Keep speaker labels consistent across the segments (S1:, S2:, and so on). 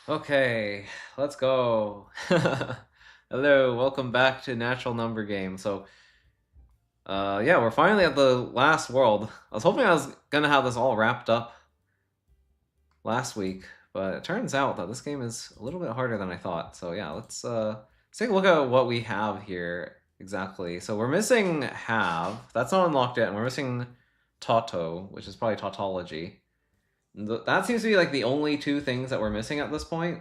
S1: Okay, let's go. Hello, welcome back to Natural Number Game. Yeah, we're finally at the last world. I was hoping I was gonna have this all wrapped up last week, but it turns out that this game is a little bit harder than I thought. So yeah, let's take a look at what we have here exactly. So we're missing Have. That's not unlocked yet, and we're missing Tauto, which is probably tautology. That seems to be like the only two things that we're missing at this point.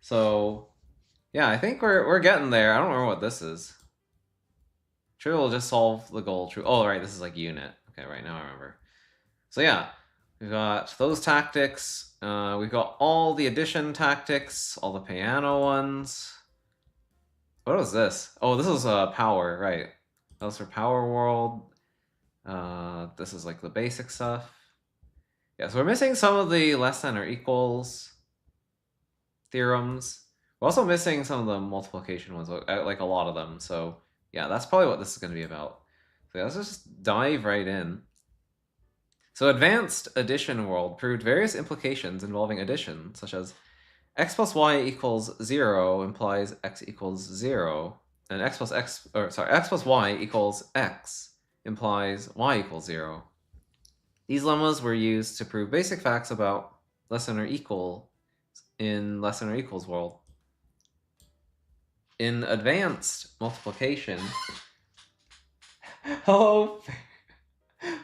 S1: So yeah, I think we're getting there. I don't remember what this is. True will just solve the goal. True. Oh, right, this is like unit. Okay, right now I remember. So yeah, we've got those tactics. We've got all the addition tactics, all the piano ones. What was this? Oh, this is power, right? That was for Power World. This is like the basic stuff. Yeah, so we're missing some of the less than or equals theorems. We're also missing some of the multiplication ones, like a lot of them. So yeah, that's probably what this is going to be about. So yeah, let's just dive right in. So advanced addition world proved various implications involving addition, such as x plus y equals 0 implies x equals 0, and x plus y equals x implies y equals 0. These lemmas were used to prove basic facts about less than or equal in less than or equals world. In advanced multiplication, hello,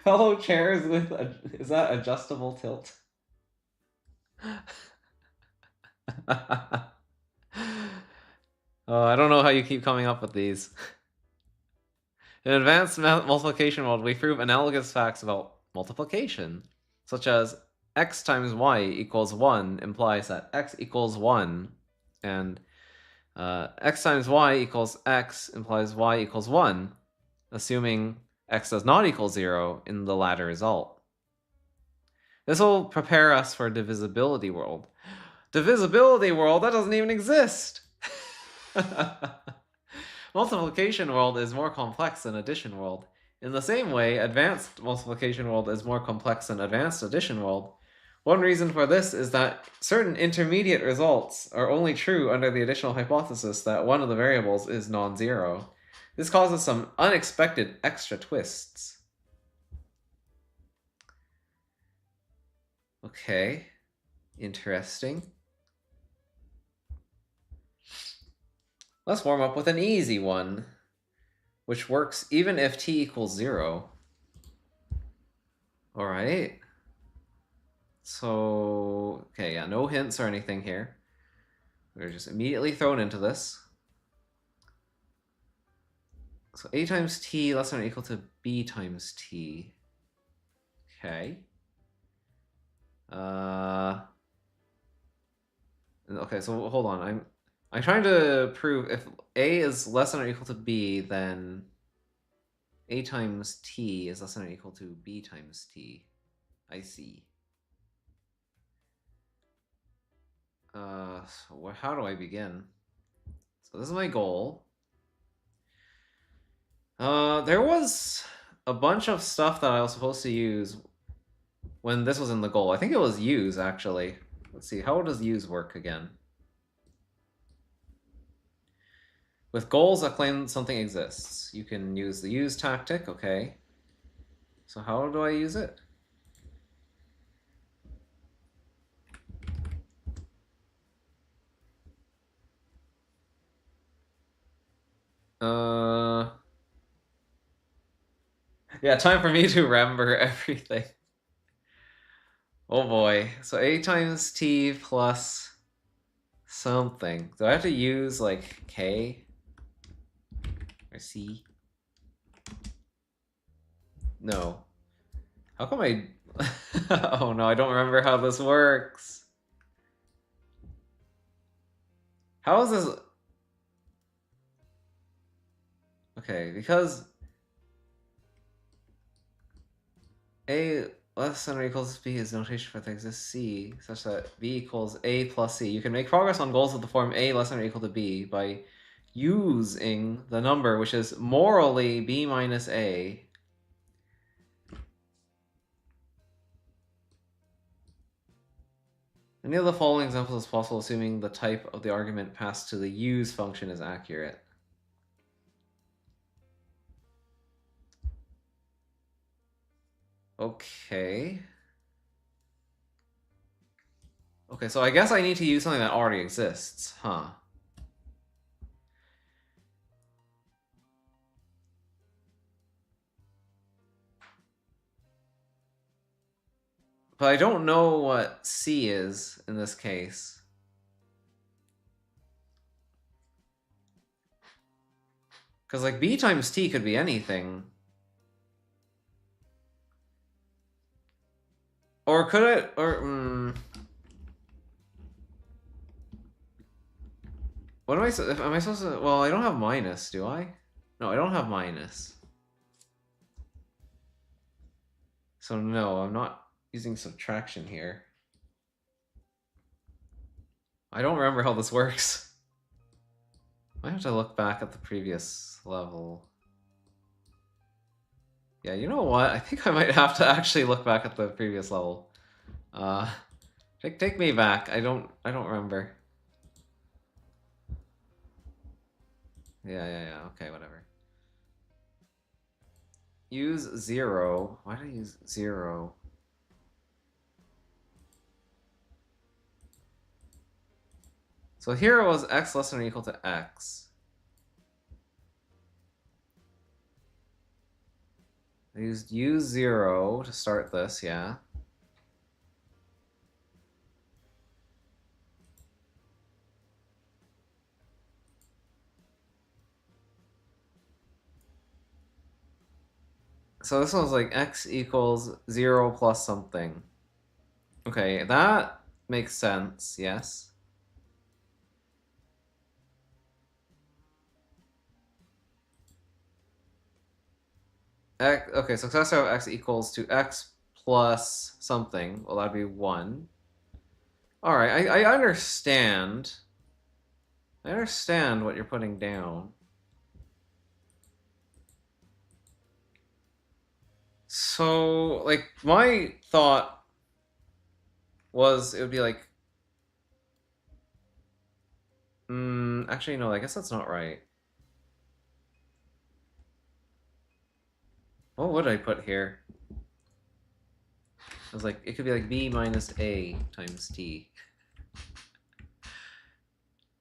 S1: fellow chairs with is that adjustable tilt? Oh, I don't know how you keep coming up with these. In advanced multiplication world, we prove analogous facts about multiplication, such as x times y equals 1 implies that x equals 1, and x times y equals x implies y equals 1, assuming x does not equal 0 in the latter result. This will prepare us for divisibility world. Divisibility world? That doesn't even exist! Multiplication world is more complex than addition world. In the same way, advanced multiplication world is more complex than advanced addition world. One reason for this is that certain intermediate results are only true under the additional hypothesis that one of the variables is non-zero. This causes some unexpected extra twists. Okay, interesting. Let's warm up with an easy one, which works even if t equals 0. All right. So, okay, yeah, no hints or anything here. We're just immediately thrown into this. So a times t less than or equal to b times t. Okay. Okay, so hold on. I'm trying to prove if a is less than or equal to b, then a times t is less than or equal to b times t. I see. So how do I begin? So this is my goal. There was a bunch of stuff that I was supposed to use when this was in the goal. I think it was use, actually. Let's see, how does use work again? With goals that claim something exists, you can use the use tactic, okay. So how do I use it? Yeah, time for me to remember everything. Oh boy. So a times t plus something. Do I have to use like k or c? No. How come I... Oh no, I don't remember how this works. How is this... Okay, because a less than or equals b is notation for things exists c, such that b equals a plus c. You can make progress on goals of the form a less than or equal to b by using the number which is morally b minus a. Any of the following examples is possible, assuming the type of the argument passed to the use function is accurate. Okay. Okay, so I guess I need to use something that already exists, huh? But I don't know what C is in this case. Because, like, B times T could be anything. Or could it, or, What am I supposed to, well, I don't have minus, do I? No, I don't have minus. So no, I'm not using subtraction here. I don't remember how this works. I have to look back at the previous level. Yeah, you know what? I think I might have to actually look back at the previous level. Take me back. I don't remember. Yeah. Okay, whatever. Use 0. Why did I use 0? So here it was x less than or equal to x. I used use 0 to start this, yeah. So this one's like x equals 0 plus something. Okay, that makes sense, yes. Okay, successor of x equals to x plus something. Well, that'd be 1. All right, I understand. I understand what you're putting down. So, like, my thought was it would be like, actually, no, I guess that's not right. What would I put here? I was like, it could be like b minus a times t.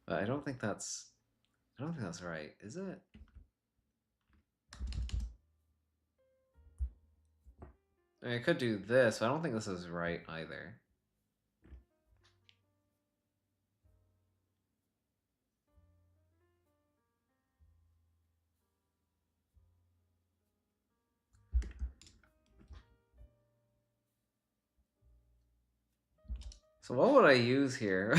S1: But I don't think that's right, is it? I mean, I could do this, but I don't think this is right either. So what would I use here?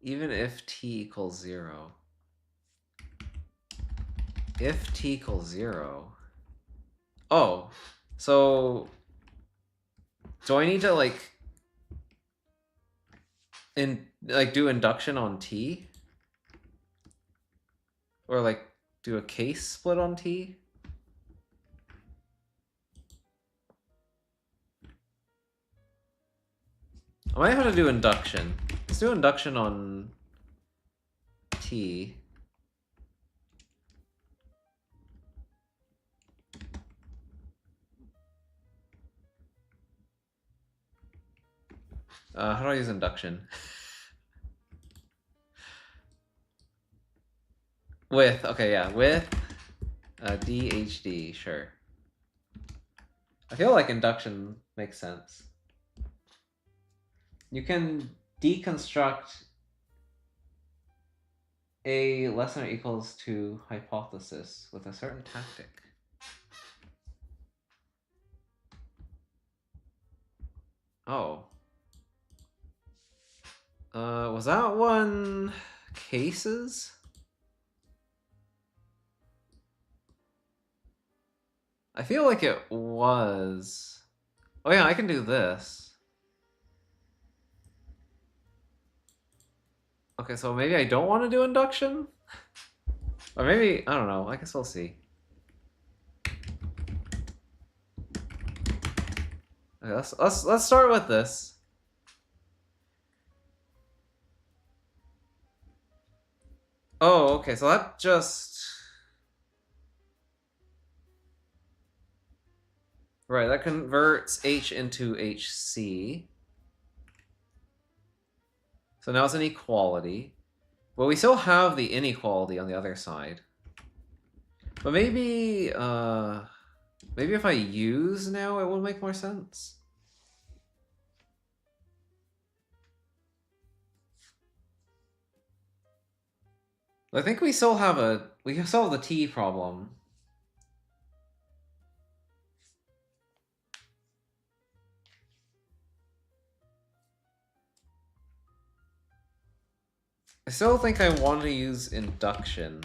S1: Even if t equals 0. If t equals 0. Oh, so do I need to do induction on t? Or like do a case split on t? I might have to do induction. Let's do induction on t. How do I use induction? With, okay, yeah, with DHD, sure. I feel like induction makes sense. You can deconstruct a less than or equals to hypothesis with a certain tactic. Oh. Was that one cases? I feel like it was. Oh yeah, I can do this. Okay, so maybe I don't want to do induction? Or maybe, I don't know, I guess we'll see. Okay, let's start with this. Oh, okay, so that just... Right, that converts H into HC. So now it's an equality. But we still have the inequality on the other side. But maybe if I use now, it would make more sense. I think we still have the T problem. I still think I want to use induction,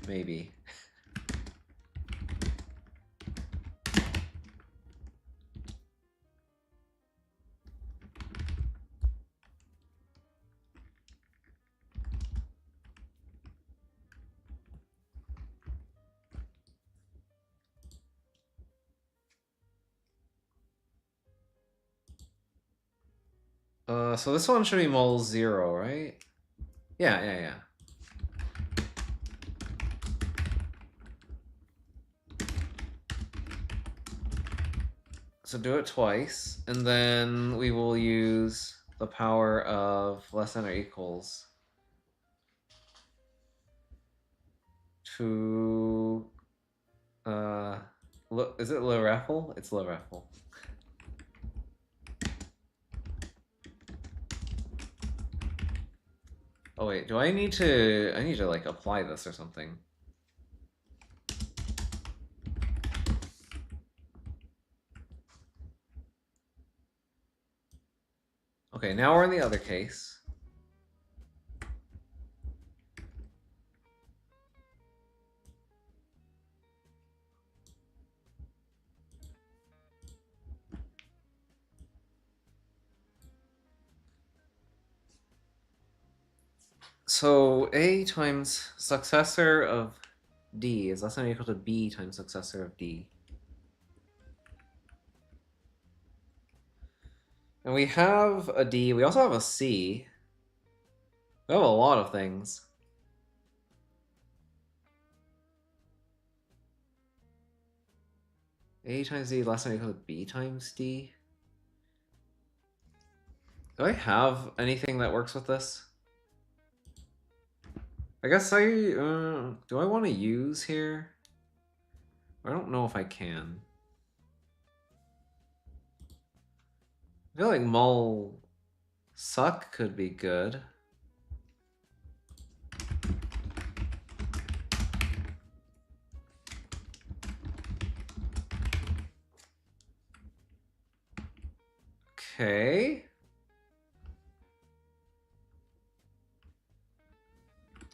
S1: maybe. So this one should be mole 0, right? Yeah. So do it twice, and then we will use the power of less than or equals to is it Le Raffle? It's Le Raffle. Oh wait, I need to like apply this or something. Okay, now we're in the other case. So A times successor of D is less than or equal to B times successor of D. And we have a D, we also have a C. We have a lot of things. A times D less than or equal to B times D. Do I have anything that works with this? I guess do I want to use here? I don't know if I can. I feel like mul suck could be good. Okay.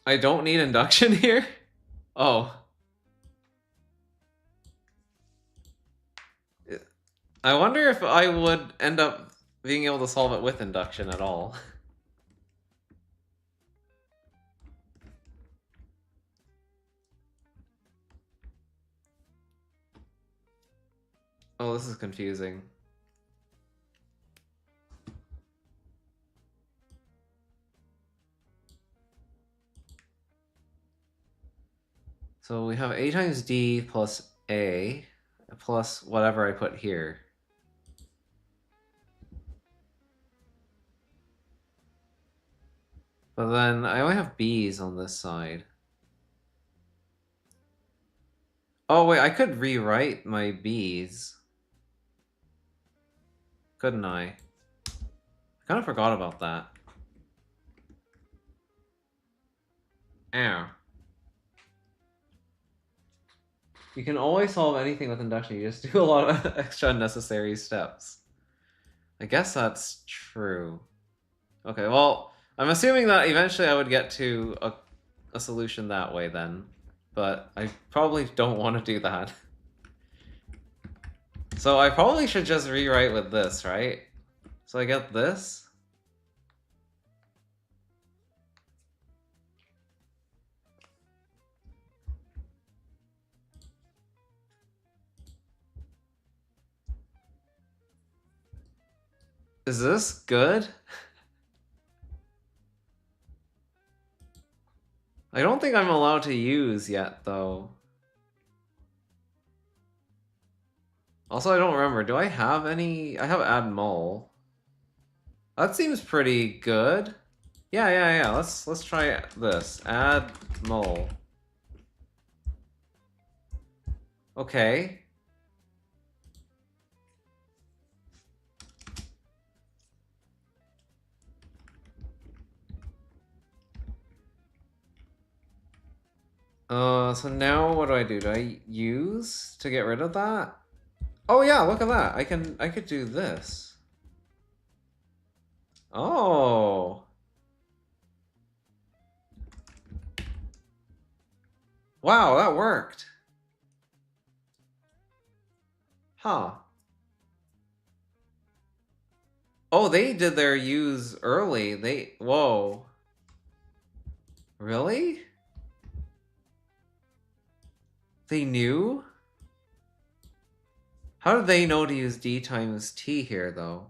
S1: I don't need induction here? Oh. I wonder if I would end up being able to solve it with induction at all. Oh, this is confusing. So we have A times D plus A plus whatever I put here. But then I only have B's on this side. Oh wait, I could rewrite my B's. Couldn't I? I kind of forgot about that. Ow. You can always solve anything with induction, you just do a lot of extra unnecessary steps. I guess that's true. Okay, well, I'm assuming that eventually I would get to a solution that way then. But I probably don't want to do that. So I probably should just rewrite with this, right? So I get this. Is this good? I don't think I'm allowed to use yet, though. Also, I don't remember. Do I have any? I have add mul. That seems pretty good. Yeah. Let's try this. Add mul. Okay. So now what do I do? Do I use to get rid of that? Oh yeah, look at that. I could do this. Oh. Wow, that worked. Huh. Oh, they did their use early. Whoa. Really? They knew? How did they know to use D times T here, though?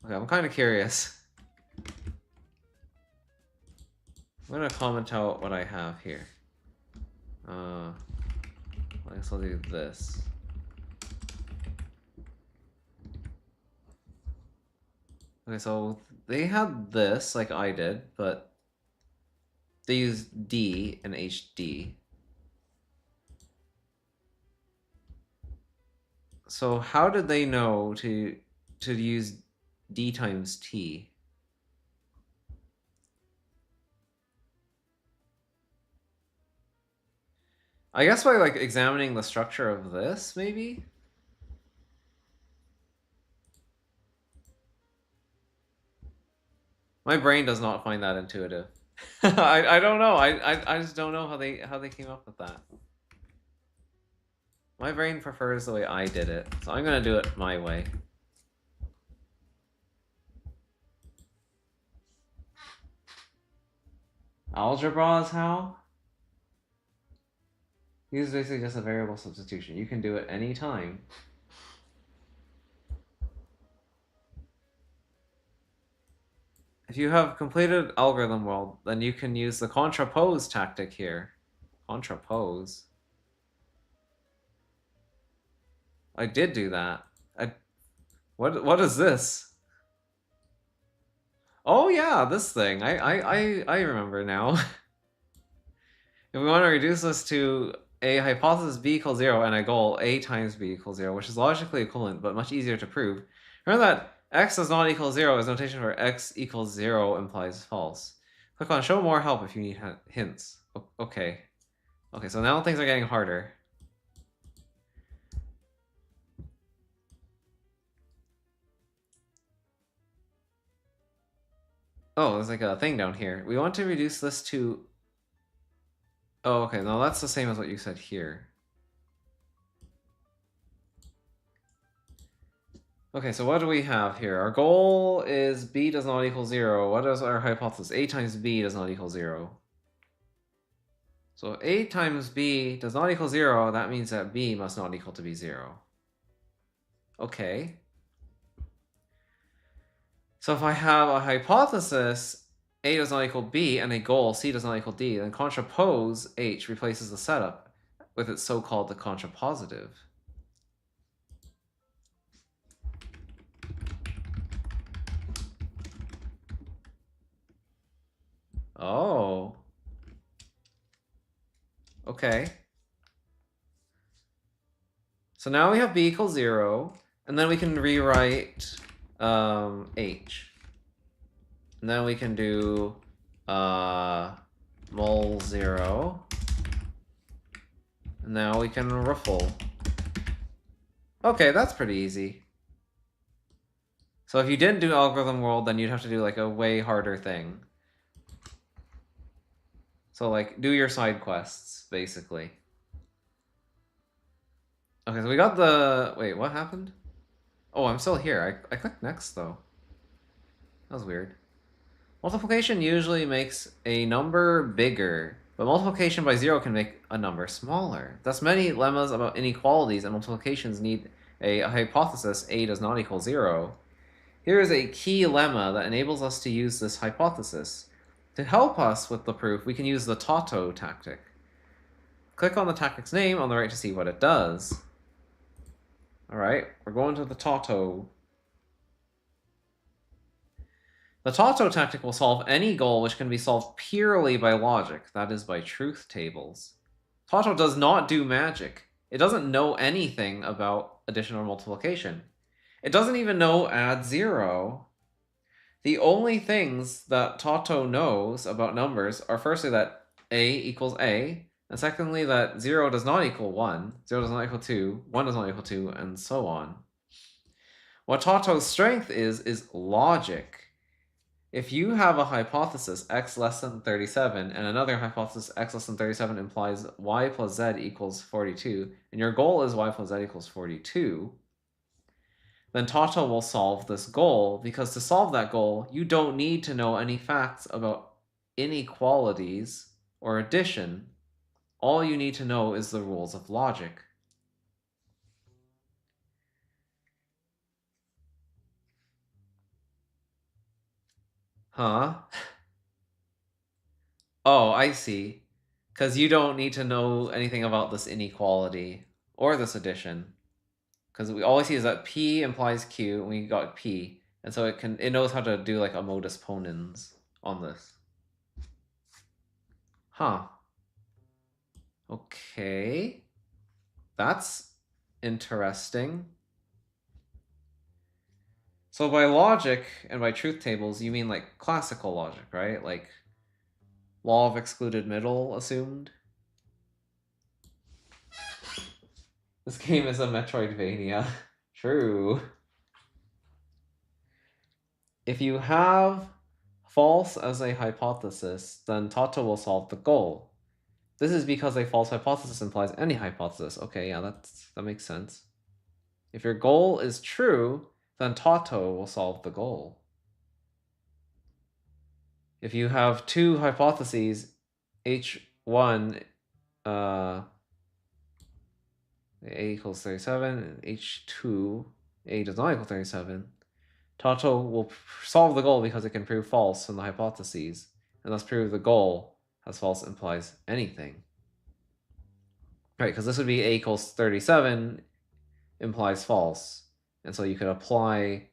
S1: Okay, I'm kind of curious. I'm gonna comment out what I have here. I guess I'll do this. Okay, so they had this, like I did, but they used D and HD. So how did they know to use D times T? I guess by like examining the structure of this, maybe? My brain does not find that intuitive. I don't know. I just don't know how they came up with that. My brain prefers the way I did it, so I'm gonna do it my way. Algebra is how? Use basically just a variable substitution. You can do it anytime. If you have completed algorithm world, then you can use the contrapose tactic here. Contrapose. I did do that. What is this? Oh yeah, this thing. I remember now. If we want to reduce this to a hypothesis b equals 0 and a goal a times b equals 0, which is logically equivalent but much easier to prove, remember that x does not equal 0 is notation where x equals 0 implies false. Click on show more help if you need hints. Okay. Okay, so now things are getting harder. Oh, there's like a thing down here. We want to reduce this to... Oh, okay, no, that's the same as what you said here. Okay, so what do we have here? Our goal is b does not equal 0. What is our hypothesis? A times b does not equal 0. So a times b does not equal 0. That means that b must not equal to be 0. Okay. So if I have a hypothesis, a does not equal b, and a goal, c does not equal d, then contrapose h replaces the setup with its so-called the contrapositive. Oh. Okay. So now we have b equals 0, and then we can rewrite h. And then we can do mul 0. And now we can ruffle. Okay, that's pretty easy. So if you didn't do algorithm world, then you'd have to do like a way harder thing. So like do your side quests, basically. Okay, so we got the... Wait, what happened? Oh, I'm still here. I clicked next, though. That was weird. Multiplication usually makes a number bigger But multiplication by 0 can make a number smaller. Thus, many lemmas about inequalities and multiplications need a hypothesis a does not equal 0. Here is a key lemma that enables us to use this hypothesis. To help us with the proof, we can use the Tato tactic. Click on the tactic's name on the right to see what it does. Alright, we're going to the Tato. The Tato tactic will solve any goal which can be solved purely by logic, that is, by truth tables. Tato does not do magic. It doesn't know anything about addition or multiplication. It doesn't even know add 0. The only things that Tato knows about numbers are firstly that a equals a, and secondly that 0 does not equal 1, 0 does not equal 2, 1 does not equal 2, and so on. What Tato's strength is logic. If you have a hypothesis x less than 37 and another hypothesis x less than 37 implies y plus z equals 42, and your goal is y plus z equals 42, then Tato will solve this goal, because to solve that goal, you don't need to know any facts about inequalities or addition. All you need to know is the rules of logic. Huh? Oh, I see. Because you don't need to know anything about this inequality or this addition. Because we always see is that P implies Q, and we got P. And so it knows how to do like a modus ponens on this. Huh. Okay. That's interesting. So by logic and by truth tables, you mean like classical logic, right? Like law of excluded middle assumed? This game is a Metroidvania. True. If you have false as a hypothesis, then Tato will solve the goal. This is because a false hypothesis implies any hypothesis. Okay, yeah, that makes sense. If your goal is true, then Tato will solve the goal. If you have two hypotheses, H1 a equals 37, and H2 a does not equal 37, Tato will solve the goal because it can prove false from the hypotheses, and thus prove the goal as false implies anything. Right, because this would be a equals 37 implies false, and so you could apply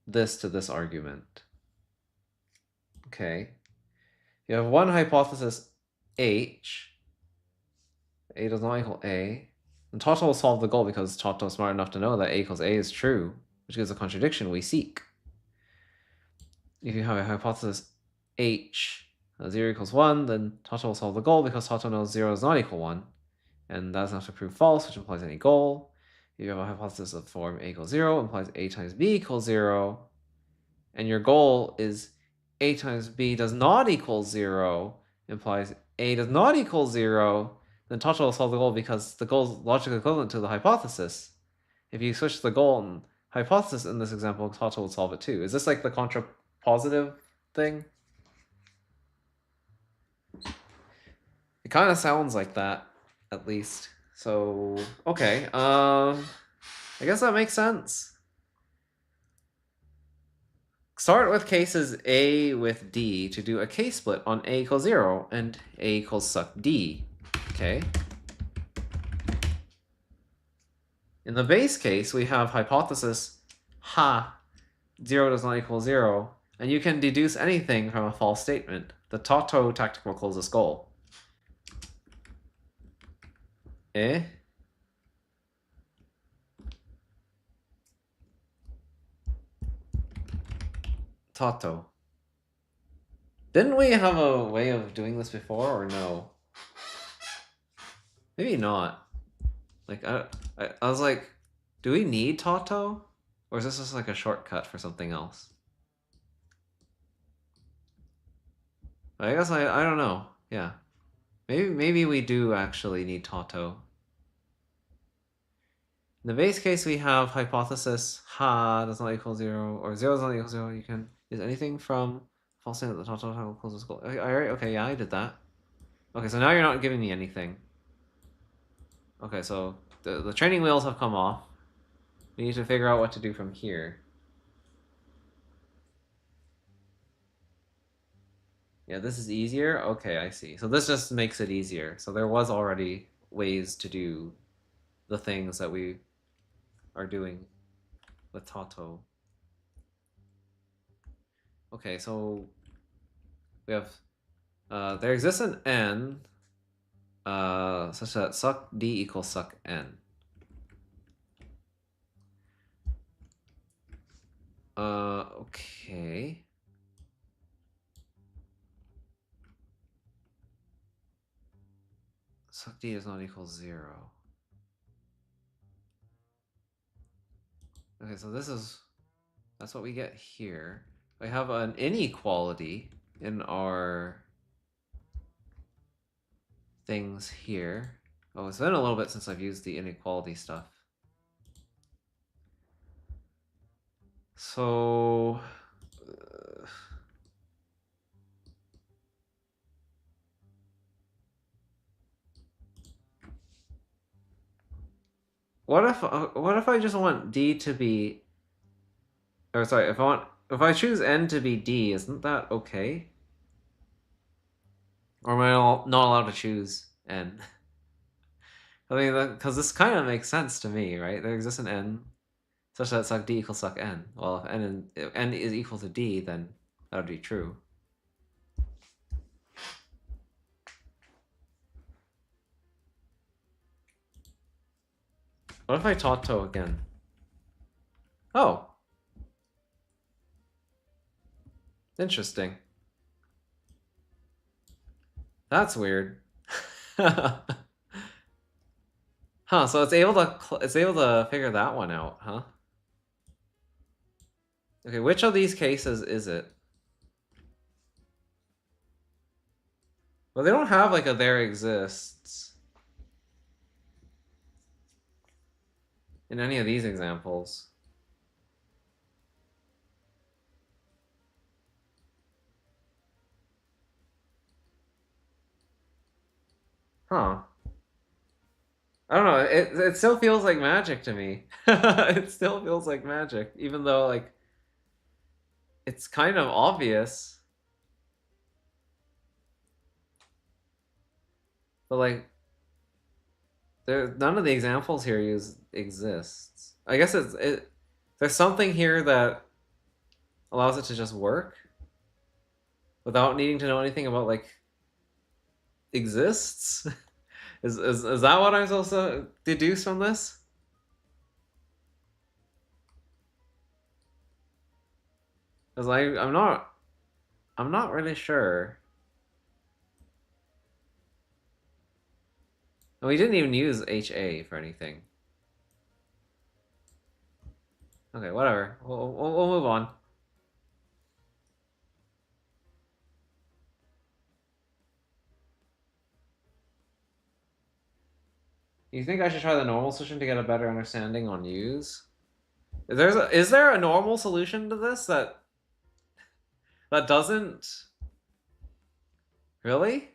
S1: this to this argument. Okay. You have one hypothesis H, A does not equal A, and Tato will solve the goal because Tato is smart enough to know that A equals A is true, which gives a contradiction we seek. If you have a hypothesis H, 0 equals 1, then Tato will solve the goal because Tato knows 0 is not equal 1, and that's enough to prove false, which implies any goal. If you have a hypothesis of form A equals 0, implies A times B equals 0, and your goal is A times B does not equal 0, implies A does not equal 0, then Tato will solve the goal because the goal is logically equivalent to the hypothesis. If you switch the goal and hypothesis in this example, Tato will solve it too. Is this like the contrapositive thing? It kind of sounds like that, at least. So, okay. I guess that makes sense. Start with cases A with D to do a case split on A equals 0 and A equals suck D. Okay. In the base case, we have hypothesis ha, 0 does not equal 0, and you can deduce anything from a false statement. The Tato tactic will close this goal. Eh? Tato. Didn't we have a way of doing this before, or no? Maybe not. Like, I was like, do we need Tato? Or is this just like a shortcut for something else? I guess I don't know. Yeah. Maybe we do actually need Tato. In the base case, we have hypothesis ha does not equal 0, or 0 does not equal 0. You can use anything from False statement that the top toggle closes goal. Alright, okay, yeah, I did that. Okay, so now you're not giving me anything. Okay, so the training wheels have come off. We need to figure out what to do from here. Yeah, this is easier? Okay, I see. So this just makes it easier. So there was already ways to do the things that we are doing with Tato. Okay, so we have there exists an n such that suck d equals suck n. Okay. Suck d is not equal 0. Okay, so that's what we get here. We have an inequality in our things here. Oh, it's been a little bit since I've used the inequality stuff. So... what if I just want d to be... Or sorry, if I choose n to be d, isn't that okay? Or am I not allowed to choose n? I mean, because this kind of makes sense to me, right? There exists an n such that suck d equals suck n. Well, if n is equal to d, then that would be true. What if I Tato again? Oh. Interesting. That's weird. Huh, so it's able to figure that one out, huh? Okay, which of these cases is it? Well, they don't have like a there exists in any of these examples. Huh. I don't know, it still feels like magic to me. It still feels like magic, even though like it's kind of obvious. But like none of the examples here exists. I guess there's something here that allows it to just work without needing to know anything about like exists. Is that what I'm supposed to deduce from this? Because I'm not really sure. And we didn't even use HA for anything. Okay, whatever. We'll move on. You think I should try the normal solution to get a better understanding on use? Is there a normal solution to this that doesn't really?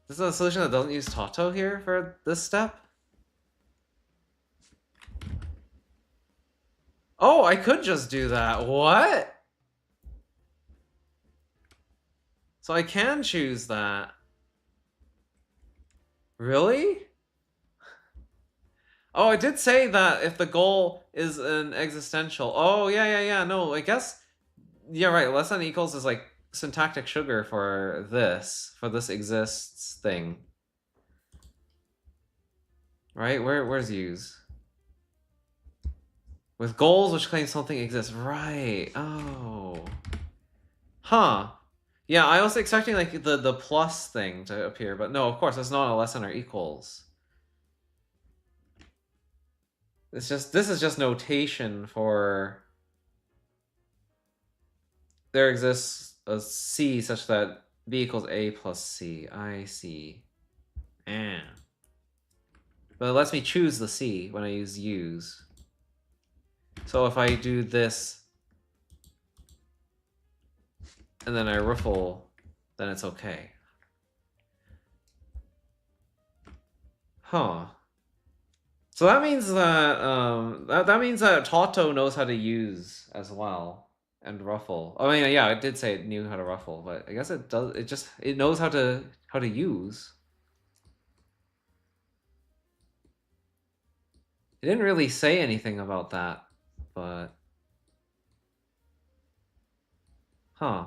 S1: This is a solution that doesn't use Tato here for this step? Oh, I could just do that. What? So I can choose that. Really? Oh, I did say that if the goal is an existential. Oh, yeah. No, I guess... Yeah, right. Less than equals is like syntactic sugar for this exists thing. Right? Where's use? With goals which claim something exists. Right. Oh. Huh. Yeah, I was expecting like the plus thing to appear, but no, of course, it's not a less than or equals. This is just notation for there exists a C such that B equals A plus C. I see. But it lets me choose the C when I use. So if I do this and then I ruffle, then it's okay. Huh. So that means that that means that Tato knows how to use as well and ruffle. I mean, yeah, it did say it knew how to ruffle, but I guess it does. It knows how to use. It didn't really say anything about that, but huh.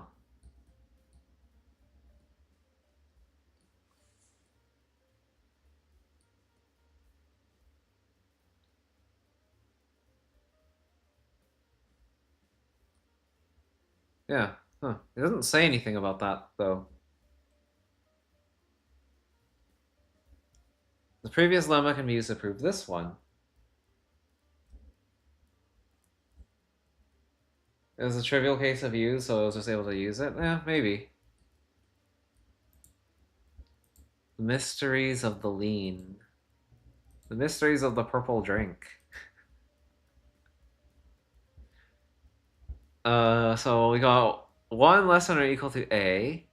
S1: Yeah, huh. It doesn't say anything about that though. The previous lemma can be used to prove this one. It was a trivial case of use, so I was just able to use it. Yeah, maybe. The mysteries of the lean. The mysteries of the purple drink. So we got 1 less than or equal to A.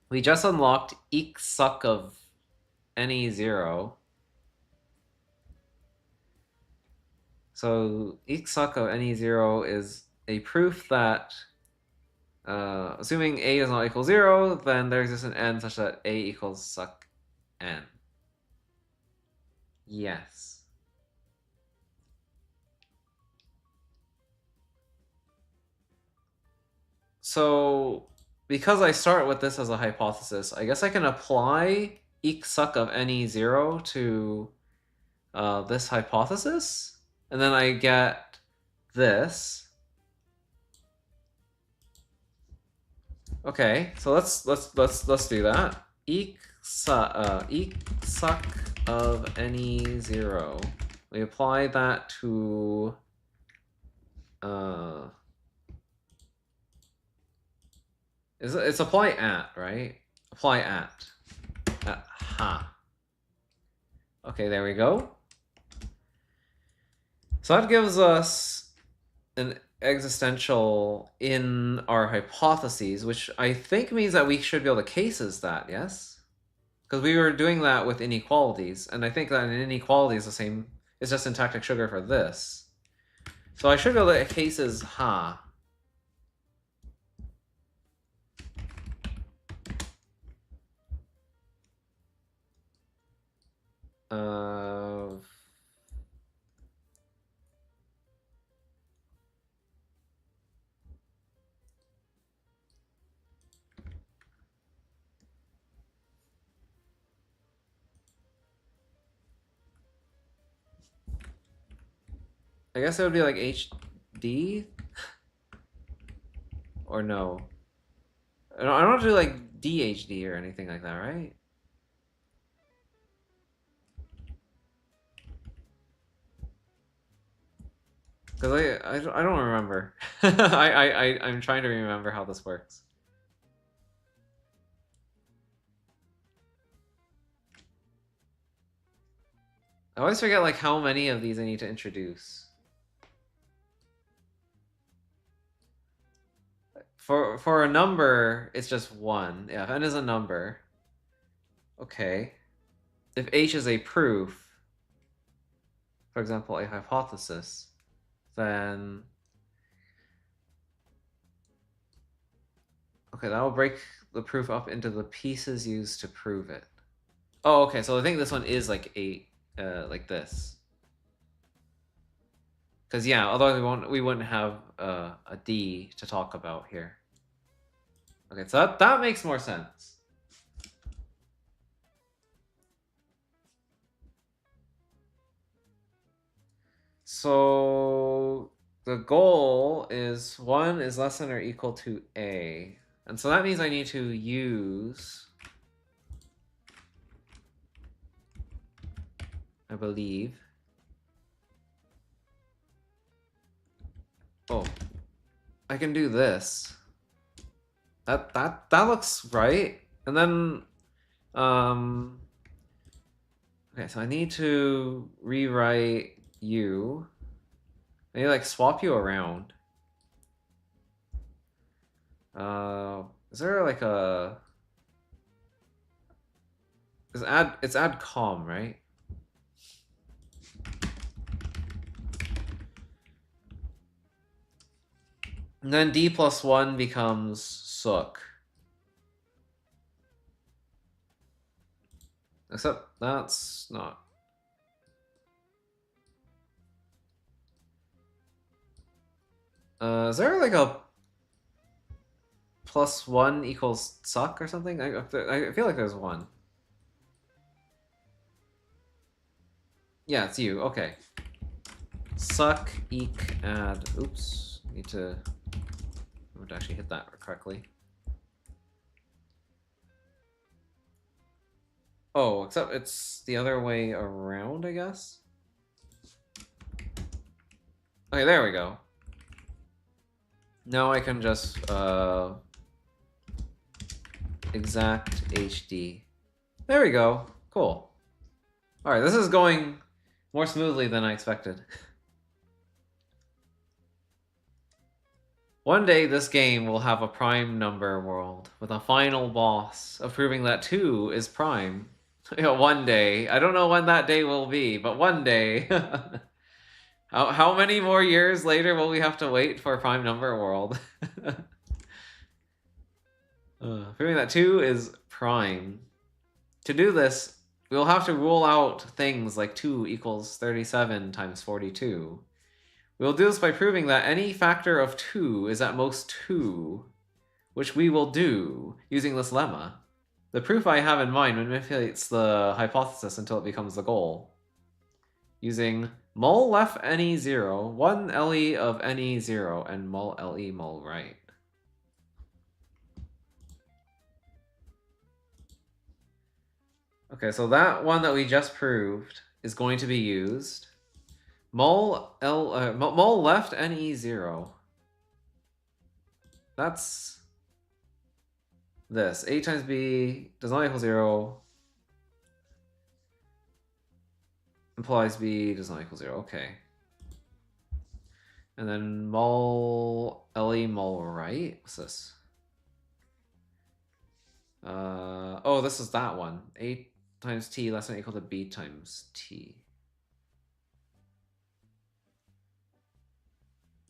S1: We just unlocked eq suck of any 0. So eq suck of any 0 is a proof that assuming A is not equal 0, then there exists an n such that A equals suck n. Yes. So because I start with this as a hypothesis, I guess I can apply eq suck of any 0 to this hypothesis, and then I get this. Okay, so let's do that. Eq suck of any 0. We apply that to it's apply at, right? Apply at ha. Okay, there we go. So that gives us an existential in our hypotheses, which I think means that we should be able to cases that, yes? Because we were doing that with inequalities, and I think that an inequality is the same, it's just syntactic sugar for this. So I should be able to cases ha. I guess it would be like HD? Or no? I don't have to do like DHD or anything like that, right? Because I don't remember. I'm trying to remember how this works. I always forget like how many of these I need to introduce. For a number, it's just 1. Yeah, if n is a number. Okay. If h is a proof, for example, a hypothesis, then okay, that will break the proof up into the pieces used to prove it. Oh, okay. So I think this one is like like this. Because yeah, otherwise we wouldn't have a D to talk about here. Okay, so that makes more sense. So the goal is 1 is less than or equal to A. And so that means I need to use, I believe. Oh, I can do this. That looks right. And then, okay, so I need to rewrite you. I need to like swap you around. Is there like a... It's add com, right? And then d plus 1 becomes sook. Except that's not... is there like a plus 1 equals suck or something? I feel like there's one. Yeah, it's you. Okay. Suck, eek, add. Oops. Need to actually hit that correctly. Oh, except it's the other way around, I guess? Okay, there we go. Now I can just, exact HD. There we go. Cool. Alright, this is going more smoothly than I expected. One day this game will have a prime number world, with a final boss of proving that 2 is prime. One day. I don't know when that day will be, but one day. How many more years later will we have to wait for prime number world? Proving that 2 is prime. To do this, we'll have to rule out things like 2 equals 37 times 42. We'll do this by proving that any factor of 2 is at most 2, which we will do using this lemma. The proof I have in mind manipulates the hypothesis until it becomes the goal. Using mul left any 0, 1 le of any 0, and mul le mul right. Okay, so that one that we just proved is going to be used. Mul left ne0. That's this. A times b does not equal 0. Implies b does not equal 0. Okay. And then mul le mul right. What's this? Oh, this is that one. A times t less than or equal to b times t.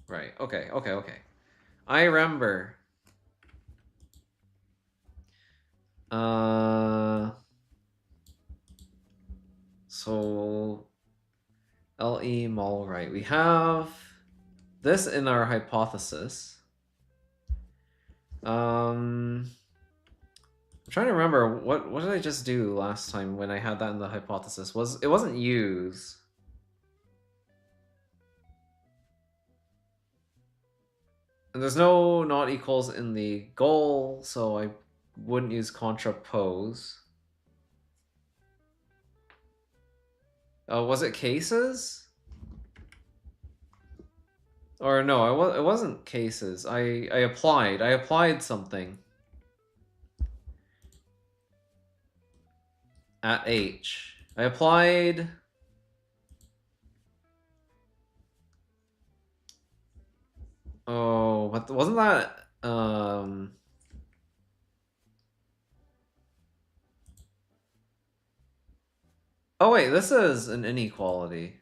S1: Right. Okay. I remember. So le mul right. We have this in our hypothesis. I'm trying to remember what did I just do last time when I had that in the hypothesis? It wasn't use. And there's no not equals in the goal, so I wouldn't use contrapose. Was it cases? Or no, it wasn't cases. I applied something at H. I applied but wasn't that Oh wait, this is an inequality.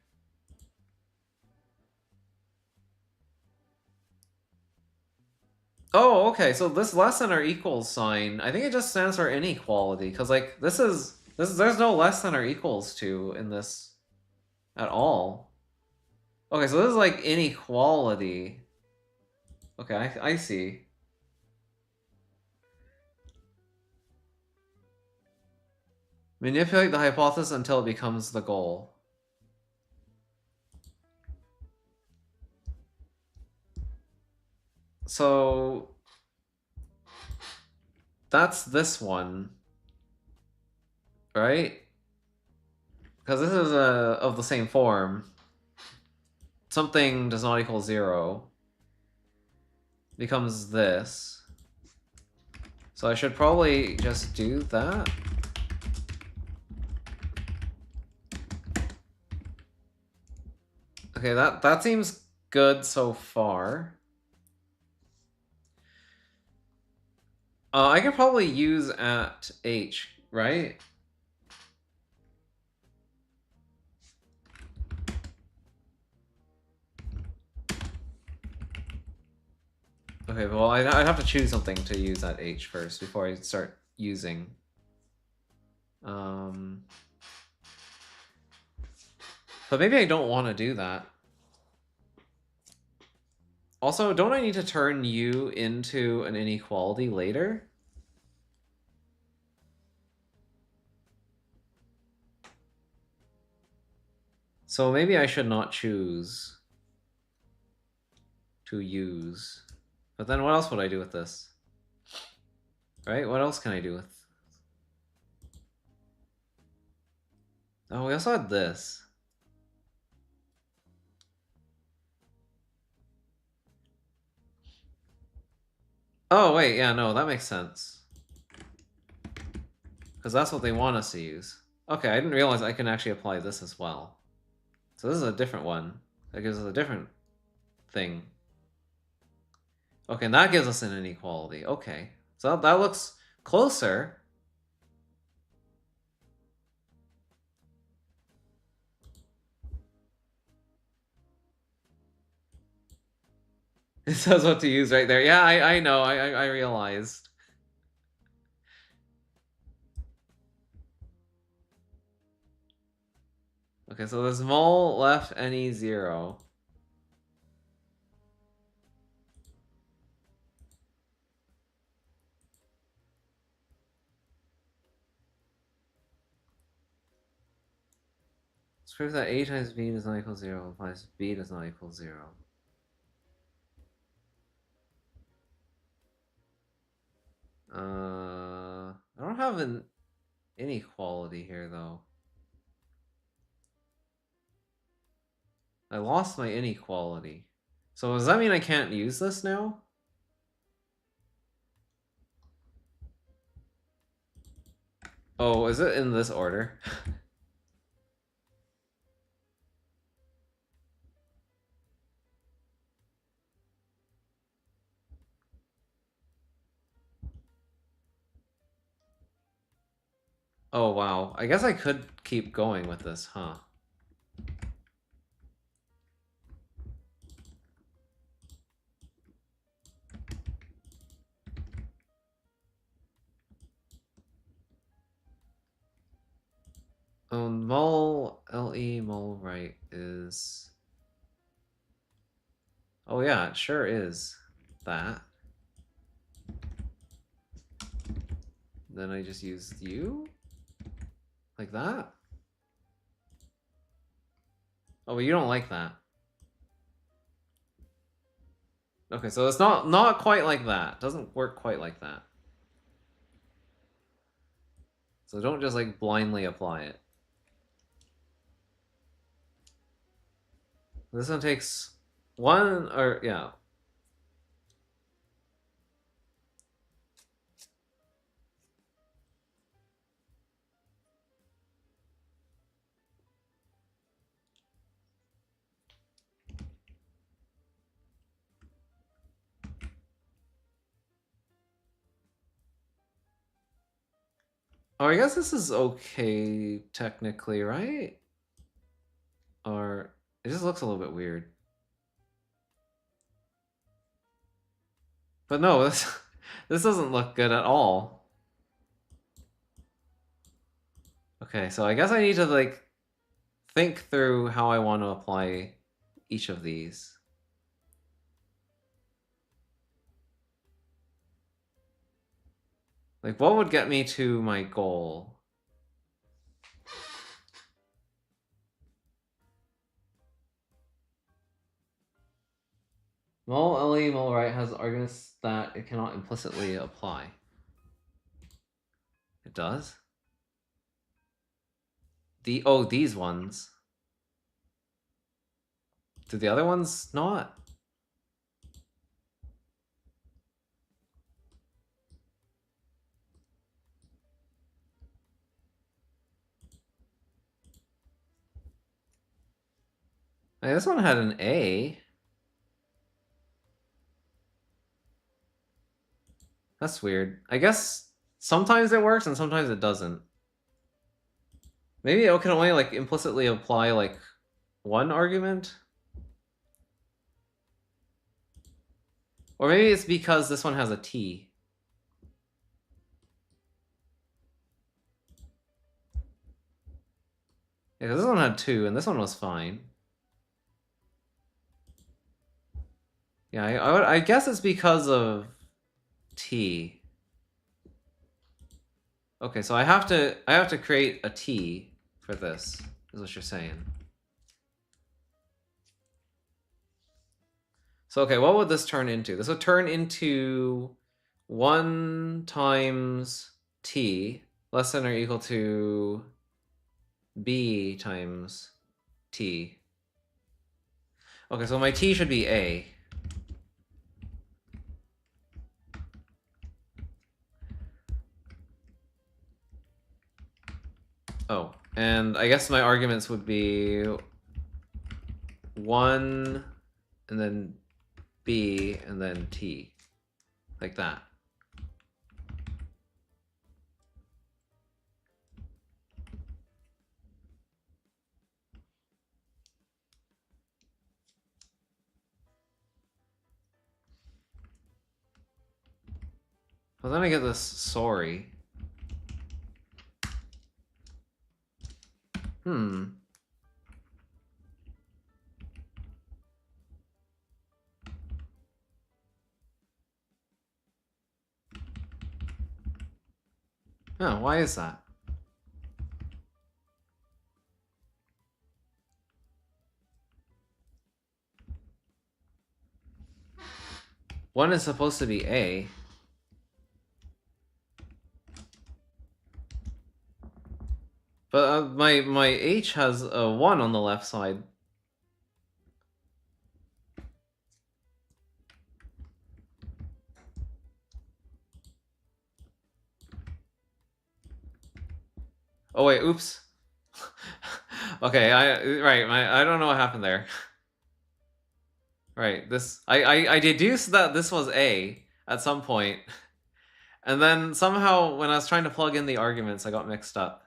S1: Oh, okay, so this less than or equals sign, I think it just stands for inequality, because like there's no less than or equals to in this at all. Okay, so this is like inequality. Okay, I see. Manipulate the hypothesis until it becomes the goal. So that's this one, right? Because this is of the same form. Something does not equal 0 becomes this. So I should probably just do that. Okay, that seems good so far. I could probably use at H, right? Okay, well, I'd have to choose something to use at H first before I start using. Um, but maybe I don't want to do that. Also, don't I need to turn U into an inequality later? So maybe I should not choose to use. But then what else would I do with this? Right? What else can I do with... Oh, we also had this. Oh, wait, yeah, no, that makes sense. Because that's what they want us to use. Okay, I didn't realize I can actually apply this as well. So this is a different one. That gives us a different thing. Okay, and that gives us an inequality. Okay. So that looks closer. It says what to use right there. Yeah, I know. I realized. Okay, so there's mole left any 0. Let's prove that a times b does not equal 0 implies b does not equal 0. I don't have an inequality here though. I lost my inequality. So does that mean I can't use this now? Oh, is it in this order? Oh, wow. I guess I could keep going with this, huh? Mole LE mole right is... Oh yeah, it sure is that. Then I just used U? Like that? Oh, but you don't like that. Okay, so it's not quite like that. It doesn't work quite like that. So don't just like blindly apply it. This one takes one, or yeah. Oh, I guess this is okay technically, right? Or it just looks a little bit weird. But no, this doesn't look good at all. Okay, so I guess I need to like think through how I want to apply each of these. Like, what would get me to my goal? Mole LE mole right has arguments that it cannot implicitly apply. It does? These ones. Do the other ones not? Like, this one had an A. That's weird. I guess sometimes it works and sometimes it doesn't. Maybe it can only like implicitly apply like one argument? Or maybe it's because this one has a t. Yeah, this one had 2 and this one was fine. Yeah, I guess it's because of t. Okay, so I have to create a t for this, is what you're saying. So okay, what would this turn into? This would turn into 1 times t less than or equal to b times t. Okay, so my t should be a. Oh, and I guess my arguments would be 1 and then b and then t. Like that. But then I get this sorry. Oh, why is that? One is supposed to be a. But my h has a 1 on the left side. Oh wait, oops. Okay, I don't know what happened there. Right, this I deduced that this was a at some point, and then somehow when I was trying to plug in the arguments, I got mixed up.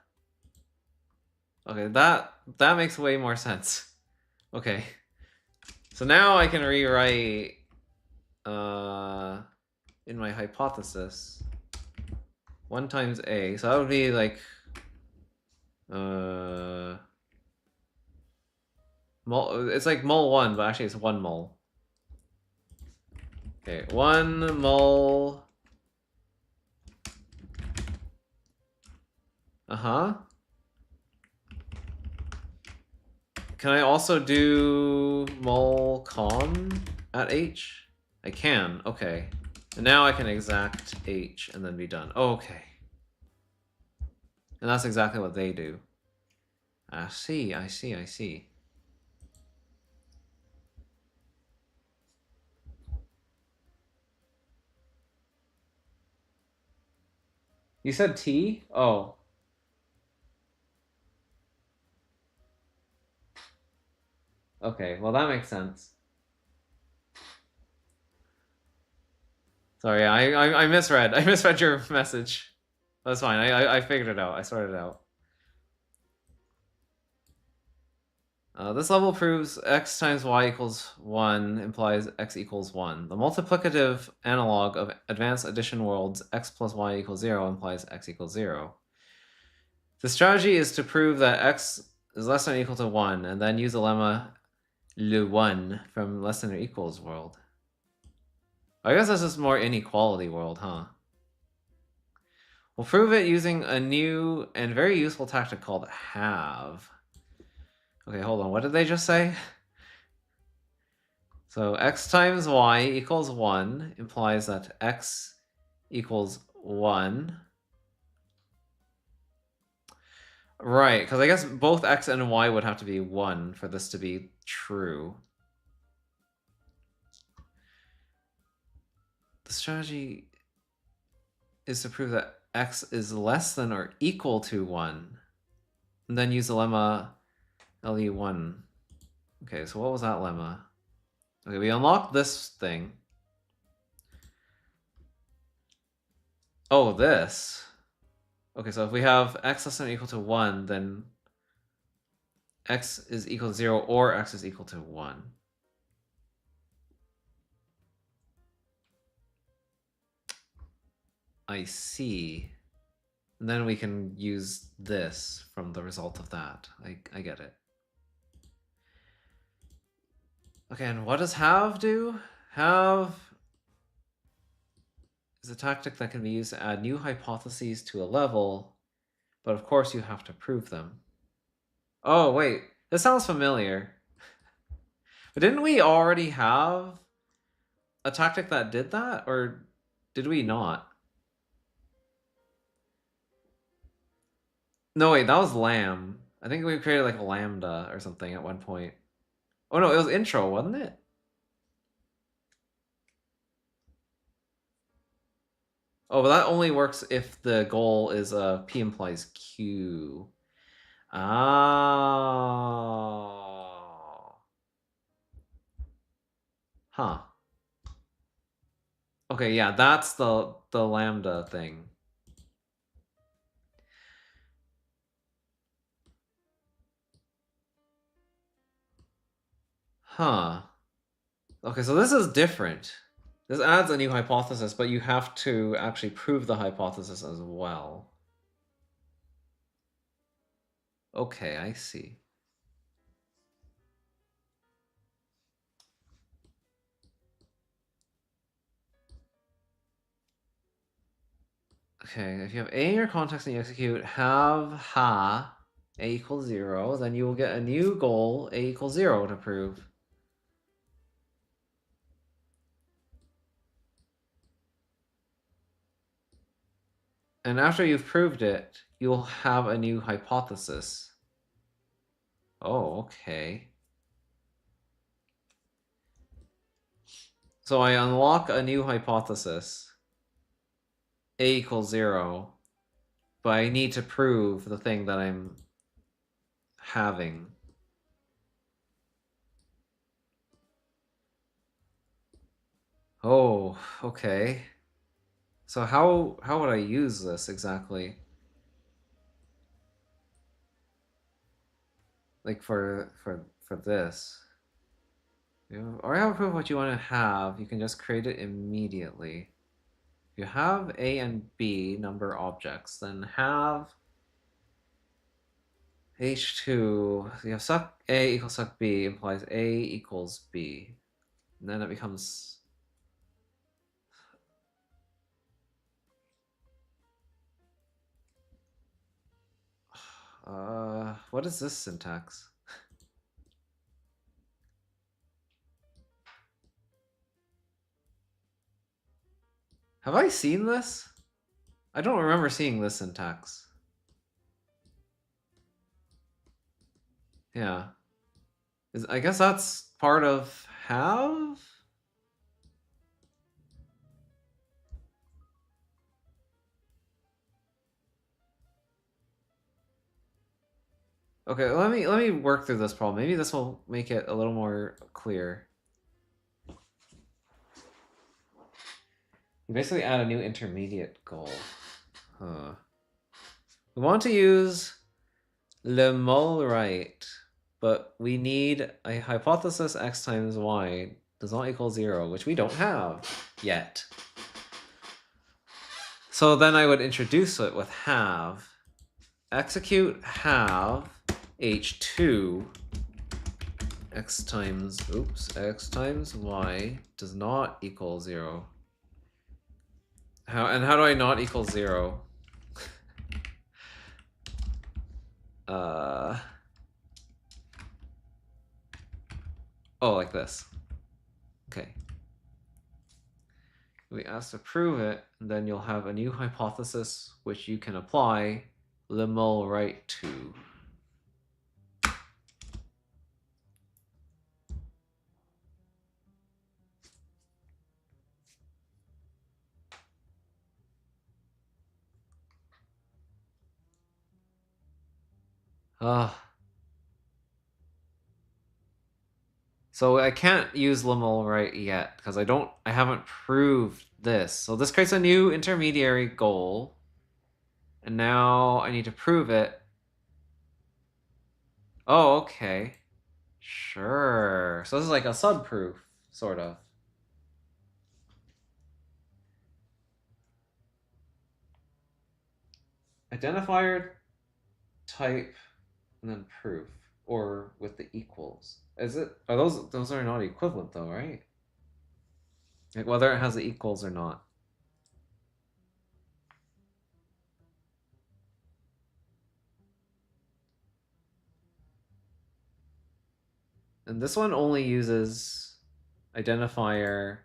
S1: Okay, that makes way more sense. Okay, so now I can rewrite in my hypothesis 1 times a, so that would be like mol. It's like mol 1, but actually it's 1 mol. Okay, 1 mol. Can I also do mol con at h? I can, okay. And now I can exact h and then be done. Okay. And that's exactly what they do. I see, I see, I see. You said T? Oh. Okay, well that makes sense. Sorry, I misread. I misread your message. That's fine. I figured it out. I sorted it out. This level proves x times y equals 1 implies x equals 1. The multiplicative analog of advanced addition worlds x plus y equals 0 implies x equals 0. The strategy is to prove that x is less than or equal to 1, and then use the lemma le 1 from less than or equals world. I guess this is more inequality world, huh? We'll prove it using a new and very useful tactic called halve. Okay, hold on. What did they just say? So x times y equals 1 implies that x equals 1. Right, because I guess both x and y would have to be 1 for this to be true. The strategy is to prove that x is less than or equal to 1. And then use the lemma le1. Okay, so what was that lemma? Okay, we unlocked this thing. Oh, this. Okay, so if we have x less than or equal to 1, then x is equal to 0 or x is equal to 1. I see. And then we can use this from the result of that. I get it. Okay, and what does have do? Have is a tactic that can be used to add new hypotheses to a level, but of course you have to prove them. Oh, wait. This sounds familiar. But didn't we already have a tactic that did that? Or did we not? No, wait, that was lamb. I think we created like a lambda or something at one point. Oh no, it was intro, wasn't it? Oh, but that only works if the goal is P implies Q. Oh. Huh. Okay, yeah, that's the lambda thing. Huh. Okay, so this is different. This adds a new hypothesis, but you have to actually prove the hypothesis as well. Okay, I see. Okay, if you have A in your context and you execute have ha A equals 0, then you will get a new goal A equals 0 to prove. And after you've proved it, you'll have a new hypothesis. Oh, okay. So I unlock a new hypothesis, A equals 0, but I need to prove the thing that I'm having. Oh, okay. So how would I use this exactly? Like for this. You already have proof of what you want to have. You can just create it immediately. If you have A and B number objects, then have H2. You have suck A equals suck B implies A equals B. And then it becomes what is this syntax? Have I seen this? I don't remember seeing this syntax. Yeah. I guess that's part of have? Okay, let me work through this problem. Maybe this will make it a little more clear. You basically add a new intermediate goal. Huh. We want to use le mol right, but we need a hypothesis x times y does not equal 0, which we don't have yet. So then I would introduce it with have. Execute have h2 x times y does not equal 0. How do I not equal 0? Oh, like this. Okay. We ask to prove it, and then you'll have a new hypothesis which you can apply le mol right to. So I can't use limal right yet because I haven't proved this. So this creates a new intermediary goal. And now I need to prove it. Oh, okay. Sure. So this is like a subproof, sort of. Identifier, type, and then proof. Or with the equals. Is it? Are those are not equivalent though, right? Like whether it has the equals or not. And this one only uses identifier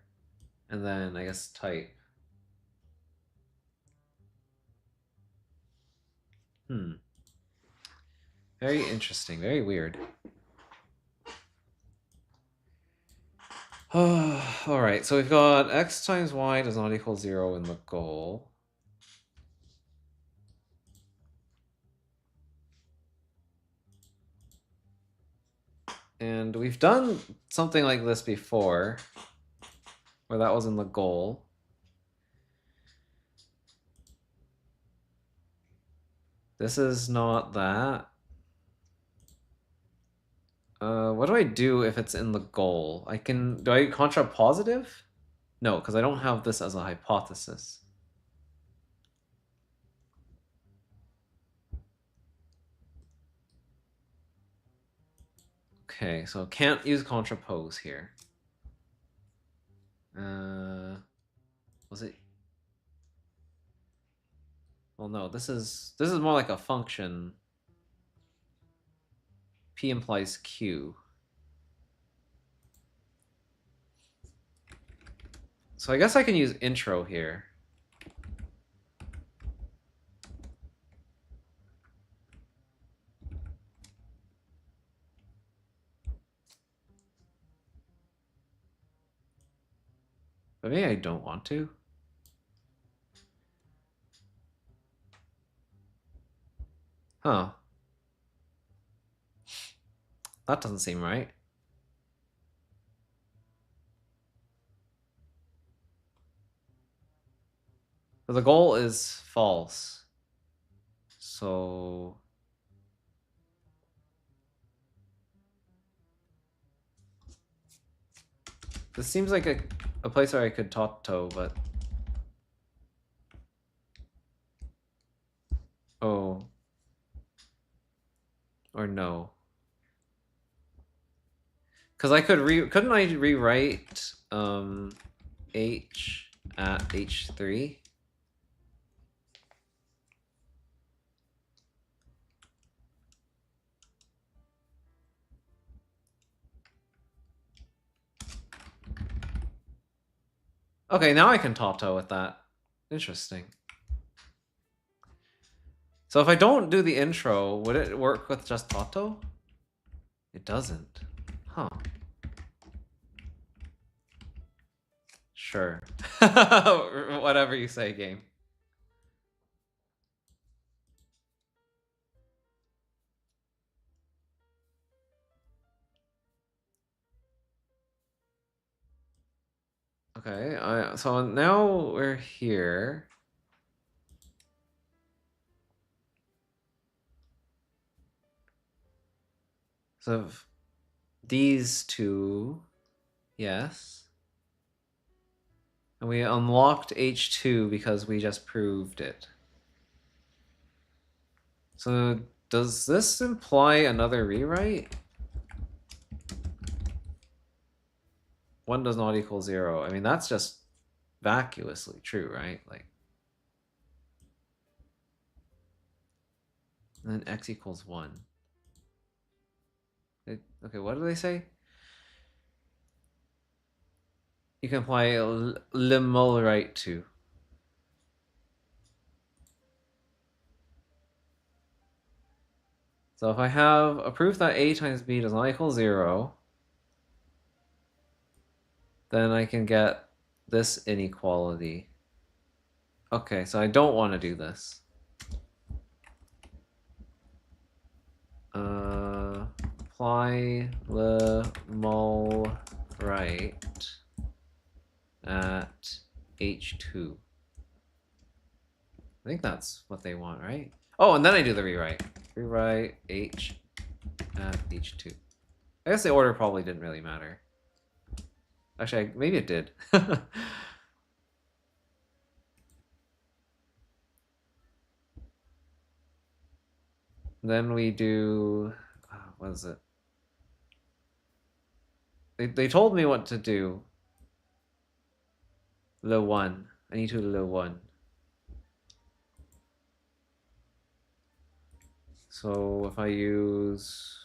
S1: and then I guess type. Very interesting, very weird. All right, so we've got x times y does not equal 0 in the goal. And we've done something like this before, where that was in the goal. This is not that. What do I do if it's in the goal? Do I contrapositive? No, because I don't have this as a hypothesis. Okay, so can't use contrapose here. Was it? Well, no, this is more like a function. P implies Q. So I guess I can use intro here. But maybe I don't want to. Huh. That doesn't seem right. But the goal is false. So this seems like a place where I could Tato, but oh. Or no. Because I couldn't I rewrite h at h3? Okay, now I can Tato with that. Interesting. So if I don't do the intro, would it work with just Tato? It doesn't. Huh. Sure. Whatever you say, game. Okay, so now we're here. So these two, yes. And we unlocked H2 because we just proved it. So does this imply another rewrite? 1 does not equal 0. I mean, that's just vacuously true, right? Like, and then x equals 1. Okay, what do they say? You can apply limal right to. So if I have a proof that a times b does not equal 0, then I can get this inequality. Okay, so I don't want to do this. apply the mul right at h2. I think that's what they want, right? Oh, and then I do the rewrite. Rewrite h at h2. I guess the order probably didn't really matter. Actually, maybe it did. Then we do... what is it? They told me what to do. Le 1. I need to le 1. So if I use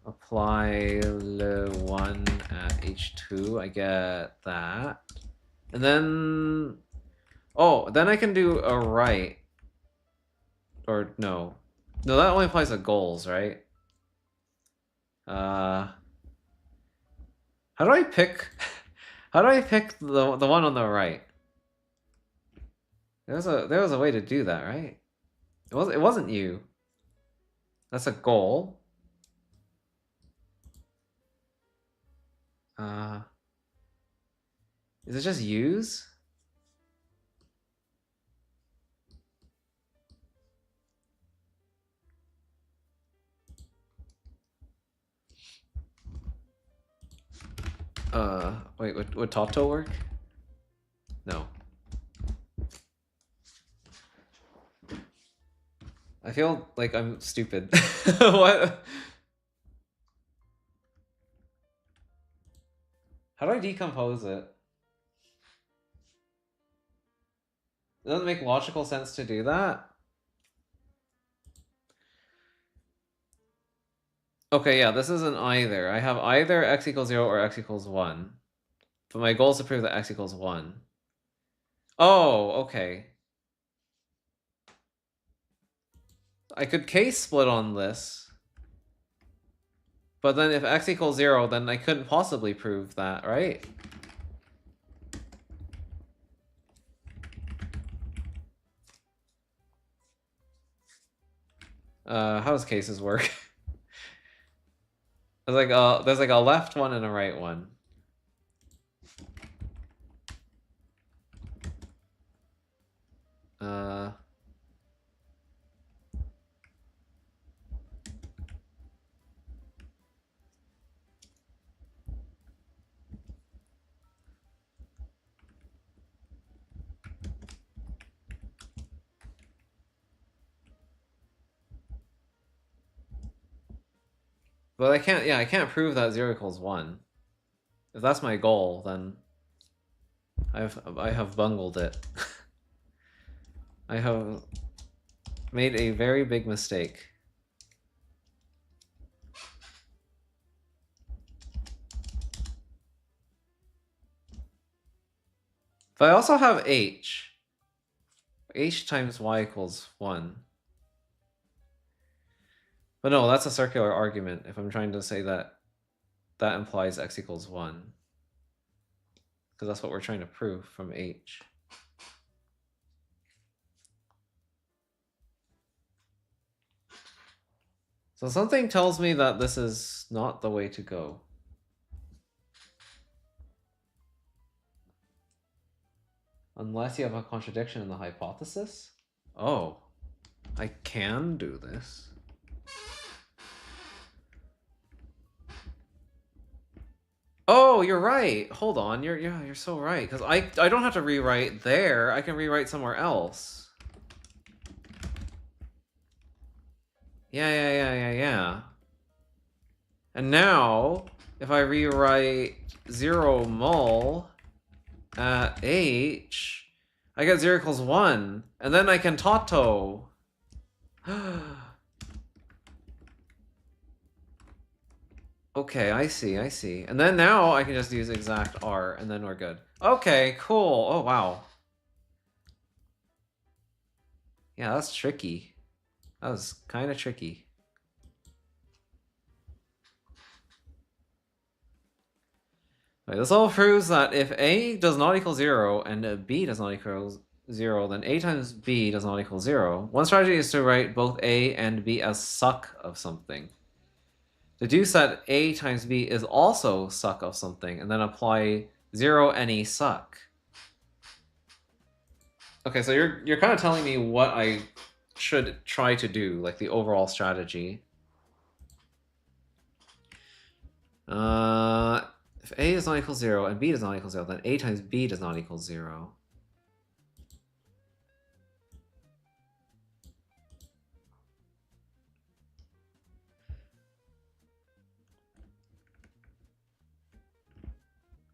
S1: apply le 1 at h2, I get that. And then... oh, then I can do a write. Or no. No, that only applies to goals, right? How do I pick... how do I pick the one on the right? There was a way to do that, right? It wasn't you. That's a goal. Is it just use? Wait, would Tato work? No. I feel like I'm stupid. What? How do I decompose it? It doesn't make logical sense to do that. Okay, yeah, this is an either. I have either x equals 0 or x equals 1. But my goal is to prove that x equals 1. Oh, okay. I could case split on this. But then if x equals 0, then I couldn't possibly prove that, right? How does cases work? There's like a left one and a right one. But I can't prove that 0 equals 1. If that's my goal, then I have bungled it. I have made a very big mistake. But I also have h. H times y equals 1. But no, that's a circular argument if I'm trying to say that that implies x equals 1. Because that's what we're trying to prove from h. So something tells me that this is not the way to go. Unless you have a contradiction in the hypothesis? Oh, I can do this. Oh, you're right. Hold on. You're so right. Because I don't have to rewrite there. I can rewrite somewhere else. Yeah. And now, if I rewrite 0 mul at h, I get 0 equals 1. And then I can Tato. Okay, I see. And then now I can just use exact R, and then we're good. Okay, cool. Oh, wow. Yeah, that's tricky. That was kind of tricky. Right, this all proves that if A does not equal 0 and B does not equal 0, then A times B does not equal 0. One strategy is to write both A and B as suck of something. deduce that A times B is also suck of something, and then apply 0 any suck. Okay, so you're kind of telling me what I should try to do, like the overall strategy. If A does not equal 0 and B does not equal 0, then A times B does not equal 0.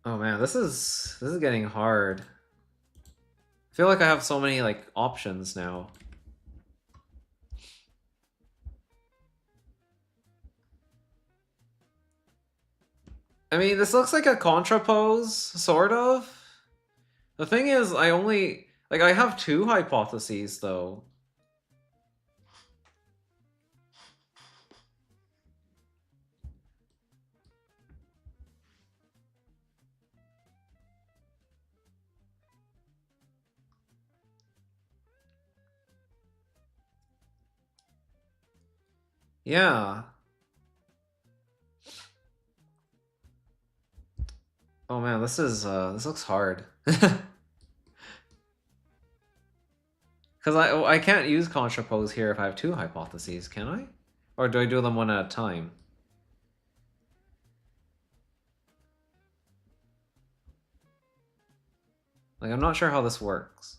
S1: Oh man, this is getting hard. I feel like I have so many like options now. I mean, this looks like a contrapose, sort of. The thing is, I only like I have 2 hypotheses though. Yeah. Oh man, this looks hard. Because I can't use contrapose here if I have 2 hypotheses, can I? Or do I do them one at a time? Like, I'm not sure how this works.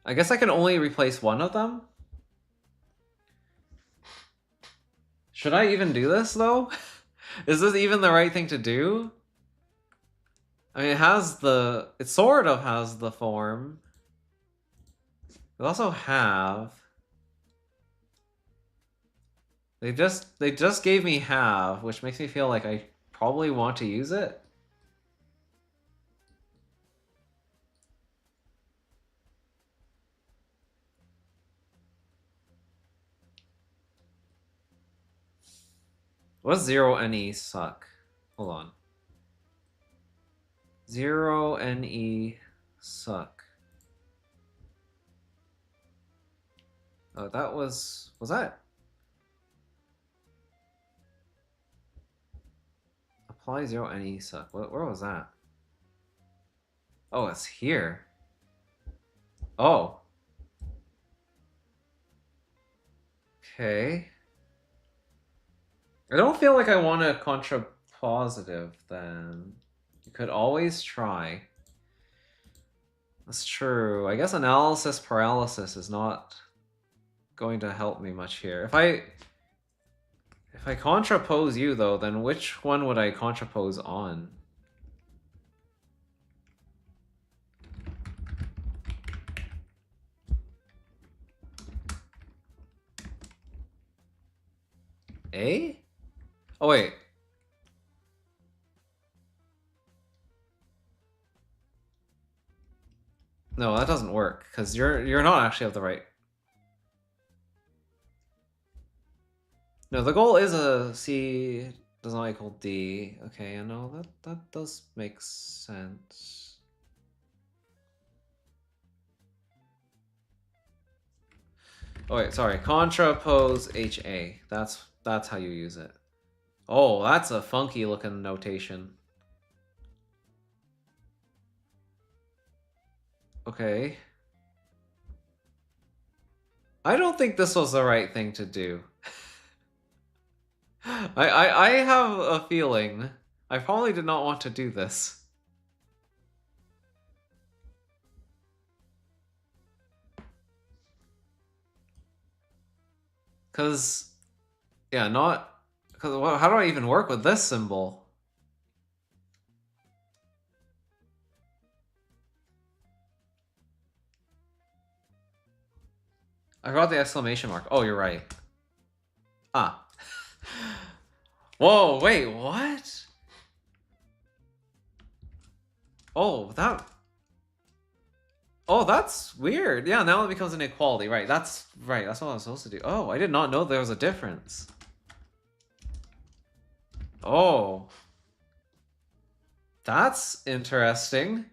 S1: I guess I can only replace one of them? Should I even do this, though? Is this even the right thing to do? I mean, it sort of has the form. They also have... They just gave me have, which makes me feel like I probably want to use it. What does 0 NE suck? Hold on. 0 NE suck. Oh, that was that? Apply 0 NE suck. Where was that? Oh, it's here. Oh. Okay. I don't feel like I want a contrapositive then. You could always try. That's true. I guess analysis paralysis is not going to help me much here. If I contrapose you though, then which one would I contrapose on? A? Oh wait. No, that doesn't work because you're not actually of the right. No, the goal is a C does not equal D. Okay, I know that does make sense. Oh wait, sorry. Contrapose HA. That's how you use it. Oh, that's a funky looking notation. Okay. I don't think this was the right thing to do. I have a feeling I probably did not want to do this. Cause yeah, how do I even work with this symbol? I forgot the exclamation mark. Oh, you're right. Ah. Whoa, wait, what? Oh, Oh, that's weird. Yeah, now it becomes an equality. Right, that's right. That's what I was supposed to do. Oh, I did not know there was a difference. Oh. That's interesting.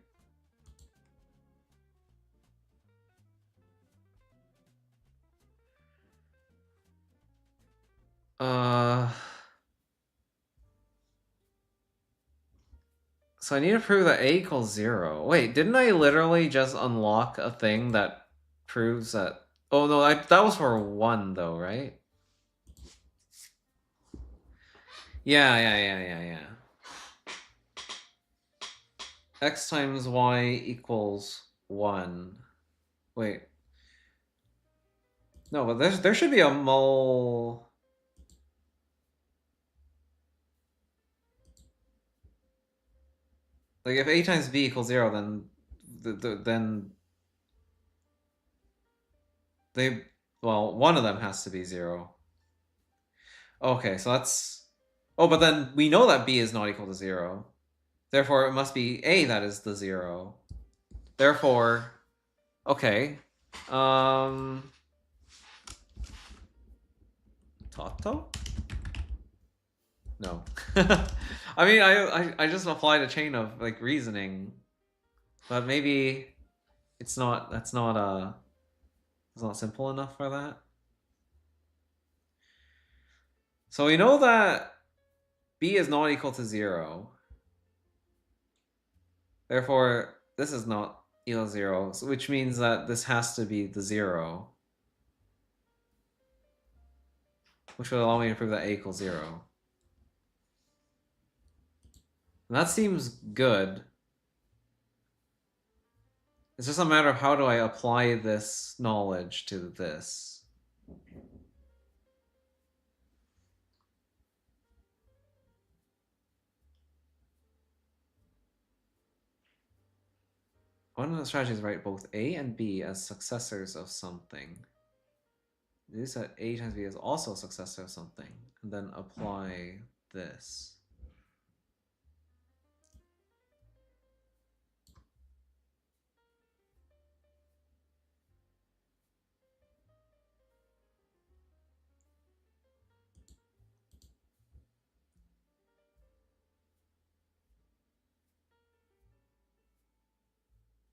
S1: Uh, so I need to prove that A equals 0. Wait, didn't I literally just unlock a thing that proves that... Oh no, that was for 1 though, right? Yeah. X times Y equals 1. Wait. No, but there should be a mul... Like if A times B equals 0, then they... Well, one of them has to be 0. Okay, so that's... Oh, but then we know that B is not equal to 0. Therefore, it must be A that is the 0. Therefore... Okay. Tato? No. I mean, I just applied a chain of, like, reasoning. But maybe it's not... It's not simple enough for that. So we know that B is not equal to 0. Therefore, this is not equal to 0, which means that this has to be the 0. Which would allow me to prove that A equals 0. And that seems good. It's just a matter of how do I apply this knowledge to this. One of the strategies is write both A and B as successors of something. This that A times B is also a successor of something, and then apply this.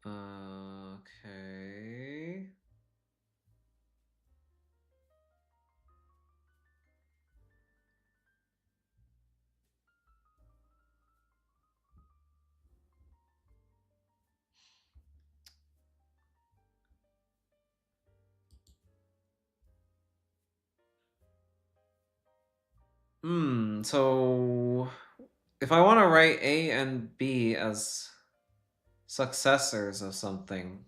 S1: Okay. So if I want to write A and B as successors of something,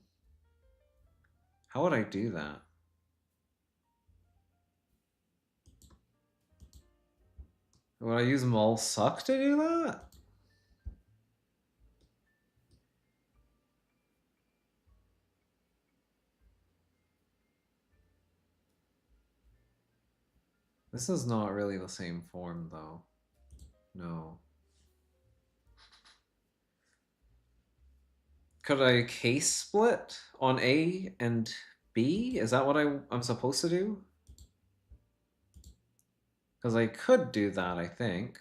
S1: how would I do that? Would I use mul suck to do that? This is not really the same form, though. No. Could I case split on A and B? Is that what I'm supposed to do? Because I could do that, I think.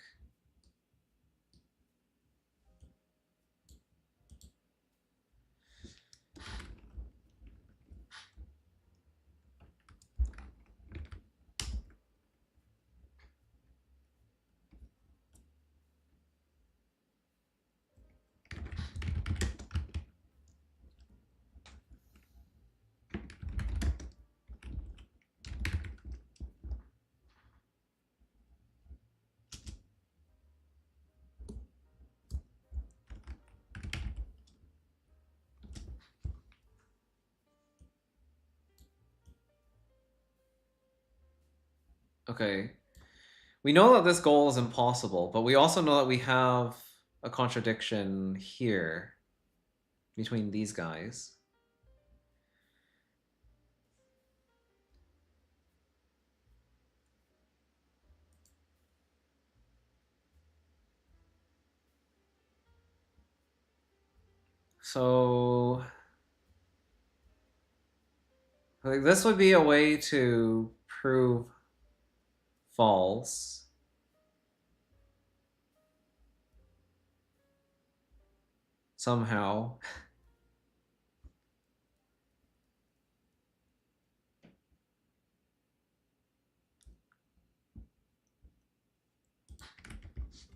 S1: Okay. We know that this goal is impossible, but we also know that we have a contradiction here between these guys. So, like, this would be a way to prove false. Somehow.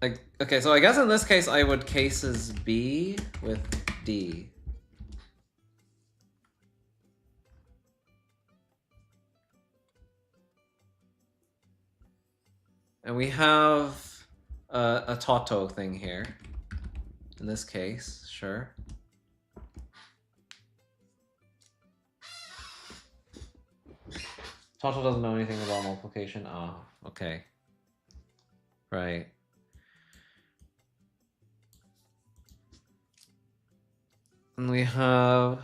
S1: Like, okay, so I guess in this case I would cases B with D. And we have a Toto thing here. In this case, sure. Toto doesn't know anything about multiplication. Oh, okay. Right. And we have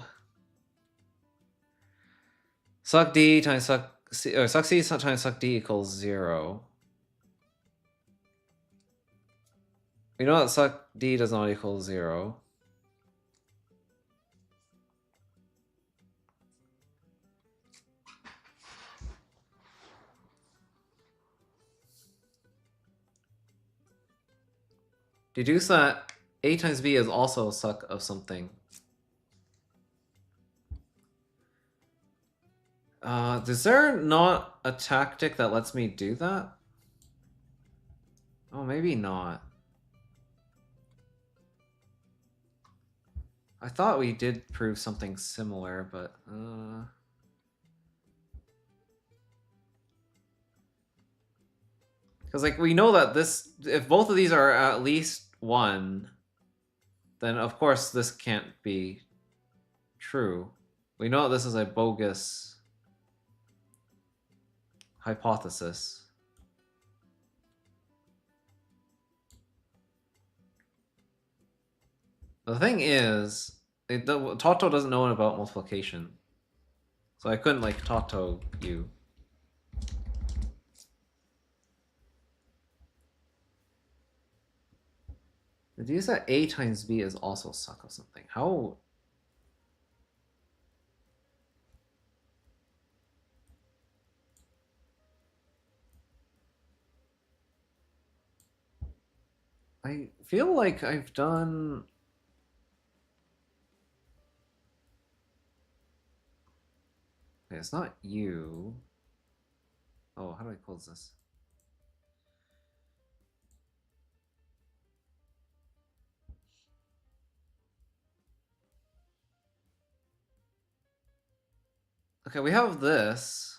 S1: suck D times suck C, or suck C times suck D equals 0. We know that suck D does not equal 0. Deduce that A times B is also suck of something. Is there not a tactic that lets me do that? Oh, maybe not. I thought we did prove something similar, but because like we know that this, if both of these are at least 1, then of course this can't be true. We know that this is a bogus hypothesis. The thing is, Toto doesn't know about multiplication. So I couldn't, like, Toto you. Deduce that A times B is also suck of something. How? I feel like I've done... Okay, it's not you. Oh, how do I close this? Okay, we have this.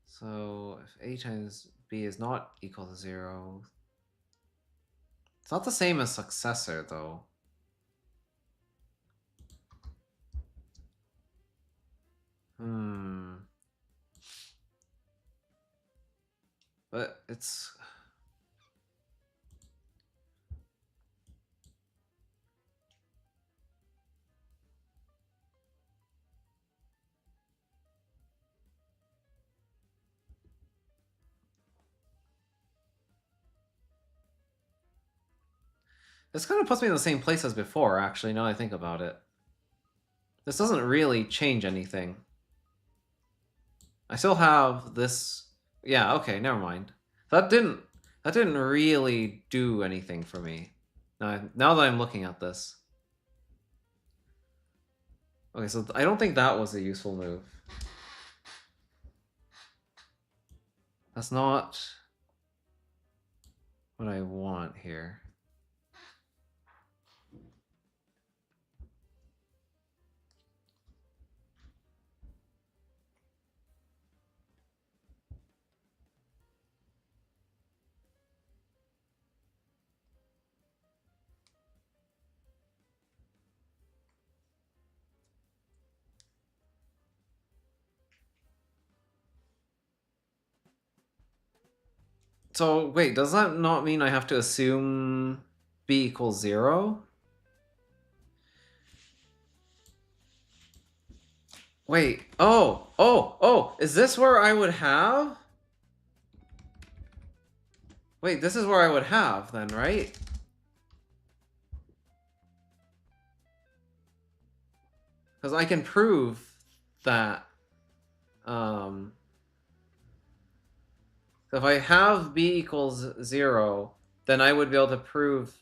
S1: So if A times B is not equal to 0, it's not the same as successor, though. But it's... This kind of puts me in the same place as before, actually, now I think about it. This doesn't really change anything. I still have this... Yeah, okay, never mind. That didn't really do anything for me. Now that I'm looking at this. Okay, so I don't think that was a useful move. That's not what I want here. So, wait, does that not mean I have to assume B equals 0? Wait, oh, is this where I would have? Wait, this is where I would have then, right? Because I can prove that, if I have B equals 0, then I would be able to prove...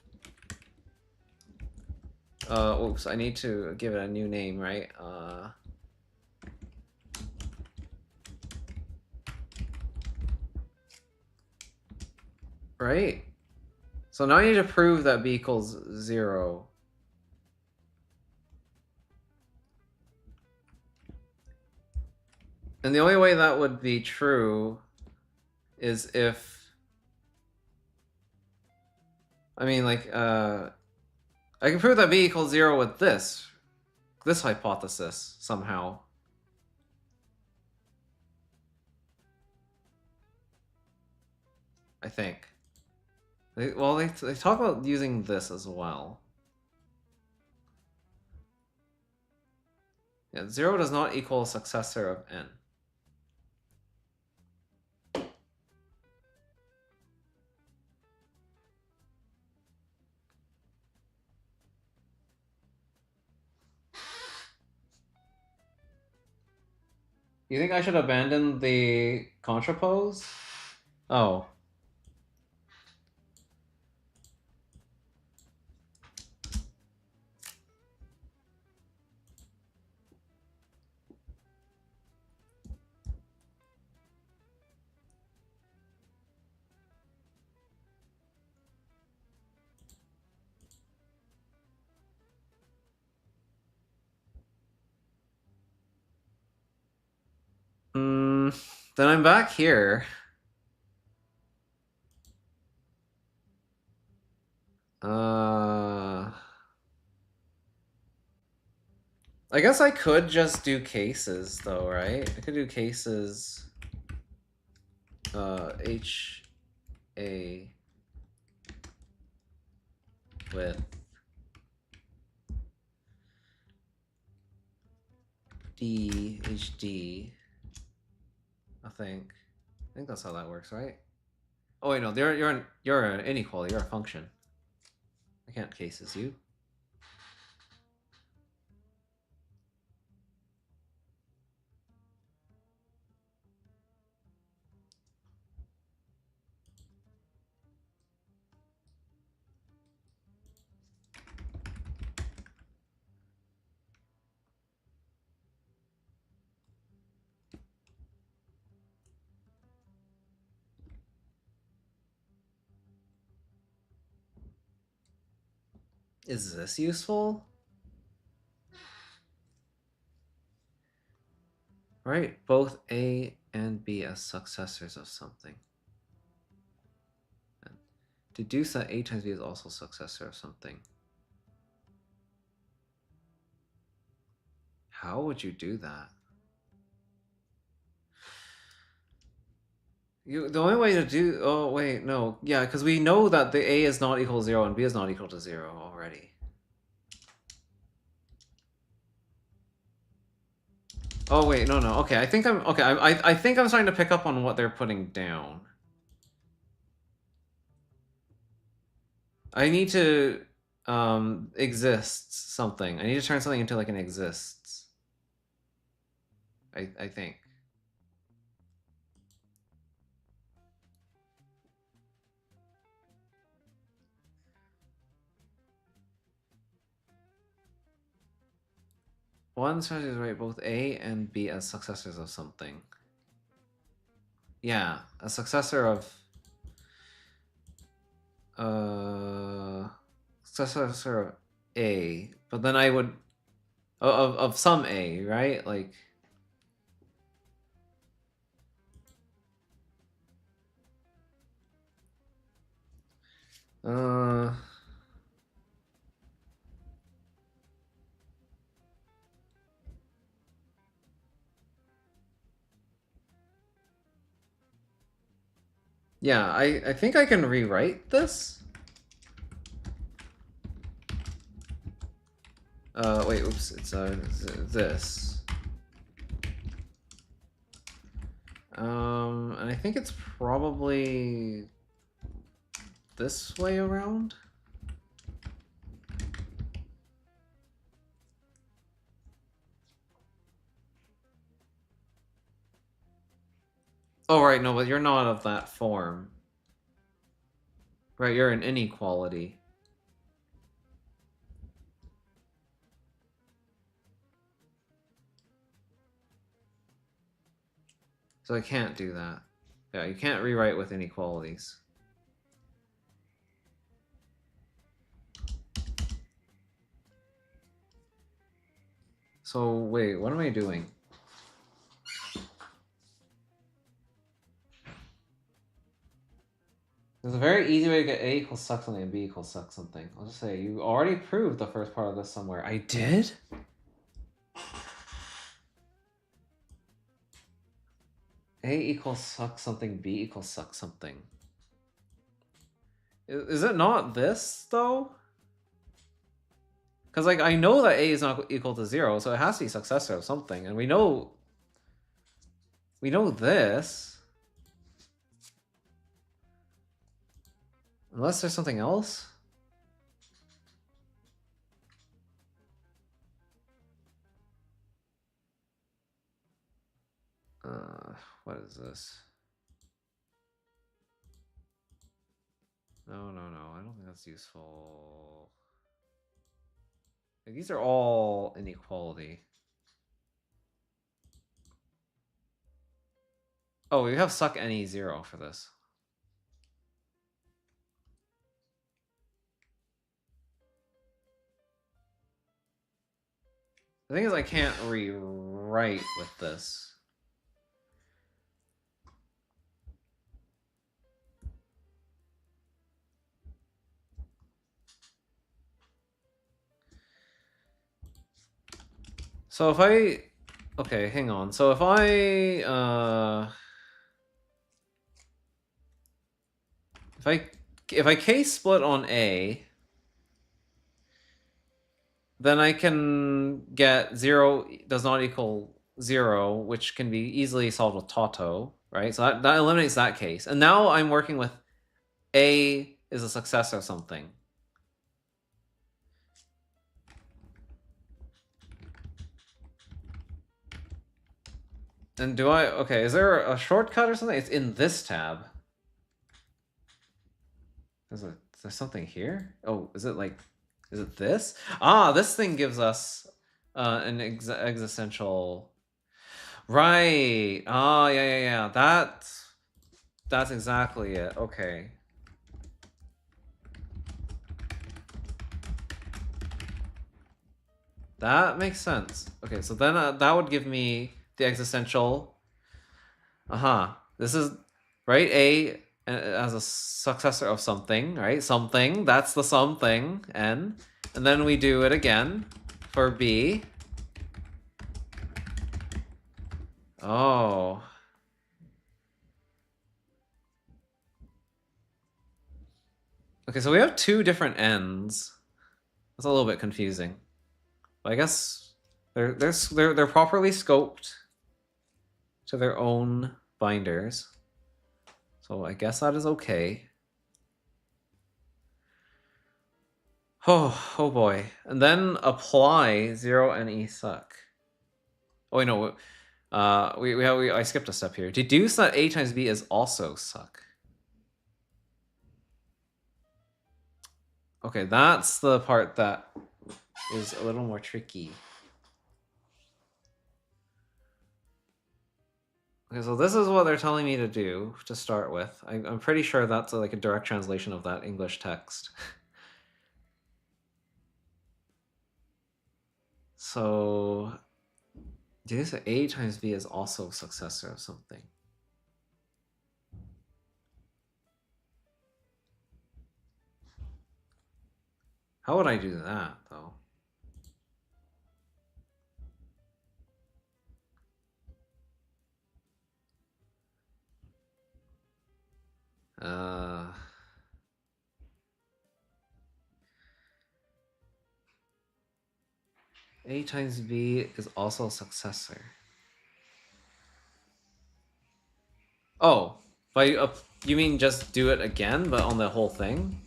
S1: oops, I need to give it a new name, right? right? So now I need to prove that b equals 0. And the only way that would be true is if... I mean, like, I can prove that b equals 0 with this hypothesis, somehow. I think. They talk about using this as well. Yeah, 0 does not equal a successor of n. You think I should abandon the contrapose? Oh. Then I'm back here. I guess I could just do cases, though, right? I could do cases... H... A... with... D... H... D... I think that's how that works, right? Oh wait, no, you're an inequality, you're a function. I can't cases you. Is this useful? Right, both A and B as successors of something. And deduce that A times B is also successor of something. How would you do that? The only way to do... Oh, wait, no. Yeah, because we know that the A is not equal to 0 and B is not equal to 0 already. Oh, wait, no. Okay, I think I'm... Okay, I think I'm starting to pick up on what they're putting down. I need to exist something. I need to turn something into like an exists. I think. One strategy is write both A and B as successors of something. Yeah, a successor of successor of A, but then I would of some A, right? Like yeah, I think I can rewrite this. Wait, oops, it's this. And I think it's probably this way around. Oh, right, no, but you're not of that form. Right, you're an inequality. So I can't do that. Yeah, you can't rewrite with inequalities. So wait, what am I doing? There's a very easy way to get A equals suck something and B equals suck something. I'll just say, you already proved the first part of this somewhere. I did? A equals suck something, B equals suck something. Is it not this, though? Because, like, I know that A is not equal to 0, so it has to be successor of something. And we know this. Unless there's something else? What is this? No, I don't think that's useful. These are all inequality. Oh, we have suck any 0 for this. The thing is, I can't rewrite with this. So if I... Okay, hang on. So if I case split on A, then I can get 0 does not equal 0, which can be easily solved with Tato, right? So that eliminates that case. And now I'm working with A is a successor of something. And do I... Okay, is there a shortcut or something? It's in this tab. There's something here? Oh, is it like... Is it this? Ah, this thing gives us an existential... Right. Ah, yeah. That's exactly it. Okay. That makes sense. Okay, so then that would give me the existential... This is... Right? A as a successor of something, right? Something. That's the something. N. And then we do it again for B. Oh. Okay, so we have 2 different ends. That's a little bit confusing. But I guess they're properly scoped to their own binders. So I guess that is okay. Oh boy. And then apply 0 and E suck. Oh wait, no. I skipped a step here. Deduce that A times B is also suck. Okay, that's the part that is a little more tricky. Okay, so this is what they're telling me to do to start with. I'm pretty sure that's like a direct translation of that English text. So, deduce that A times B is also successor of something. How would I do that, though? A times B is also a successor. Oh, but you mean just do it again, but on the whole thing?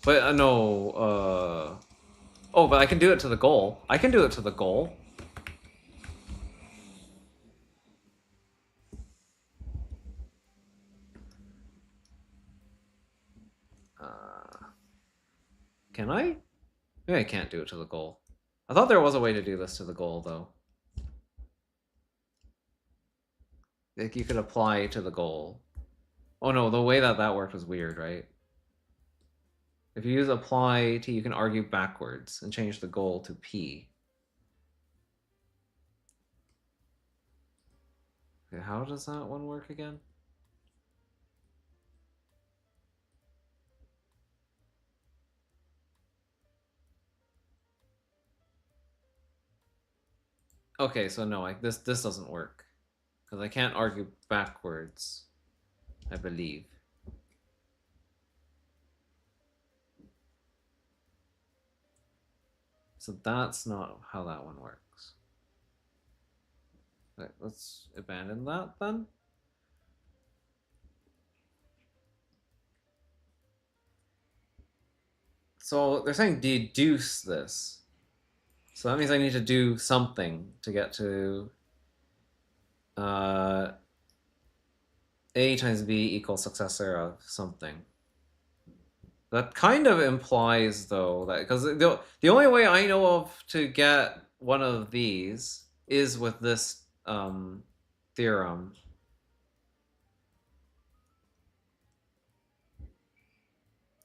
S1: But no, oh, but I can do it to the goal. I can do it to the goal. Can I? Maybe I can't do it to the goal. I thought there was a way to do this to the goal, though. Like, you could apply to the goal. Oh no, the way that worked was weird, right? If you use apply to, you can argue backwards and change the goal to P. Okay, how does that one work again? Okay, so no, this doesn't work because I can't argue backwards, I believe. So that's not how that one works. Right, let's abandon that then. So they're saying deduce this. So that means I need to do something to get to A times B equals successor of something. That kind of implies, though, that because the only way I know of to get one of these is with this theorem.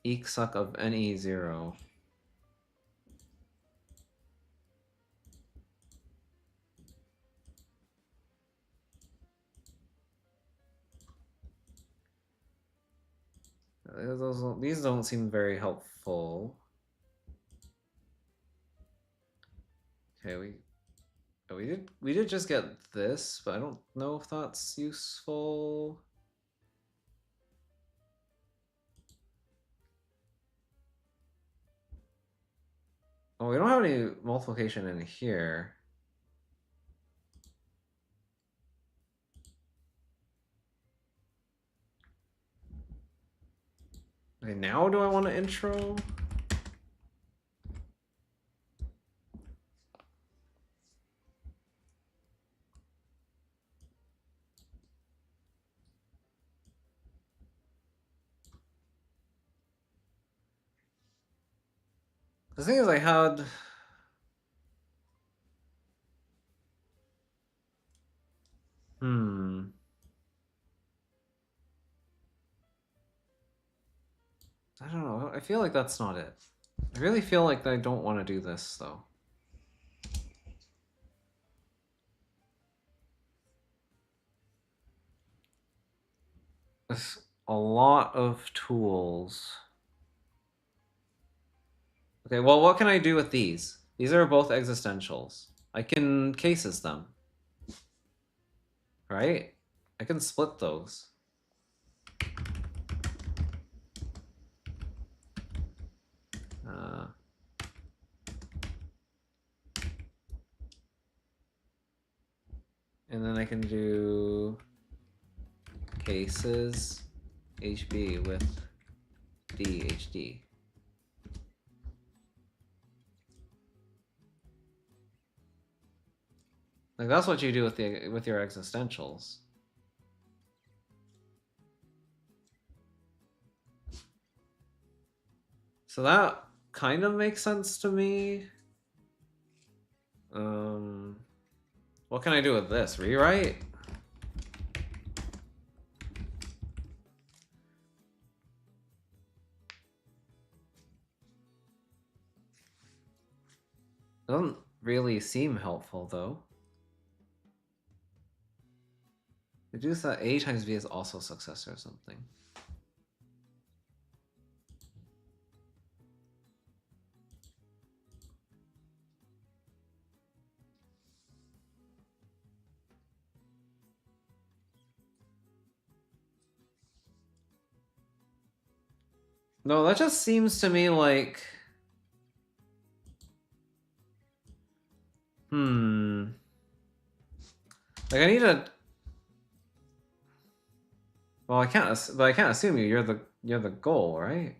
S1: Eq of NE0. These don't seem very helpful. Okay, we did just get this, but I don't know if that's useful. Oh, we don't have any multiplication in here. Okay, now do I want to intro? The thing is, I had... I don't know. I feel like that's not it. I really feel like I don't want to do this, though. There's a lot of tools. Okay, well, what can I do with these? These are both existentials. I can cases them. Right? I can split those. And then I can do cases HB with DHD. Like that's what you do with your existentials. So that kind of makes sense to me. What can I do with this? Rewrite? Doesn't really seem helpful though. Deduce that A times B is also successor or something. No, that just seems to me like... Like I need to... Well, I can't assume you're the goal, right?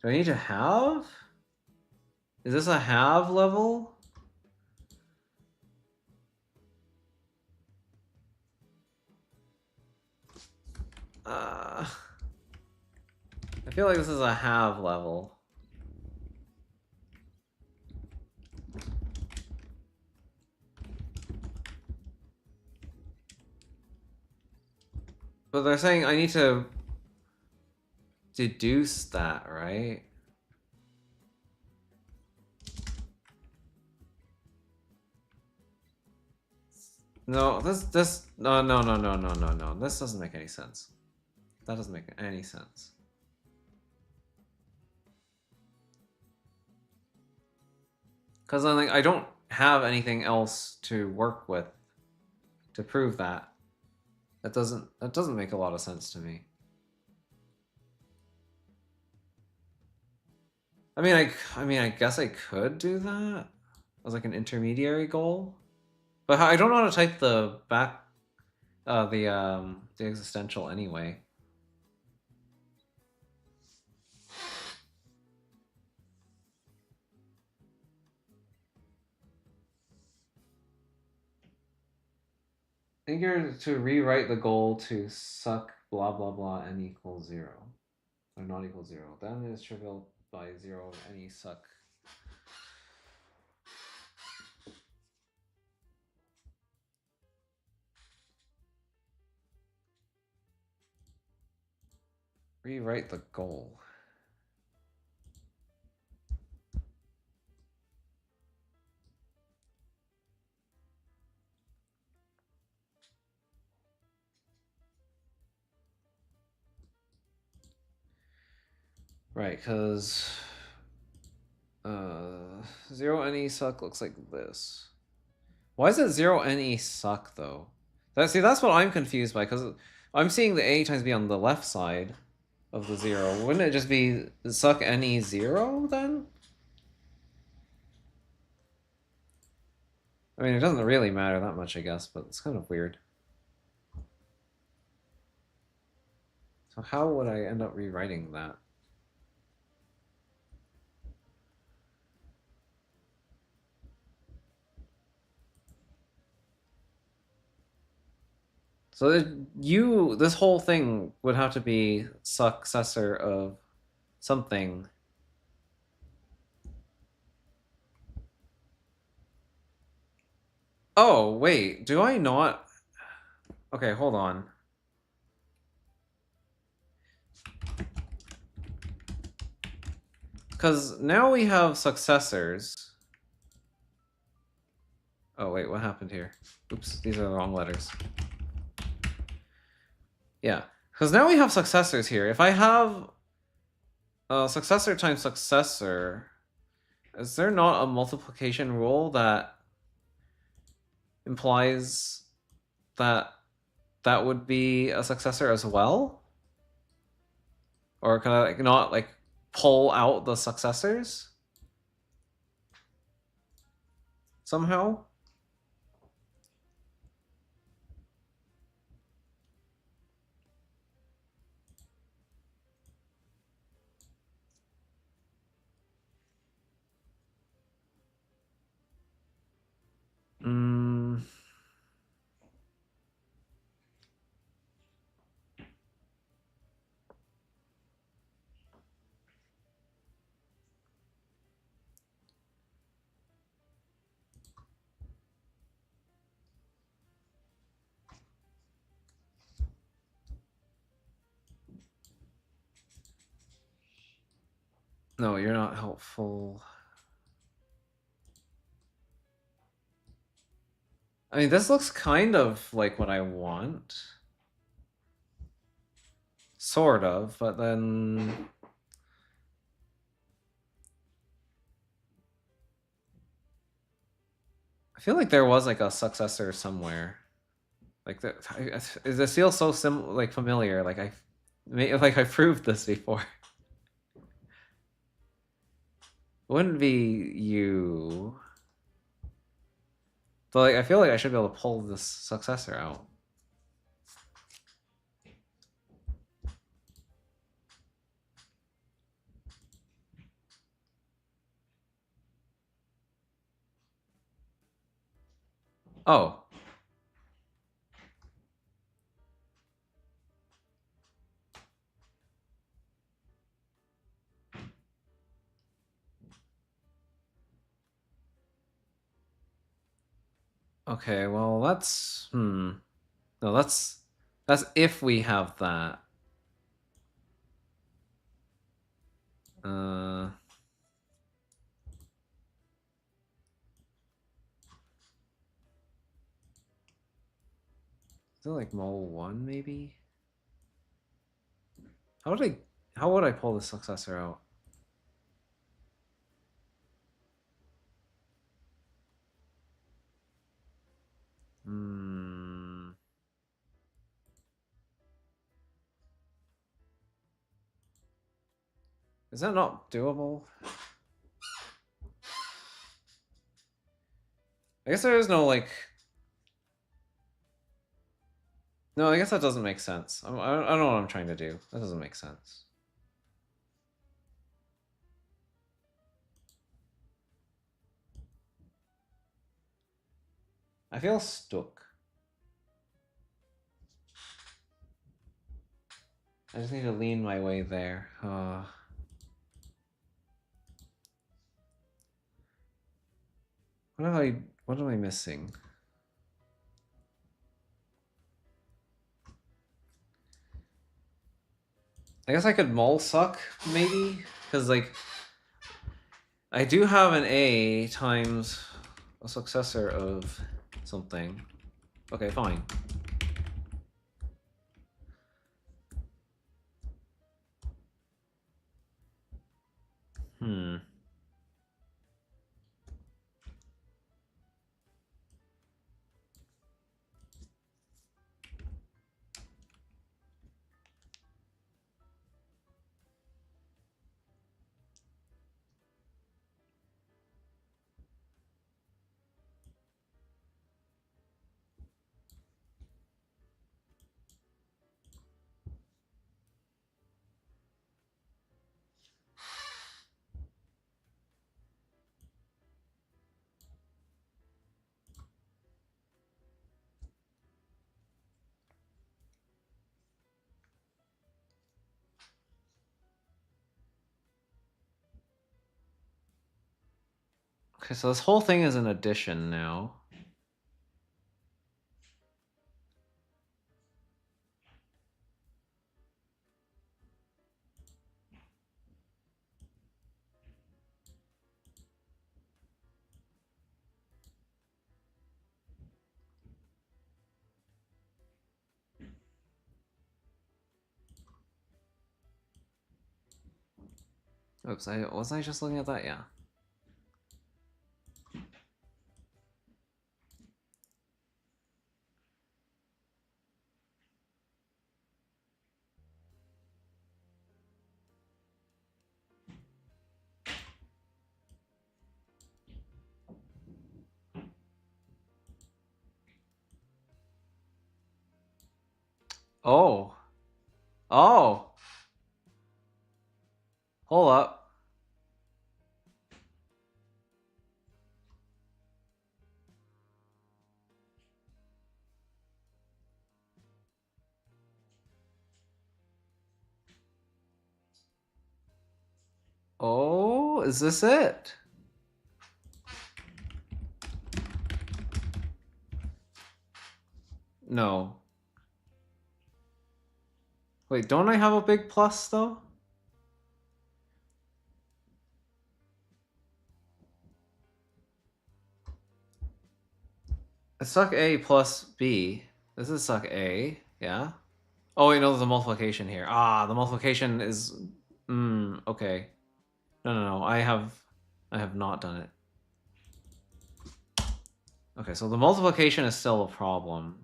S1: Do I need to have? Is this a have level? I feel like this is a have level. But they're saying I need to deduce that, right? No, this no. This doesn't make any sense. That doesn't make any sense. Because I don't have anything else to work with to prove that. That doesn't make a lot of sense to me. I guess I could do that as like an intermediary goal, but I don't know how to type the existential anyway. I think you're to rewrite the goal to suck blah blah blah n equals 0 or not equal 0. Then it is trivial by 0 any suck. Rewrite the goal. Right, because 0 any suck looks like this. Why is it 0 any suck though? That's what I'm confused by, because I'm seeing the a times b on the left side of the 0. Wouldn't it just be suck any 0 then? I mean, it doesn't really matter that much, I guess, but it's kind of weird. So how would I end up rewriting that? So this whole thing would have to be successor of something. Oh, wait, do I not? Okay, hold on. Because now we have successors. Oh, wait, what happened here? Oops, these are the wrong letters. Yeah, because now we have successors here. If I have a successor times successor, is there not a multiplication rule that implies that that would be a successor as well? Or can I not pull out the successors somehow? Mm. No, you're not helpful. I mean, this looks kind of like what I want. Sort of, but then... I feel like there was a successor somewhere. This feels so familiar. I proved this before. Wouldn't be you. But I feel like I should be able to pull this successor out. Oh. Okay, well that's no, that's if we have that. Uh Is it like mole 1 maybe? How would I pull the successor out? Hmm. Is that not doable? I guess there is no like. No, I guess that doesn't make sense. I don't know what I'm trying to do. That doesn't make sense. I feel stuck. I just need to lean my way there. What am I missing? I guess I could mole suck, maybe? Because, like, I do have an A times a successor of something. Okay, fine. Hmm. Okay, so this whole thing is an addition now. Oops, was I just looking at that? Yeah. Oh. Oh. Hold up. Oh, is this it? No. Wait, don't I have a big plus though? It's suck A plus B. This is suck A, yeah? Oh wait, no, there's a multiplication here. Ah, the multiplication is okay. No, I have not done it. Okay, so the multiplication is still a problem.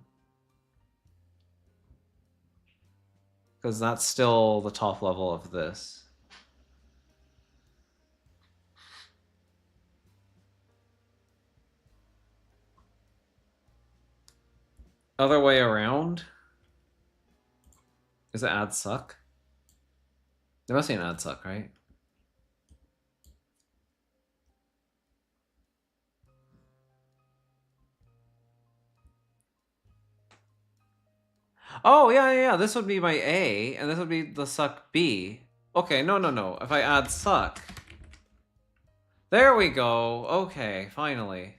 S1: Because that's still the top level of this. Other way around? Is it add suck? There must be an add suck, right? Oh, yeah. This would be my A, and this would be the suck B. Okay, no. If I add suck. There we go. Okay, finally.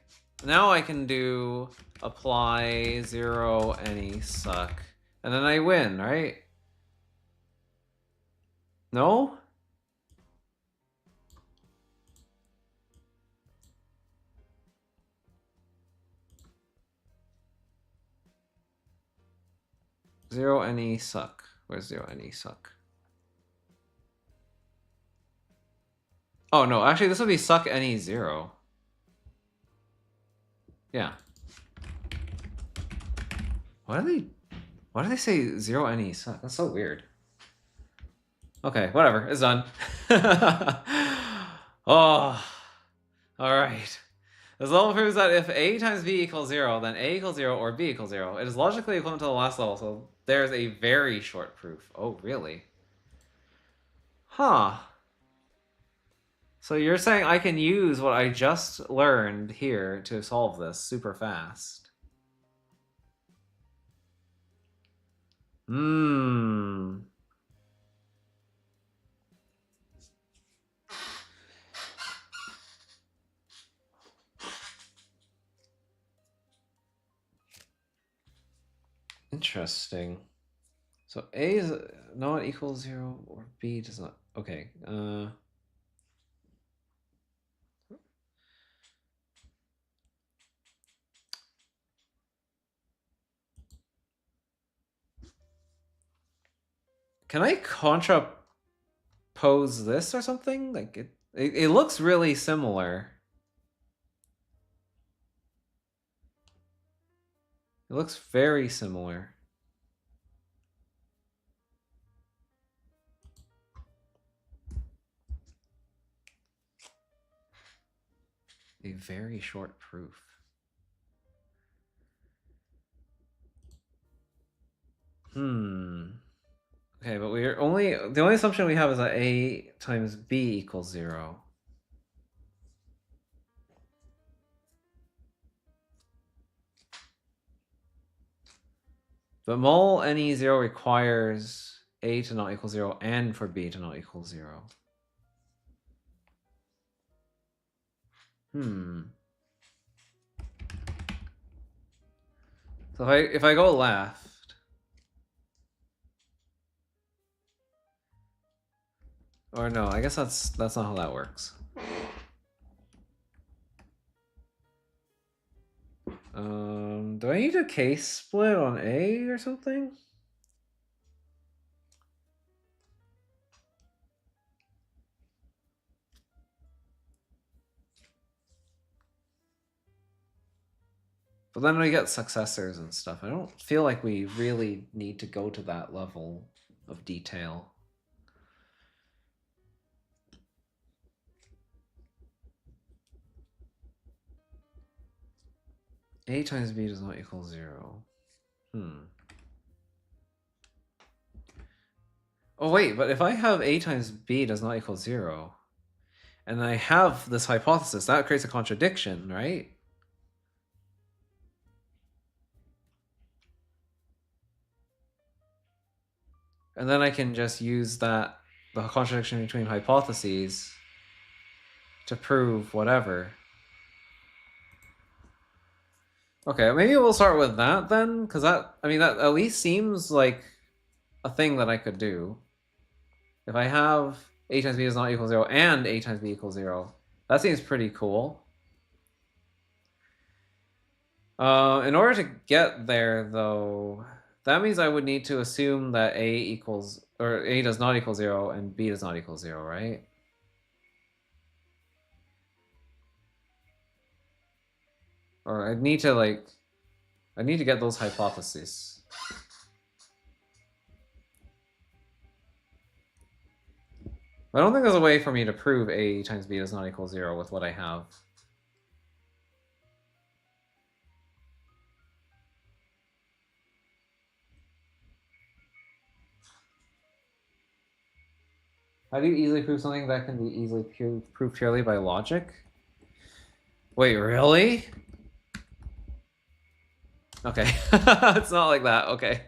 S1: Now I can do apply 0 any suck. And then I win, right? No? 0 any suck. Where's 0 any suck? Oh no, actually this would be suck any 0. Yeah. Why do they say 0 any suck? That's so weird. Okay, whatever. It's done. Oh. Alright. This level proves that if A times B equals 0, then A equals 0 or B equals 0. It is logically equivalent to the last level, so there's a very short proof. Oh, really? Huh. So you're saying I can use what I just learned here to solve this super fast. Hmm. Interesting. So A is not equal 0 or B does not. Okay. Can I contrapose this or something? Like it looks really similar. It looks very similar. A very short proof. Okay, but the only assumption we have is that A times B equals 0. But mul any 0 requires A to not equal 0 and for B to not equal 0. So if I go left, or no, I guess that's not how that works. Do I need a case split on A or something? But then we get successors and stuff. I don't feel like we really need to go to that level of detail. A times B does not equal 0. Oh wait, but if I have A times B does not equal 0, and I have this hypothesis, that creates a contradiction, right? And then I can just use the contradiction between hypotheses to prove whatever. Okay, maybe we'll start with that then, because that at least seems like a thing that I could do. If I have A times B does not equal 0 and A times B equals 0, that seems pretty cool. In order to get there, though, that means I would need to assume that A does not equal 0 and B does not equal 0, right? Or I need to get those hypotheses. I don't think there's a way for me to prove A times B does not equal 0 with what I have. How do you easily prove something that can be easily proved purely by logic? Wait, really? Okay. It's not like that. Okay.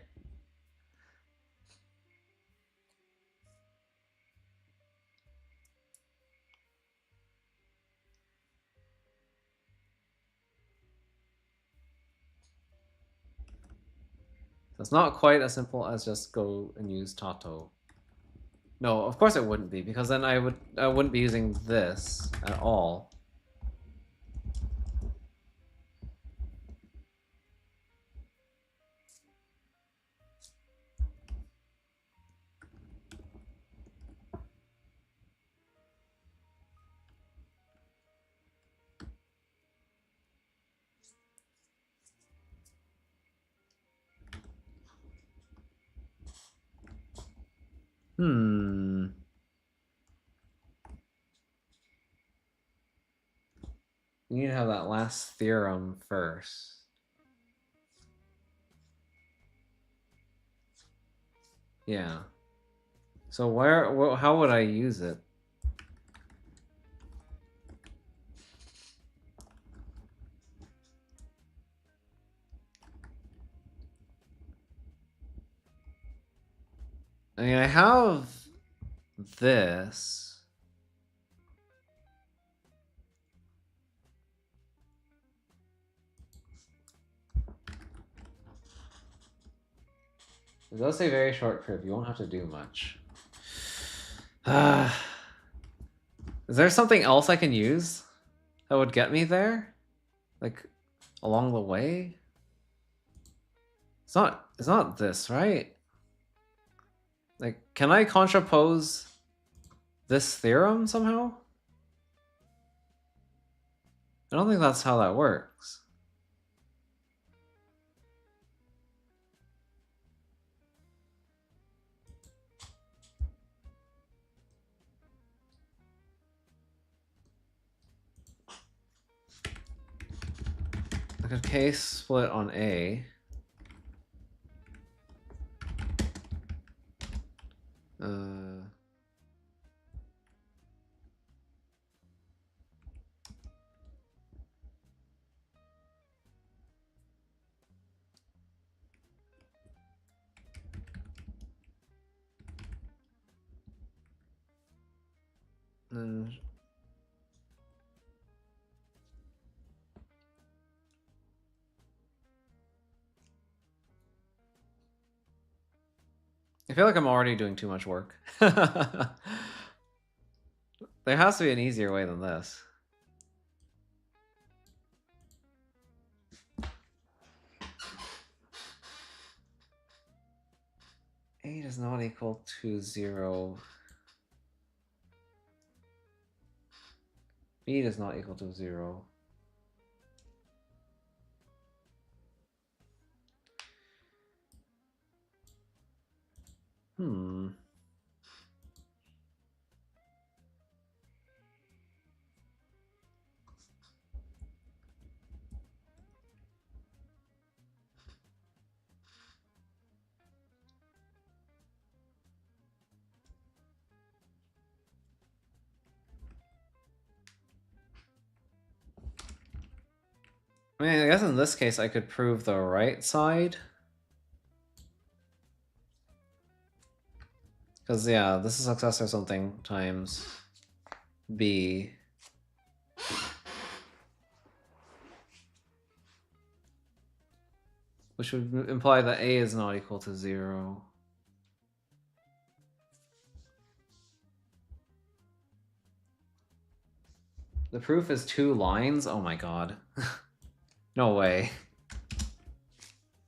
S1: So it's not quite as simple as just go and use Tato. No, of course it wouldn't be, because then I wouldn't be using this at all. Hmm. You need to have that last theorem first. Yeah. So how would I use it? I mean, I have this. It does say very short proof. You won't have to do much. Is there something else I can use that would get me there? Like, along the way? It's not this, right? Like, can I contrapose this theorem somehow? I don't think that's how that works. Like a K split on A. Then I feel like I'm already doing too much work. There has to be an easier way than this. A does not equal to 0. B does not equal to 0. Hmm. I mean, I guess in this case I could prove the right side. Because, yeah, this is successor something times B. Which would imply that A is not equal to 0. The proof is 2 lines? Oh my god. No way.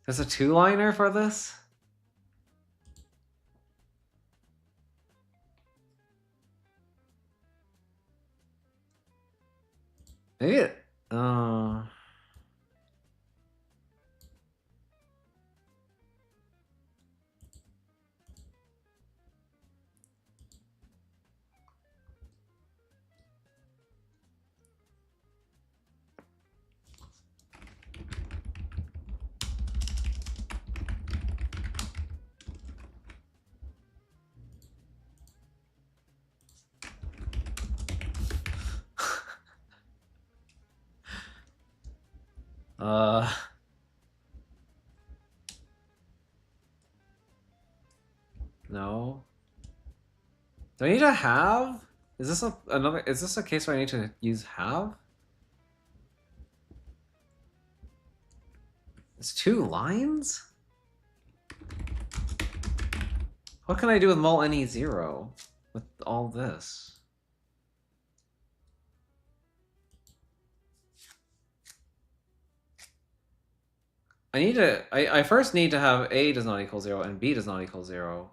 S1: There's a 2-liner for this? Maybe it... No. Do I need to have? Is this is this a case where I need to use have? It's 2 lines? What can I do with mul any 0 with all this? I first need to have A does not equal 0 and B does not equal 0.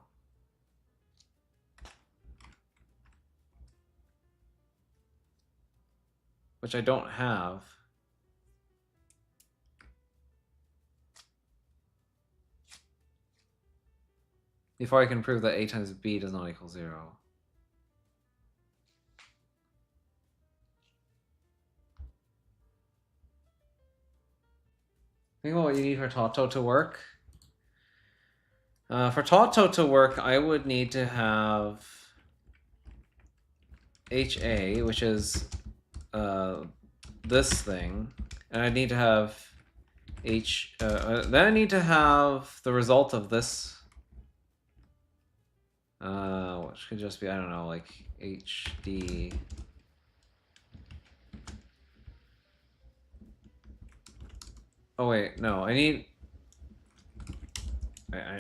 S1: Which I don't have. before I can prove that a times b does not equal 0. Think about what you need for Tato to work. For Tato to work, I would need to have HA, which is this thing, and I need to have then I need to have the result of this, which could just be, I don't know, like HD. Oh wait, no, I need. I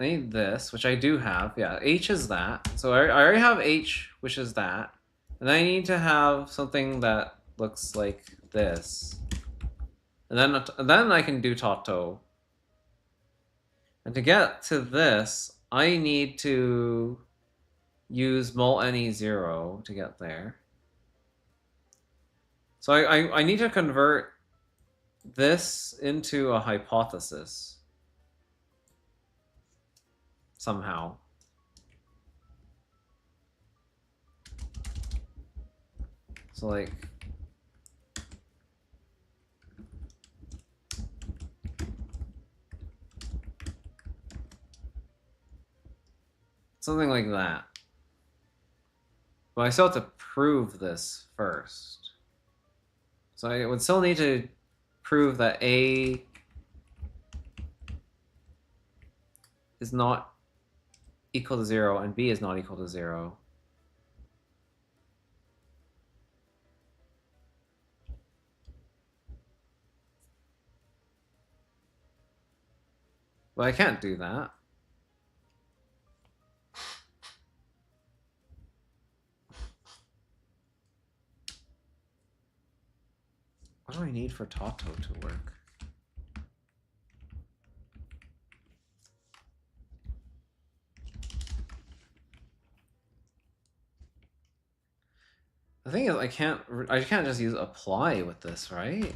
S1: need this, which I do have. Yeah, H is that. So I already have H, which is that. And then I need to have something that looks like this. And then I can do Tato. And to get to this, I need to use mul ne0 to get there. So I need to convert this into a hypothesis somehow. So like something like that. But I still have to prove this first. So I would still need to prove that A is not equal to 0 and B is not equal to 0. But I can't do that. What do I need for Tato to work? The thing is, I can't just use apply with this, right?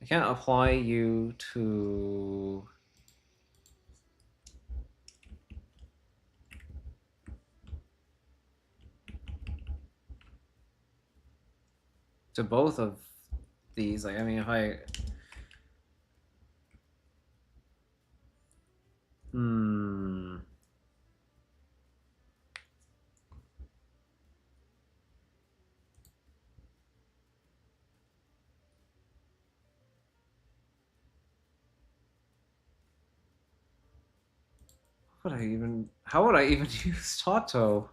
S1: I can't apply you to both of these. Like, I mean, if I how would I even use Tato?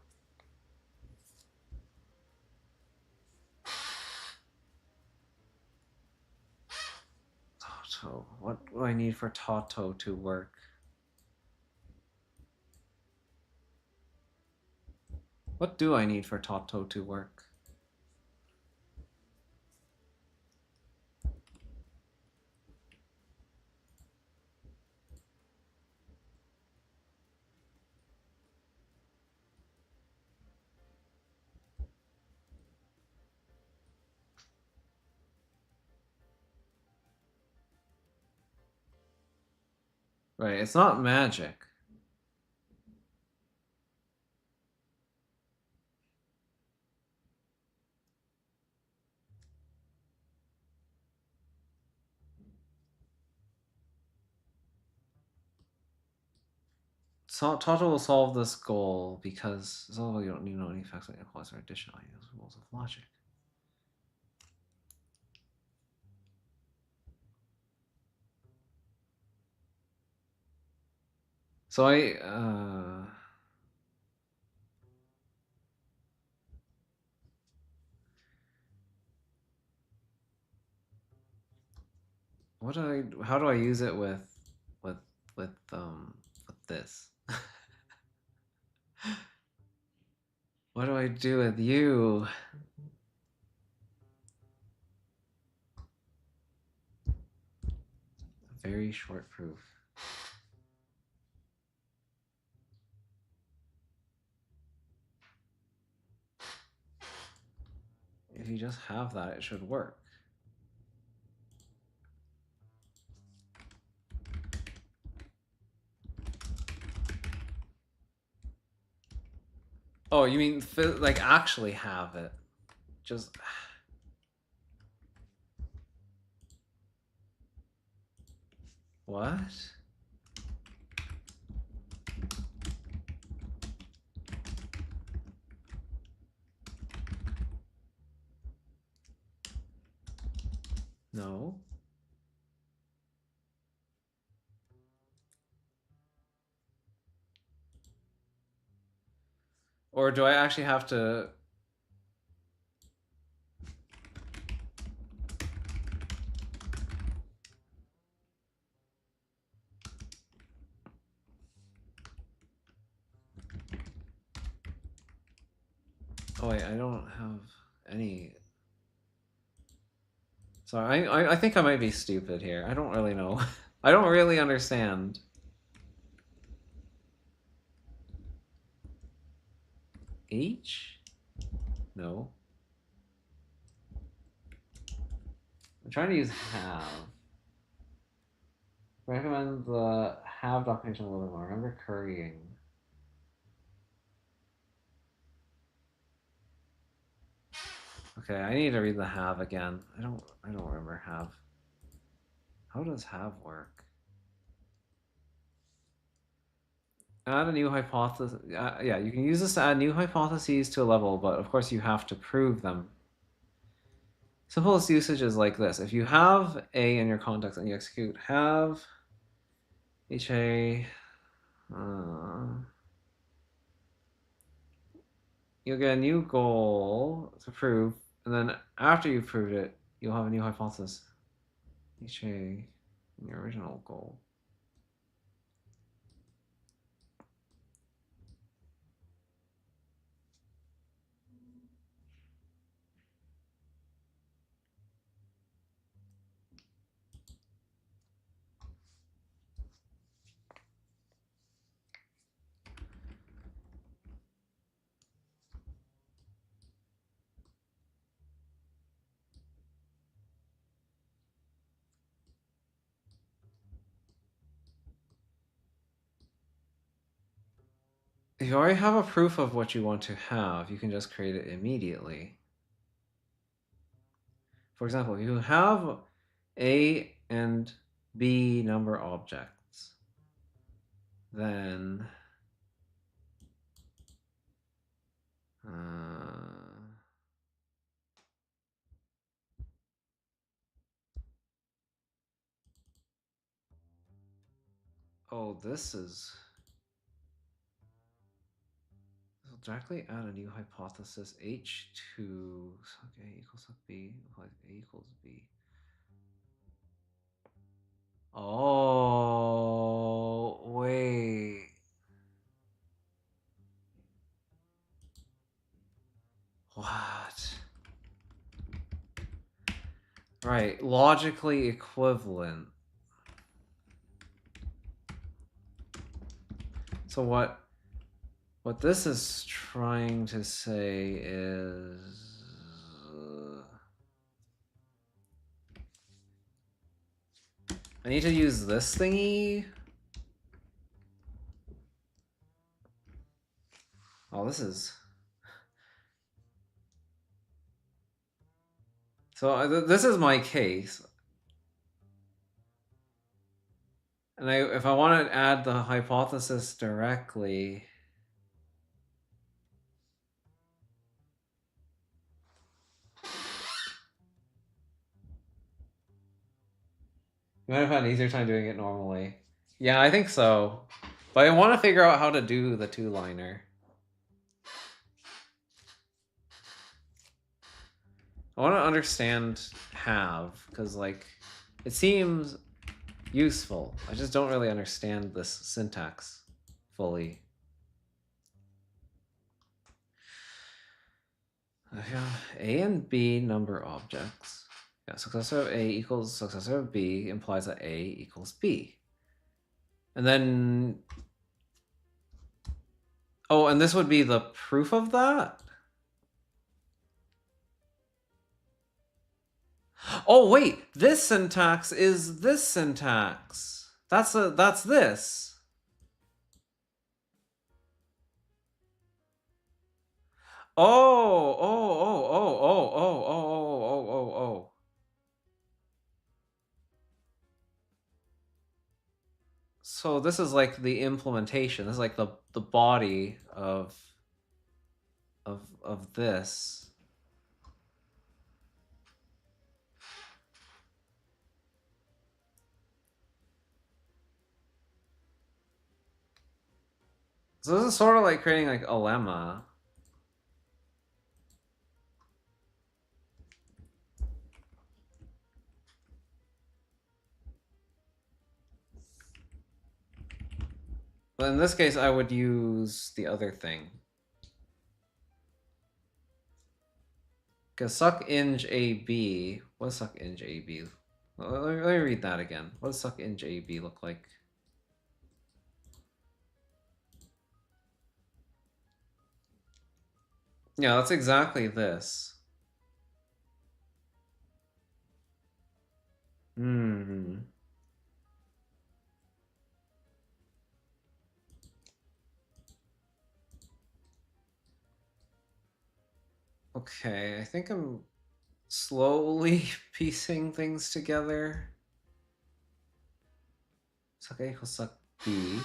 S1: Tato. What do I need for Tato to work? What do I need for Tato to work? Right, it's not magic. So Tato will solve this goal because although you don't need to know any effects like equalize or addition, I use rules of logic. So how do I use it with with with this? What do I do with you? A very short proof. If you just have that, it should work. Oh, you mean like actually have it? Just what? No. Or do I actually have to? Oh wait, I don't have any. So I think I might be stupid here. I don't really know. I don't really understand. H? No. I'm trying to use have. Recommend the have documentation a little bit more. Remember currying. Okay, I need to read the have again. I don't remember have. How does have work? Add a new hypothesis. Yeah, you can use this to add new hypotheses to a level, but of course you have to prove them. Simplest usage is like this. If you have A in your context and you execute have HA, you'll get a new goal to prove, and then after you've proved it, you'll have a new hypothesis. HA in your original goal. If you already have a proof of what you want to have, you can just create it immediately. For example, if you have A and B number objects, then oh, this is directly add a new hypothesis H2 suck A equals suck B like A equals B. Oh, wait. What? Right, logically equivalent. So what this is trying to say is I need to use this thingy. Oh, this is so this is my case. And if I want to add the hypothesis directly, you might have had an easier time doing it normally. Yeah, I think so. But I want to figure out how to do the two-liner. I want to understand have, because like it seems useful. I just don't really understand this syntax fully. A and B number objects. Yeah, successor of A equals successor of B implies that A equals B. And then... Oh, and this would be the proof of that? Oh, wait! This syntax is this syntax. That's this. Oh, oh, oh, oh, oh, oh, oh, oh, oh, oh, oh. So this is like the implementation. This is like the body of this. So this is sort of like creating like a lemma. But in this case, I would use the other thing. Because suck inj AB. What does suck inj AB? Let me read that again. What does suck inj AB look like? Yeah, that's exactly this. Hmm. Okay, I think I'm slowly piecing things together. Suck A equals suck B.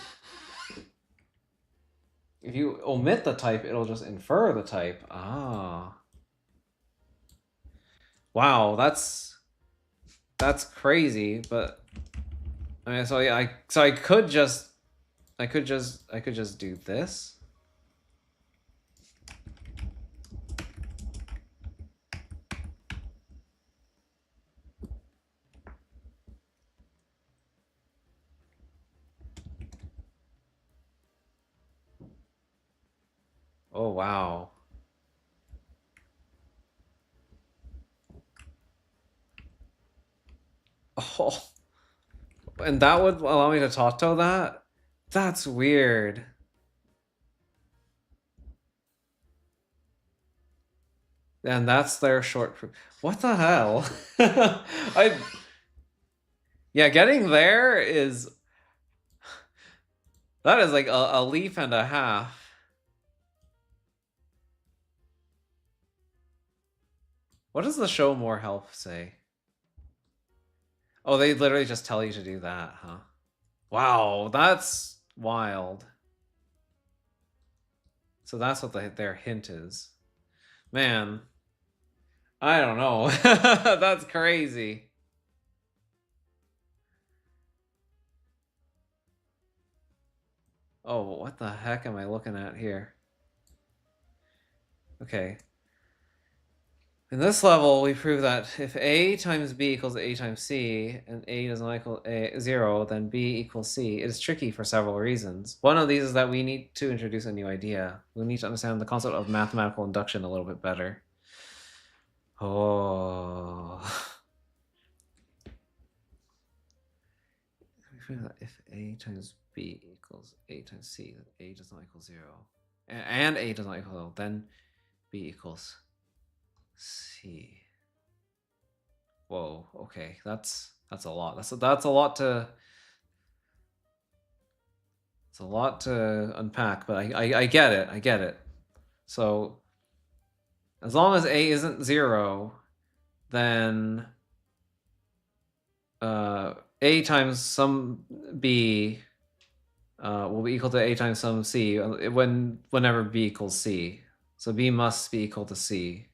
S1: If you omit the type, it'll just infer the type. Ah. Wow, that's crazy, but I mean, so yeah, I could just do this. Oh wow. Oh, and that would allow me to Tato that? That's weird. And that's their short proof. What the hell? Yeah, getting there is that is like a leaf and a half. What does the show more help say? Oh, they literally just tell you to do that, huh? Wow, that's wild. So that's what their hint is. Man, I don't know. That's crazy. Oh, what the heck am I looking at here? Okay. In this level, we prove that if A times B equals A times C, and A does not equal 0, then B equals C. It is tricky for several reasons. One of these is that we need to introduce a new idea. We need to understand the concept of mathematical induction a little bit better. Oh. We prove that if A times B equals A times C, then A does not equal 0. And A does not equal 0, then B equals C. Whoa, okay, that's a lot. That's a lot to it's a lot to unpack, but I get it. I get it. So as long as A isn't 0, then A times some B will be equal to A times some C whenever B equals C. So B must be equal to C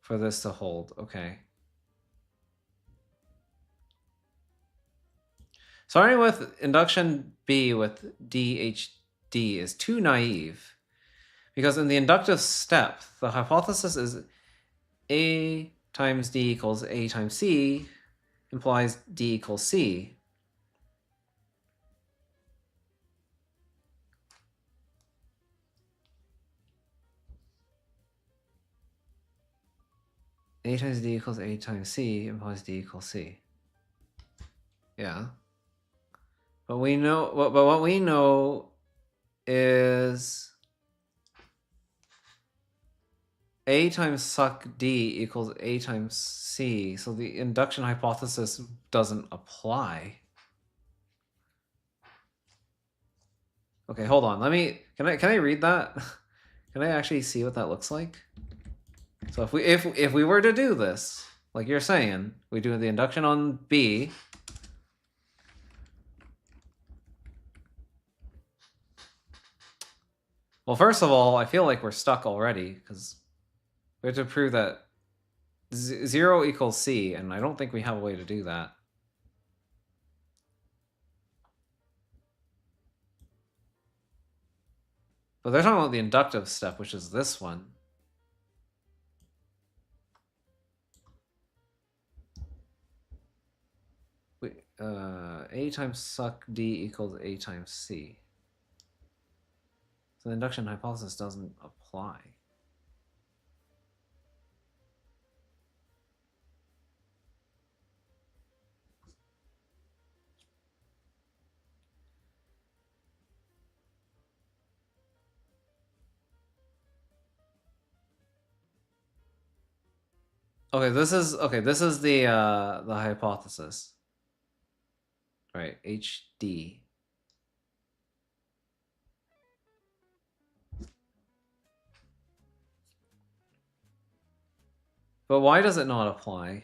S1: for this to hold. Okay. Starting with induction B with DHD is too naive. Because in the inductive step, the hypothesis is A times D equals A times C implies D equals C. A times D equals A times C implies D equals C. Yeah. But we know what we know is A times suck D equals A times C. So the induction hypothesis doesn't apply. Okay, hold on. Let me. Can I read that? Can I actually see what that looks like? So if we were to do this, like you're saying, we do the induction on B. Well, first of all, I feel like we're stuck already because we have to prove that 0 equals C, and I don't think we have a way to do that. But they're talking about the inductive step, which is this one. A times suck D equals A times C. So the induction hypothesis doesn't apply. Okay, this is the hypothesis. Right, HD. But why does it not apply?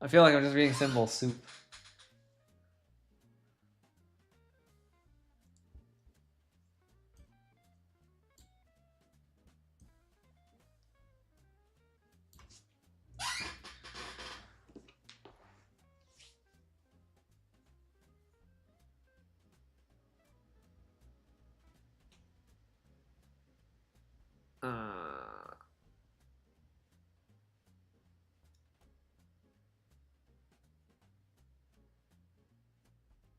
S1: I feel like I'm just reading symbol soup.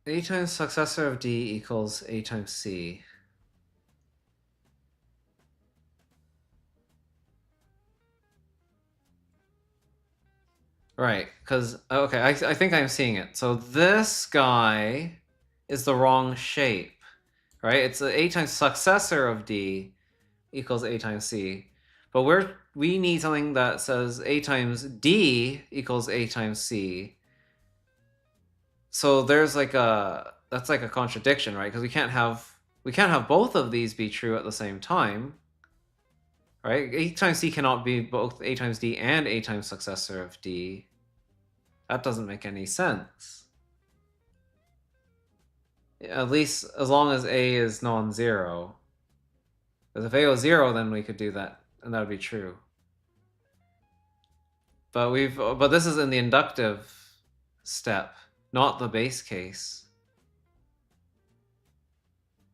S1: A times successor of D equals A times C. Right, because, okay, I think I'm seeing it. So this guy is the wrong shape, right? It's a times successor of D equals A times C. But we need something that says A times D equals A times C. So there's that's like a contradiction, right? Because we can't have both of these be true at the same time. Right? A times C cannot be both A times D and A times successor of D. That doesn't make any sense. At least as long as A is non-zero. Because if A was 0, then we could do that, and that would be true. But this is in the inductive step, not the base case.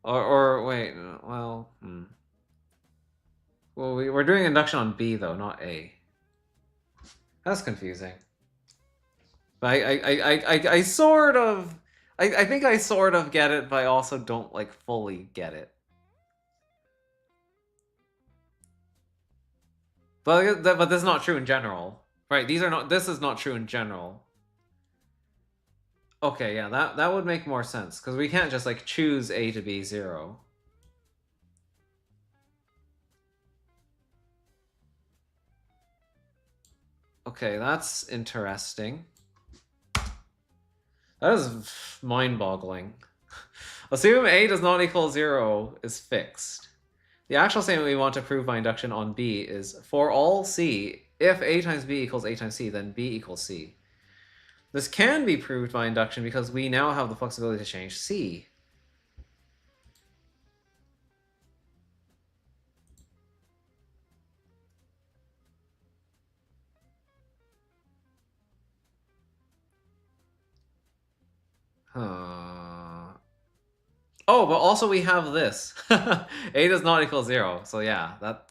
S1: Or wait, well, Well, we're doing induction on B though, not A. That's confusing. But I sort of, I think I sort of get it, but I also don't like fully get it. But that's not true in general, right? This is not true in general. Okay, yeah, that would make more sense because we can't just like choose A to be 0. Okay, that's interesting. That is mind-boggling. Assume A does not equal 0 is fixed. The actual statement we want to prove by induction on B is for all C, if A times B equals A times C, then B equals C. This can be proved by induction because we now have the flexibility to change C. Oh, but also we have this. A does not equal 0. So yeah, that...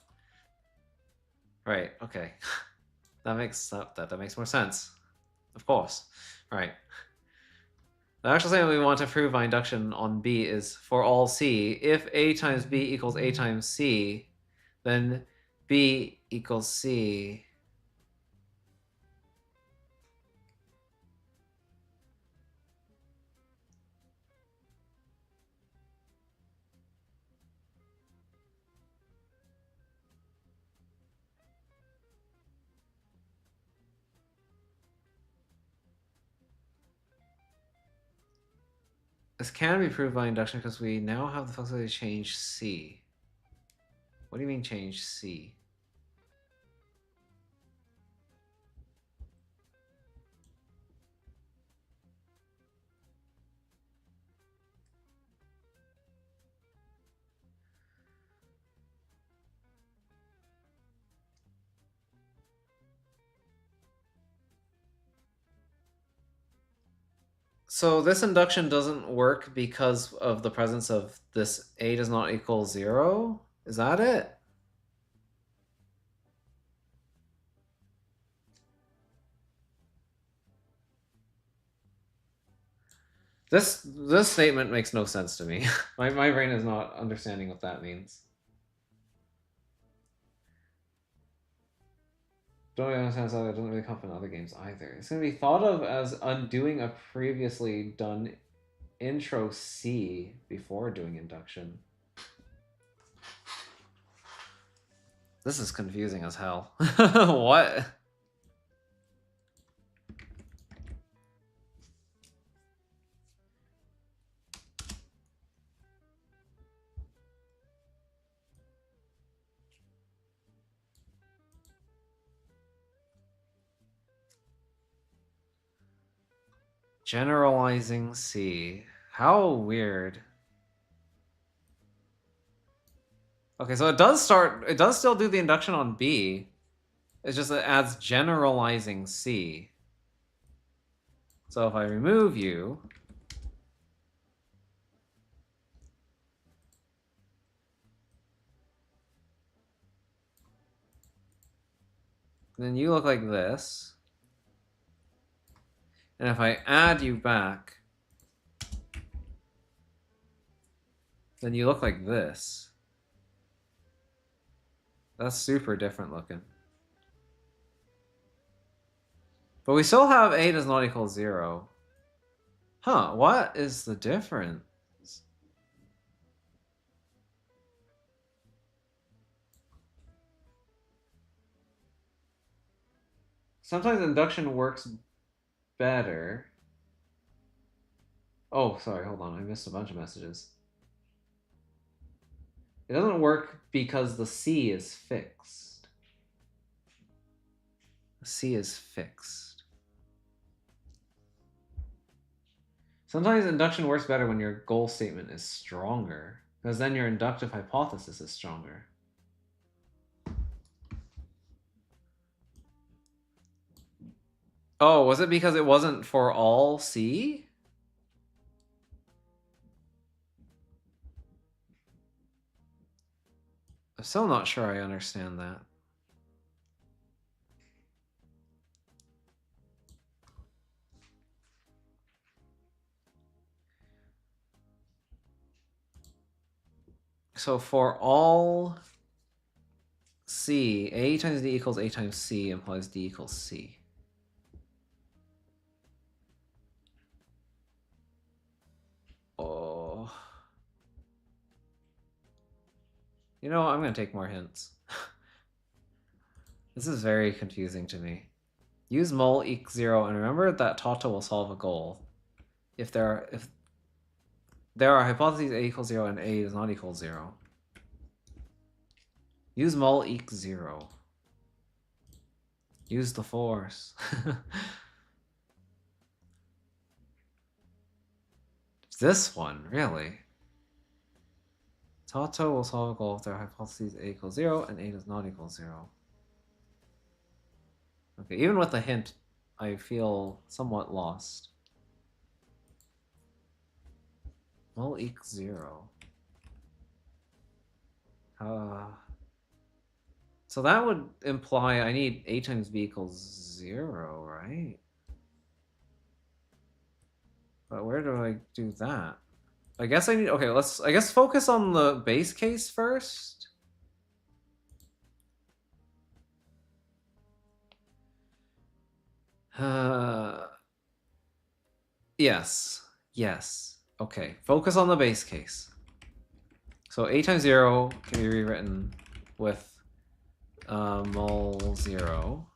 S1: Right, okay. That makes more sense. Of course. Right. The actual statement we want to prove by induction on B is for all C, if A times B equals A times C, then B equals C. This can be proved by induction because we now have the flexibility to change C. What do you mean change C? So this induction doesn't work because of the presence of this A does not equal 0? Is that it? This statement makes no sense to me. my brain is not understanding what that means. Don't really understand how it doesn't really come from other games either. It's going to be thought of as undoing a previously done intro C before doing induction. This is confusing as hell. What? Generalizing C. How weird. Okay, so it does still do the induction on B. It's just it adds generalizing C. So if I remove you, then you look like this. And if I add you back, then you look like this. That's super different looking. But we still have A does not equal 0. Huh, what is the difference? Sometimes induction works better. Oh, sorry, hold on. I missed a bunch of messages. It doesn't work because the C is fixed. The C is fixed. Sometimes induction works better when your goal statement is stronger, because then your inductive hypothesis is stronger. Oh, was it because it wasn't for all C? I'm still not sure I understand that. So for all C, A times D equals A times C implies D equals C. Oh. You know, I'm going to take more hints. This is very confusing to me. Use mul equals 0 and remember that Tata will solve a goal if there are hypotheses A equals 0 and A does not equal 0. Use mul equals 0. Use the force. This one, really? Tata will solve a goal if there are hypotheses A equals 0 and A does not equal 0. Okay, even with the hint, I feel somewhat lost. Mul equals 0. So that would imply I need A times B equals 0, right? But where do I do that? I guess I need, okay, I guess focus on the base case first. Yes. Okay, focus on the base case. So A times 0 can be rewritten with mul 0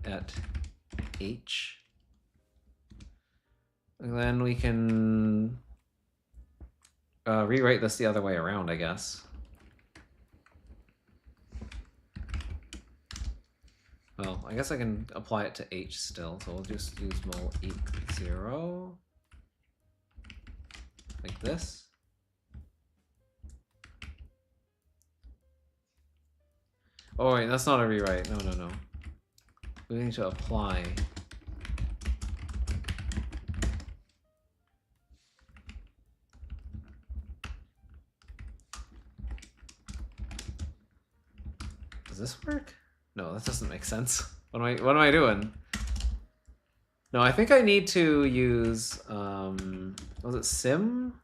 S1: at H. And then we can rewrite this the other way around, I guess. Well, I guess I can apply it to h still, so we'll just use mul eq 0. Like this. Oh wait, that's not a rewrite. No, no, no. We need to apply. Does this work? No, that doesn't make sense. What am I doing? No, I think I need to use was it sim?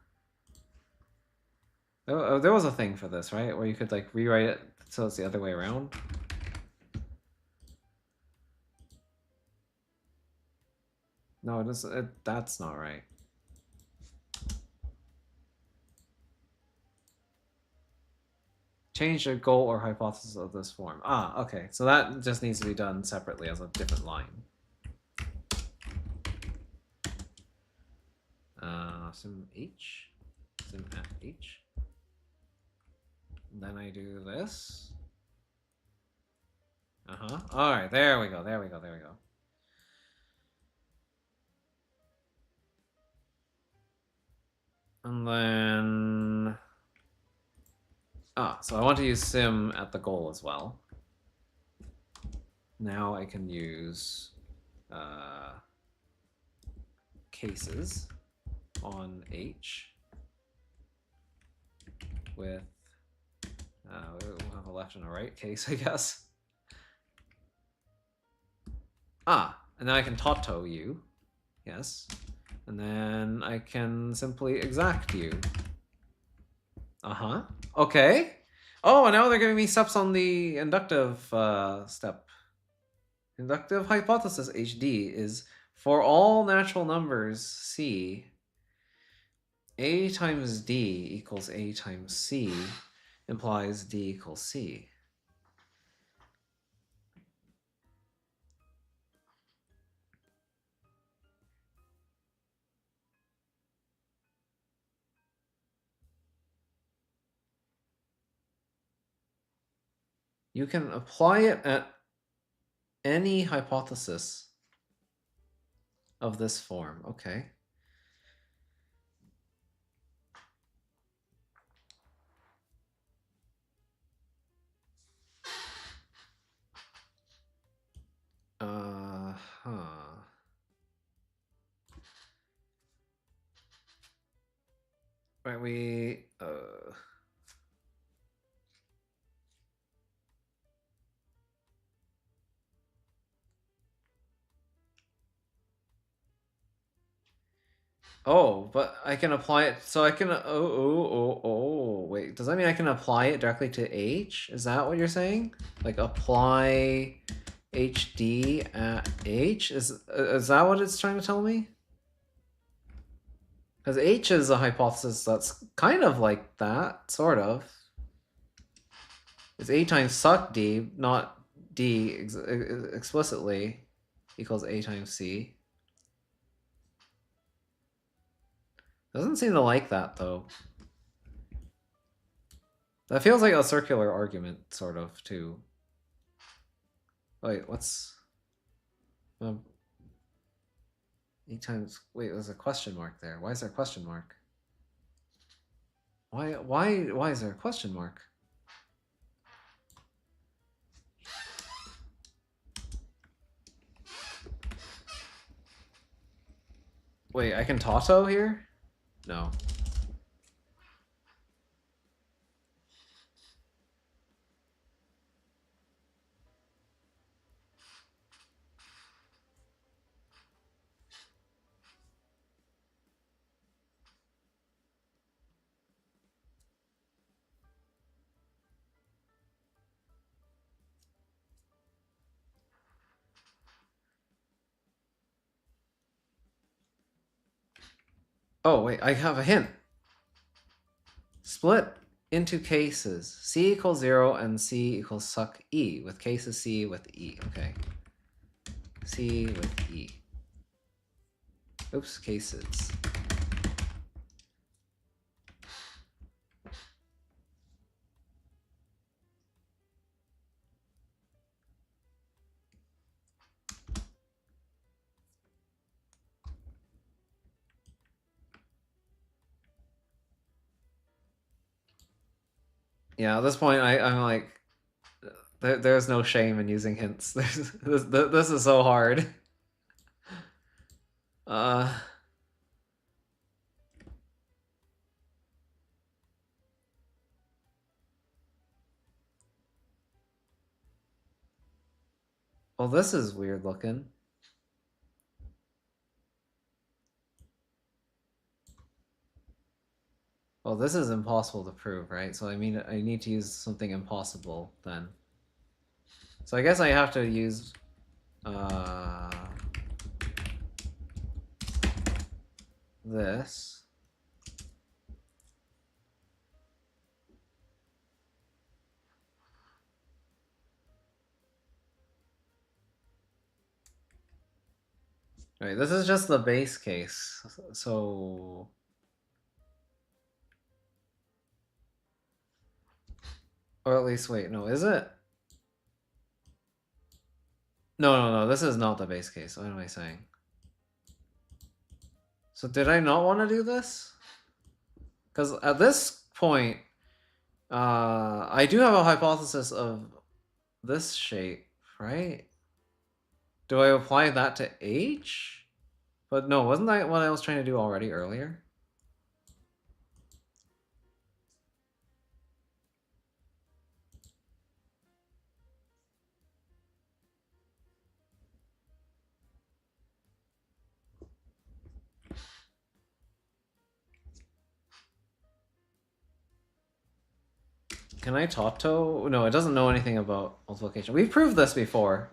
S1: Oh, there was a thing for this, right? Where you could like rewrite it so it's the other way around. No, that's not right. Change the goal or hypothesis of this form. Ah, okay. So that just needs to be done separately as a different line. Sim h, sim at h. And then I do this. All right, there we go. There we go. There we go. And then so I want to use sim at the goal as well. Now I can use cases on h with we'll have a left and a right case, I guess. And then I can Tato you, yes, and then I can simply exact you. Okay. Oh, and now they're giving me steps on the inductive step. Inductive hypothesis HD is for all natural numbers C, A times D equals A times C implies D equals C. You can apply it at any hypothesis of this form. Okay. Right, we oh, but I can apply it, so I can, wait, does that mean I can apply it directly to H? Is that what you're saying? Like apply HD at H? Is that what it's trying to tell me? Because H is a hypothesis that's kind of like that, sort of. It's A times suck D, not D explicitly, equals A times C. Doesn't seem to like that, though. That feels like a circular argument, sort of, too. Wait, what's... A times... Wait, there's a question mark there. Why is there a question mark? Why is there a question mark? Wait, I can Tato here? No. Oh, wait, I have a hint. Split into cases. C equals 0 and C equals suck E, with cases C with E. Okay. C with E. Oops, cases. Yeah, at this point, I'm like, there's no shame in using hints. This is so hard. Uh, well, this is weird looking. Well, this is impossible to prove, right? So I mean, I need to use something impossible then. So I guess I have to use this. Right, this is just the base case. So or at least wait, no, is it? No, this is not the base case. What am I saying? So did I not want to do this? Because at this point, I do have a hypothesis of this shape, right? Do I apply that to H? But no, wasn't that what I was trying to do already earlier? Can I Tato? No, it doesn't know anything about multiplication. We've proved this before.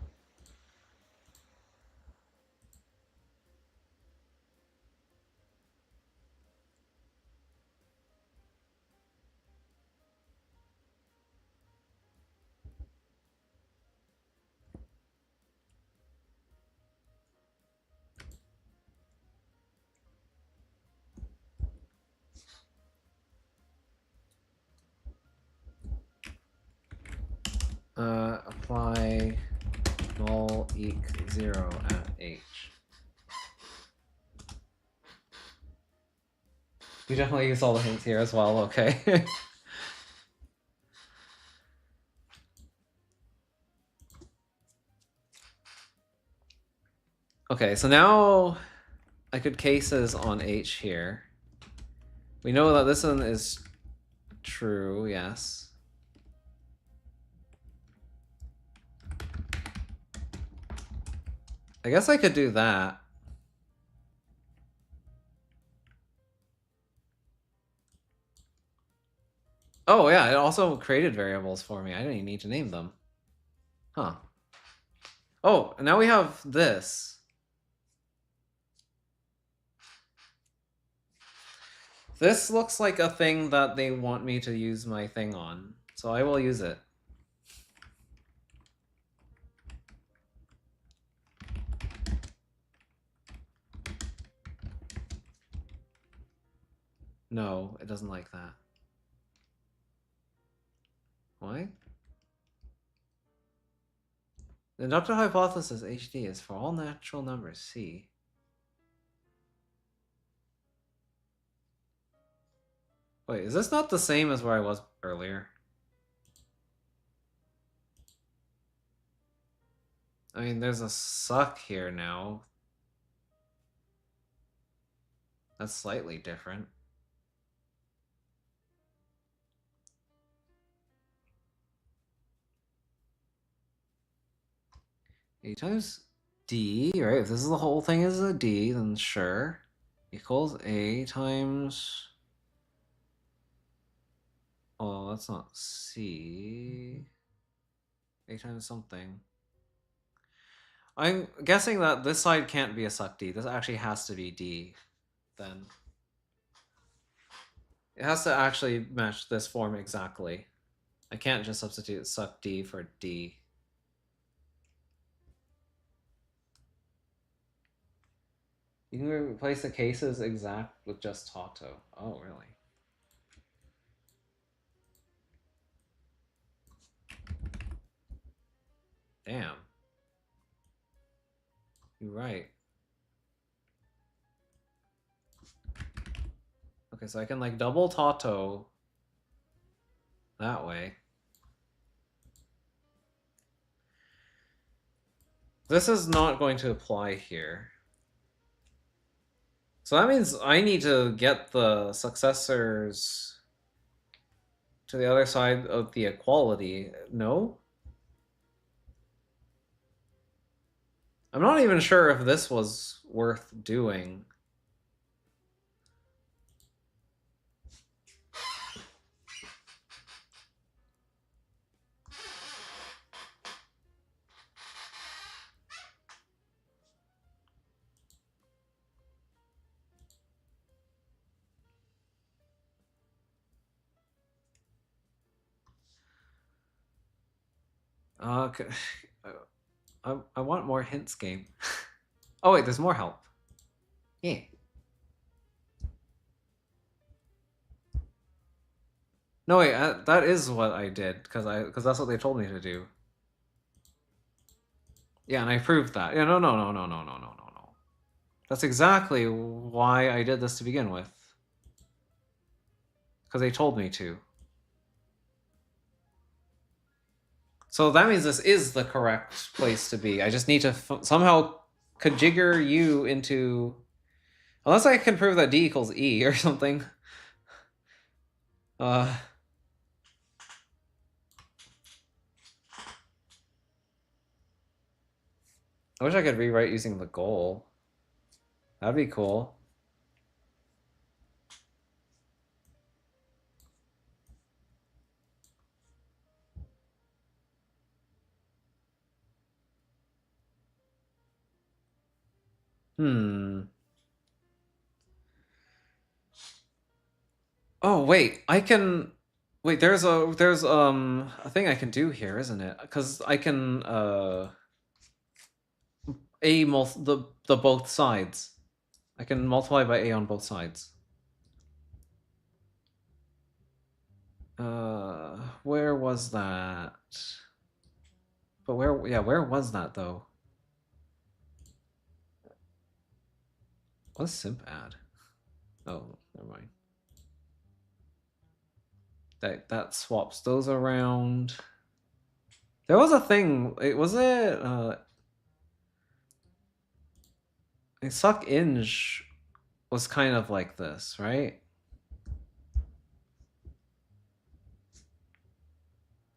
S1: Apply null eq 0 at H. You definitely use all the hints here as well, okay. Okay, so now I could cases on H here. We know that this one is true, yes. I guess I could do that. Oh yeah, it also created variables for me. I didn't even need to name them. Huh. Oh, and now we have this. This looks like a thing that they want me to use my thing on, so I will use it. No, it doesn't like that. Why? The inductive hypothesis HD is for all natural numbers C. Wait, is this not the same as where I was earlier? I mean, there's a suck here now. That's slightly different. A times D, right? If this is the whole thing is a D, then sure. Equals A times... Oh, that's not C. A times something. I'm guessing that this side can't be a suck D. This actually has to be D, then. It has to actually match this form exactly. I can't just substitute suck D for D. You can replace the cases exact with just Tato. Oh, really? Damn. You're right. Okay, so I can like double Tato that way. This is not going to apply here. So that means I need to get the successors to the other side of the equality. No? I'm not even sure if this was worth doing. Okay. I want more hints game. Oh wait, there's more help. Yeah. No wait, that is what I did because that's what they told me to do. Yeah, and I proved that. Yeah, no. That's exactly why I did this to begin with. Because they told me to. So that means this is the correct place to be. I just need to somehow configure you into... Unless I can prove that D equals E or something. I wish I could rewrite using the goal. That'd be cool. Oh wait, I can... Wait, there's a thing I can do here, isn't it? Because I can the both sides. I can multiply by a on both sides. Where was that? But where was that though? What's simp add? Oh, never mind. That swaps those around. There was a thing. Was it suck inj was kind of like this, right?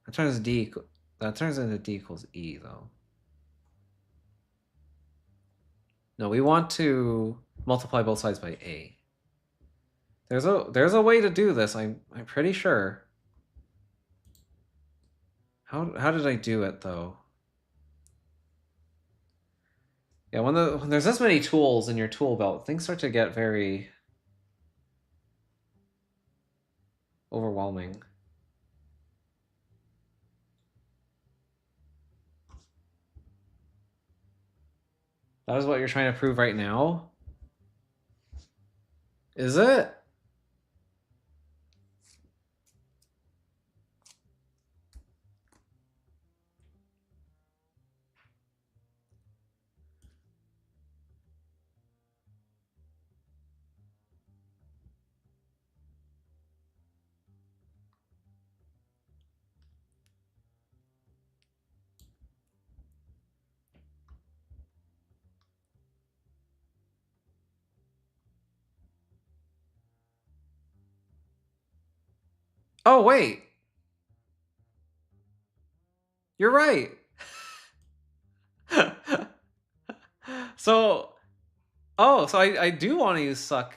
S1: That turns into D equals E though. No, we want to multiply both sides by A. There's a way to do this. I'm pretty sure. How did I do it though? Yeah, when there's this many tools in your tool belt, things start to get very overwhelming. That is what you're trying to prove right now? Is it? Oh, wait. You're right. So, so I do want to use suck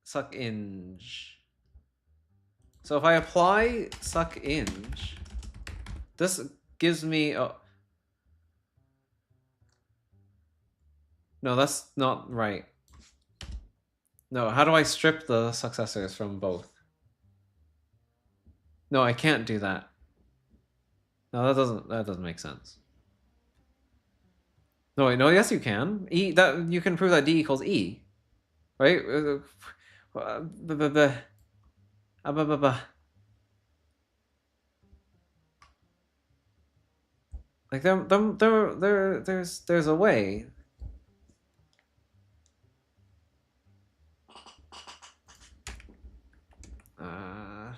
S1: inj. So if I apply suck inj, this gives me... Oh, no, that's not right. No, how do I strip the successors from both? No, I can't do that. No, that doesn't make sense. No, wait, no, yes you can. That you can prove that D equals E. Right? B- b- b- b- b- b- Like there's a way. Uh,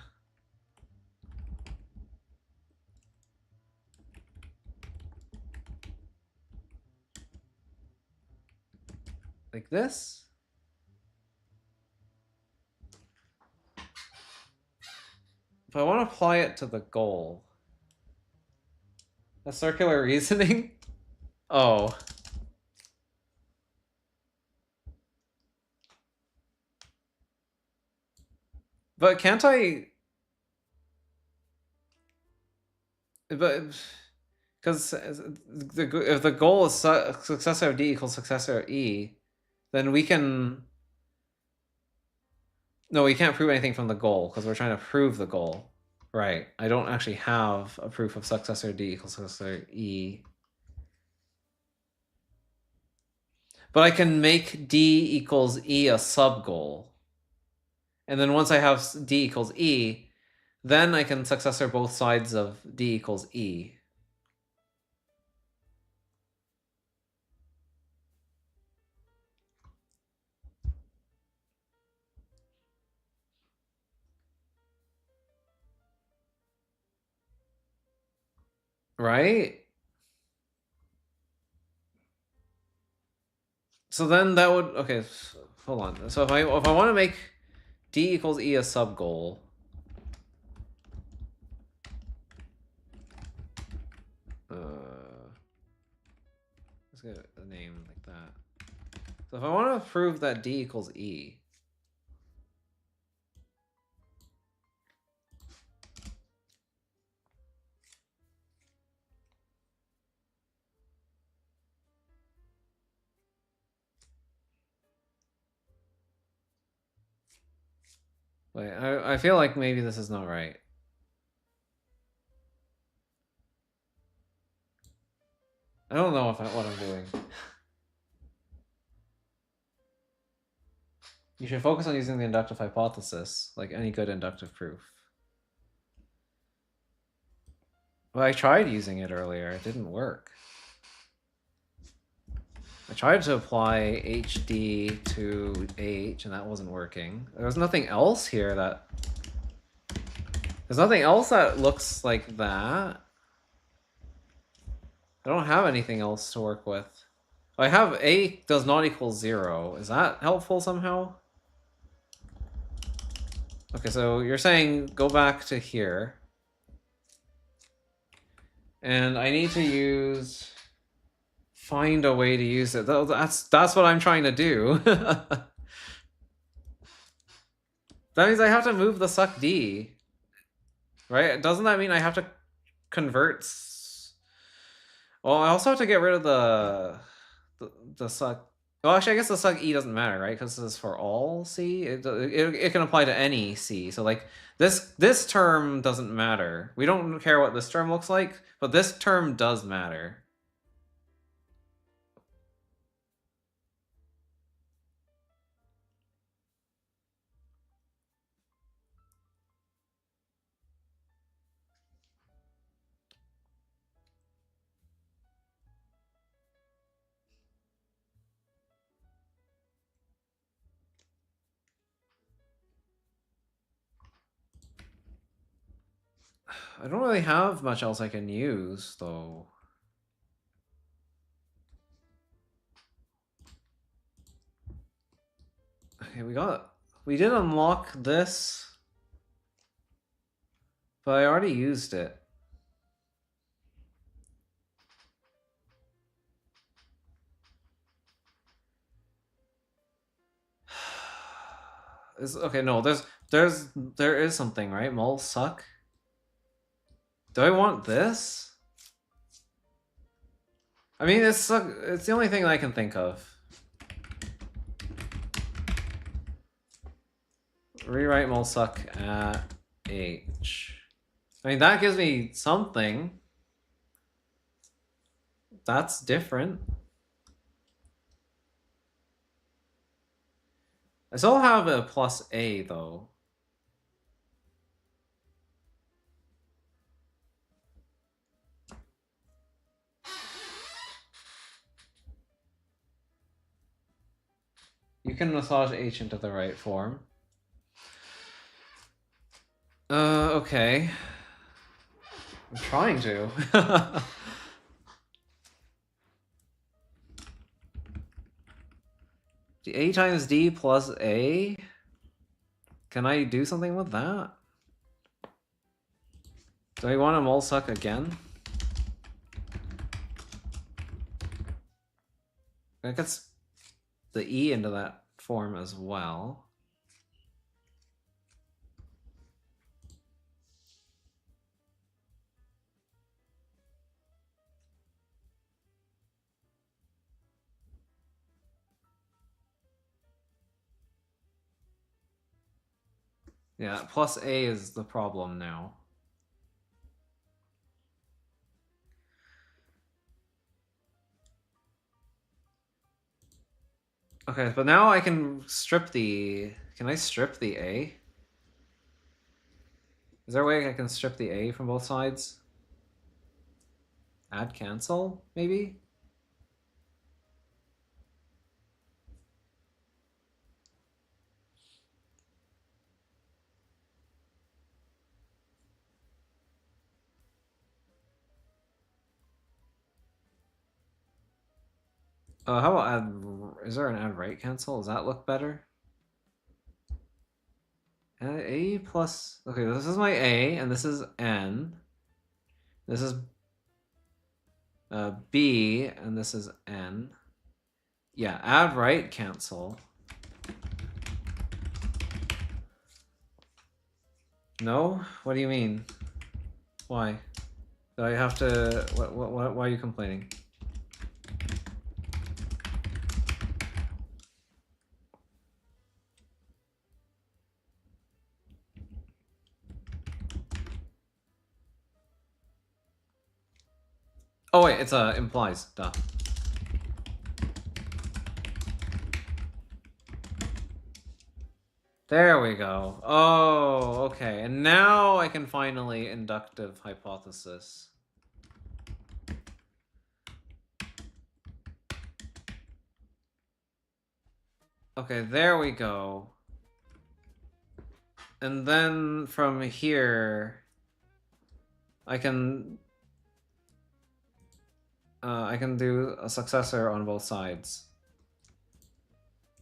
S1: like this. If I want to apply it to the goal, a circular reasoning. Oh, but can't I? But because if the goal is successor of D equals successor of E, then we can. No, we can't prove anything from the goal because we're trying to prove the goal. Right. I don't actually have a proof of successor D equals successor E. But I can make D equals E a sub-goal. And then once I have D equals E, then I can successor both sides of D equals E. Right? So then that would okay, hold on. So if I want to make D equals E a sub-goal, let's get a name like that. So if I want to prove that D equals E, wait, I feel like maybe this is not right. I don't know what I'm doing. You should focus on using the inductive hypothesis, like any good inductive proof. Well, I tried using it earlier. It didn't work. I tried to apply HD to H, and that wasn't working. There's nothing else here that... There's nothing else that looks like that. I don't have anything else to work with. I have A does not equal 0. Is that helpful somehow? Okay, so you're saying go back to here. And I need to use... Find a way to use it. That's what I'm trying to do. That means I have to move the suck D. Right? Doesn't that mean I have to convert... Well, I also have to get rid of the suck... Well, actually, I guess the suck E doesn't matter, right? Because this is for all C. It can apply to any C. So, like, this term doesn't matter. We don't care what this term looks like, but this term does matter. I don't really have much else I can use, though. Okay, we did unlock this, but I already used it. Okay, no, there is something, right? Moles suck. Do I want this? I mean, it's the only thing I can think of. Rewrite mole suck at H. I mean, that gives me something. That's different. I still have a plus A, though. You can massage H into the right form. Okay. I'm trying to. A times D plus A? Can I do something with that? Do I want to mole suck again? That gets the E into that form as well. Yeah, plus A is the problem now. Okay, but now I can strip the... Can I strip the A? Is there a way I can strip the A from both sides? Add cancel, maybe? How about add... Is there an add right cancel? Does that look better? A plus... Okay, this is my A, and this is N. This is B, and this is N. Yeah, add right cancel. No? What do you mean? Why? Do I have to... why are you complaining? Oh wait, it's implies. Duh. There we go. Oh, okay. And now I can finally inductive hypothesis. Okay, there we go. And then from here, I can do a successor on both sides,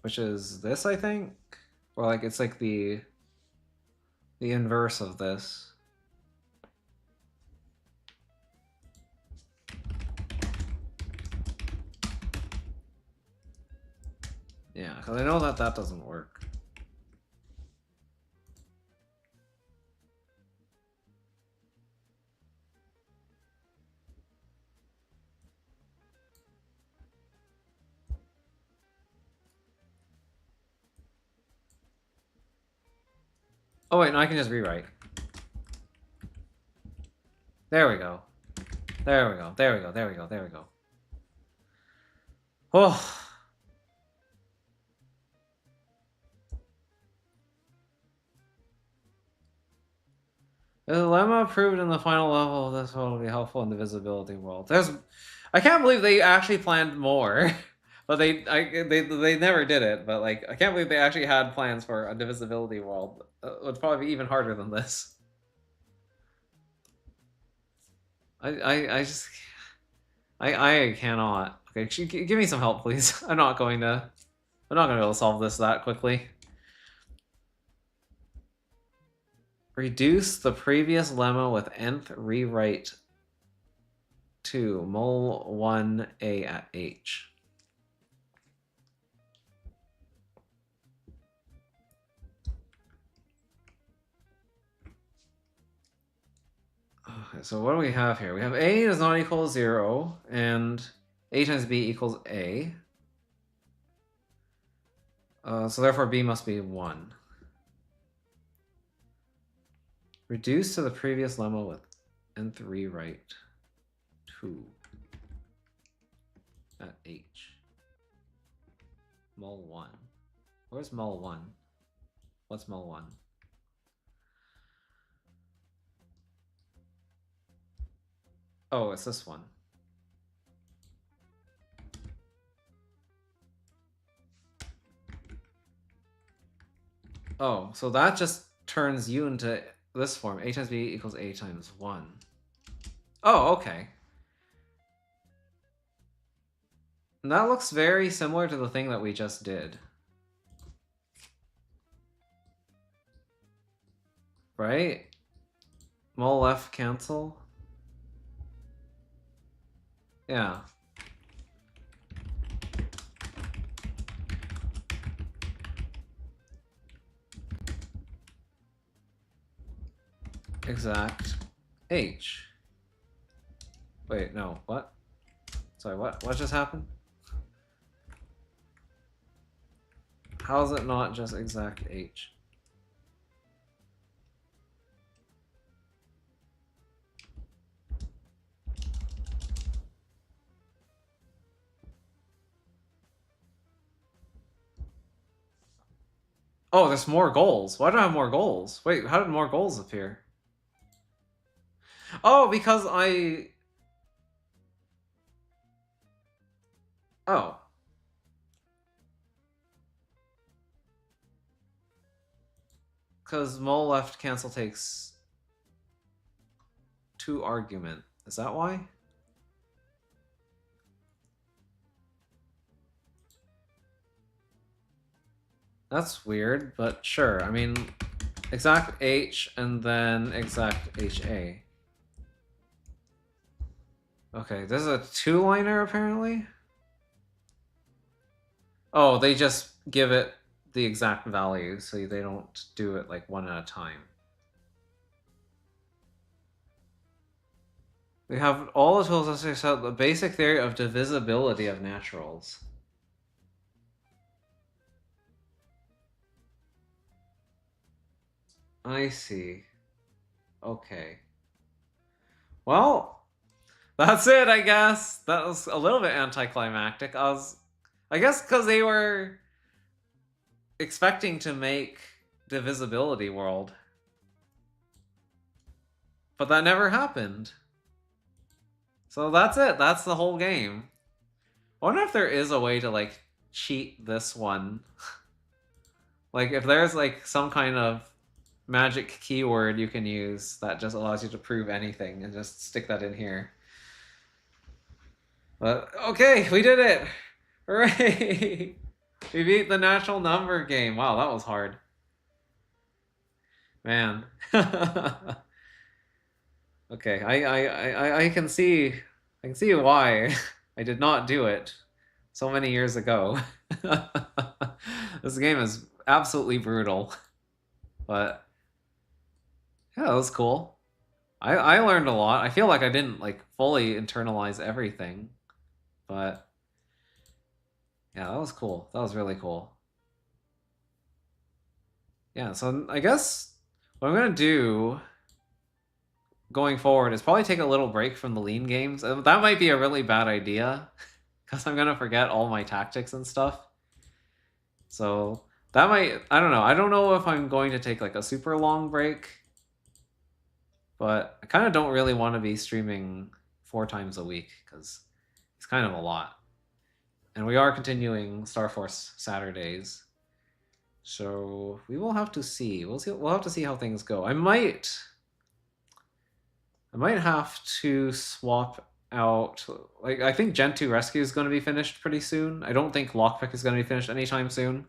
S1: which is this, I think, or like it's like the inverse of this. Yeah, because I know that that doesn't work. Oh wait, no, I can just rewrite. There we go. There we go. There we go. There we go. There we go. Oh. The lemma proved in the final level of this world will be helpful in the visibility world. I can't believe they actually planned more, but they never did it. But like, I can't believe they actually had plans for a divisibility world. It would probably be even harder than this. I just I cannot. Okay, give me some help, please. I'm not going to be able to solve this that quickly. Reduce the previous lemma with nth rewrite to mol 1a at h. Okay, so what do we have here? We have a is not equal to 0, and a times b equals a. So therefore b must be 1. Reduce to the previous lemma with nth rewrite 2 at h. Mol 1. Where's Mul 1? What's Mul 1? Oh, it's this one. Oh, so that just turns you into this form. A times B equals A times 1. Oh, okay. And that looks very similar to the thing that we just did. Right? Mul left cancel. Yeah. Exact H. Wait, no, what? Sorry, what just happened? How is it not just exact H? Oh, there's more goals. Why do I have more goals? Wait, how did more goals appear? Oh, because I... Oh. Because Mul left cancel takes 2 argument. Is that why? That's weird, but sure. I mean, exact H and then exact HA. Okay, this is a 2-liner apparently? Oh, they just give it the exact value, so they don't do it like one at a time. We have all the tools necessary to set the basic theory of divisibility of naturals. I see. Okay. Well, that's it, I guess. That was a little bit anticlimactic. I guess because they were expecting to make Divisibility World. But that never happened. So that's it. That's the whole game. I wonder if there is a way to, like, cheat this one. Like, if there's, like, some kind of magic keyword you can use that just allows you to prove anything and just stick that in here. But, okay, we did it! Hooray! We beat the natural number game. Wow, that was hard. Man. Okay, I can see why I did not do it so many years ago. This game is absolutely brutal, but yeah, that was cool. I learned a lot. I feel like I didn't like fully internalize everything, but yeah, that was cool. That was really cool. Yeah, so I guess what I'm gonna do going forward is probably take a little break from the lean games. That might be a really bad idea because I'm gonna forget all my tactics and stuff. So that might, I don't know. I don't know if I'm going to take like a super long break, but I kind of don't really want to be streaming 4 times a week because it's kind of a lot. And we are continuing Star Force Saturdays. So we will have to see. We'll have to see how things go. I might have to swap out, like, I think Gen 2 Rescue is going to be finished pretty soon. I don't think Lockpick is going to be finished anytime soon.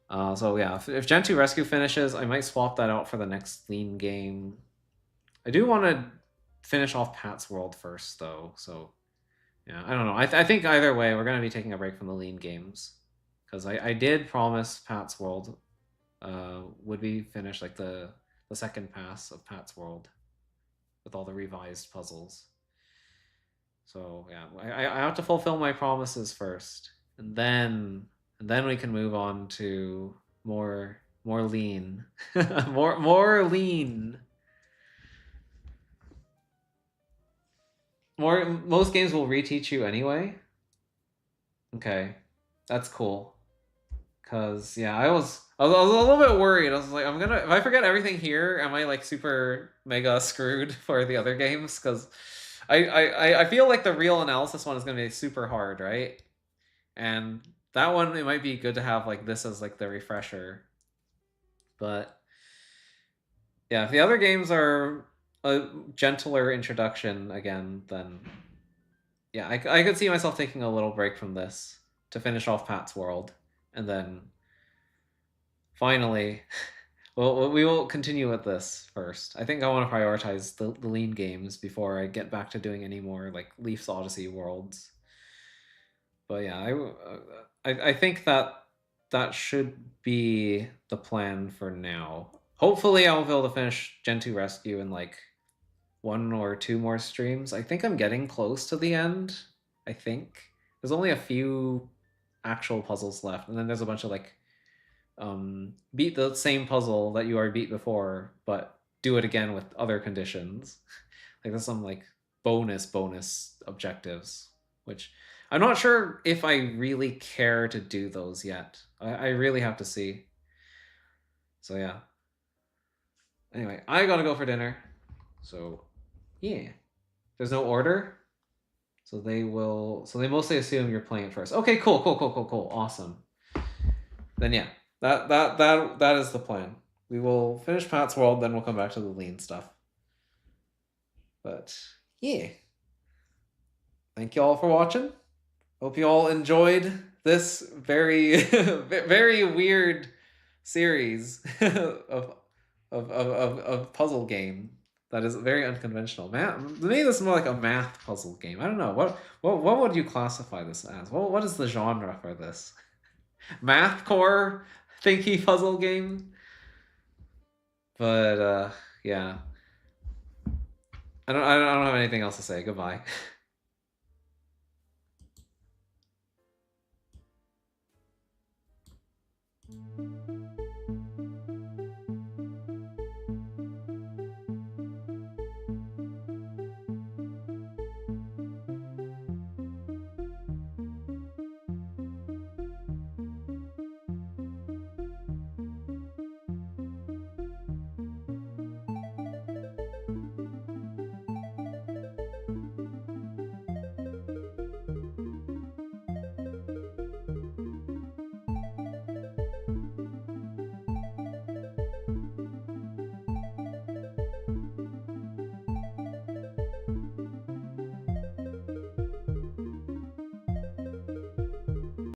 S1: So yeah, if Gen 2 Rescue finishes, I might swap that out for the next lean game. I do want to finish off Pat's World first, though. So yeah, I don't know. I think either way, we're going to be taking a break from the lean games because I did promise Pat's World would be finished, like the second pass of Pat's World with all the revised puzzles. So yeah, I have to fulfill my promises first, and then we can move on to more lean, more lean. Most games will reteach you anyway. Okay, that's cool. Cause yeah, I was a little bit worried. I was like, if I forget everything here, am I like super mega screwed for the other games? Cause I feel like the real analysis one is gonna be super hard, right? And that one, it might be good to have like this as like the refresher. But yeah, if the other games are a gentler introduction again, then yeah, I could see myself taking a little break from this to finish off Pat's World, and then finally, well, we will continue with this first. I think I want to prioritize the lean games before I get back to doing any more like Leaf's Odyssey worlds. But yeah, I think that that should be the plan for now. Hopefully, I'll be able to finish Gen 2 Rescue in like one or two more streams. I think I'm getting close to the end. I think there's only a few actual puzzles left, and then there's a bunch of like beat the same puzzle that you already beat before, but do it again with other conditions. Like there's some like bonus objectives, which I'm not sure if I really care to do those yet. I really have to see. So yeah. Anyway, I gotta go for dinner. So yeah. There's no order. So they mostly assume you're playing it first. Okay, cool. Awesome. Then yeah. That is the plan. We will finish Pat's World, then we'll come back to the lean stuff. But yeah. Thank you all for watching. Hope you all enjoyed this very very weird series of puzzle game that is very unconventional. Maybe this is more like a math puzzle game. I don't know. What would you classify this as? What is the genre for this? Math core thinky puzzle game? But yeah. I don't have anything else to say. Goodbye.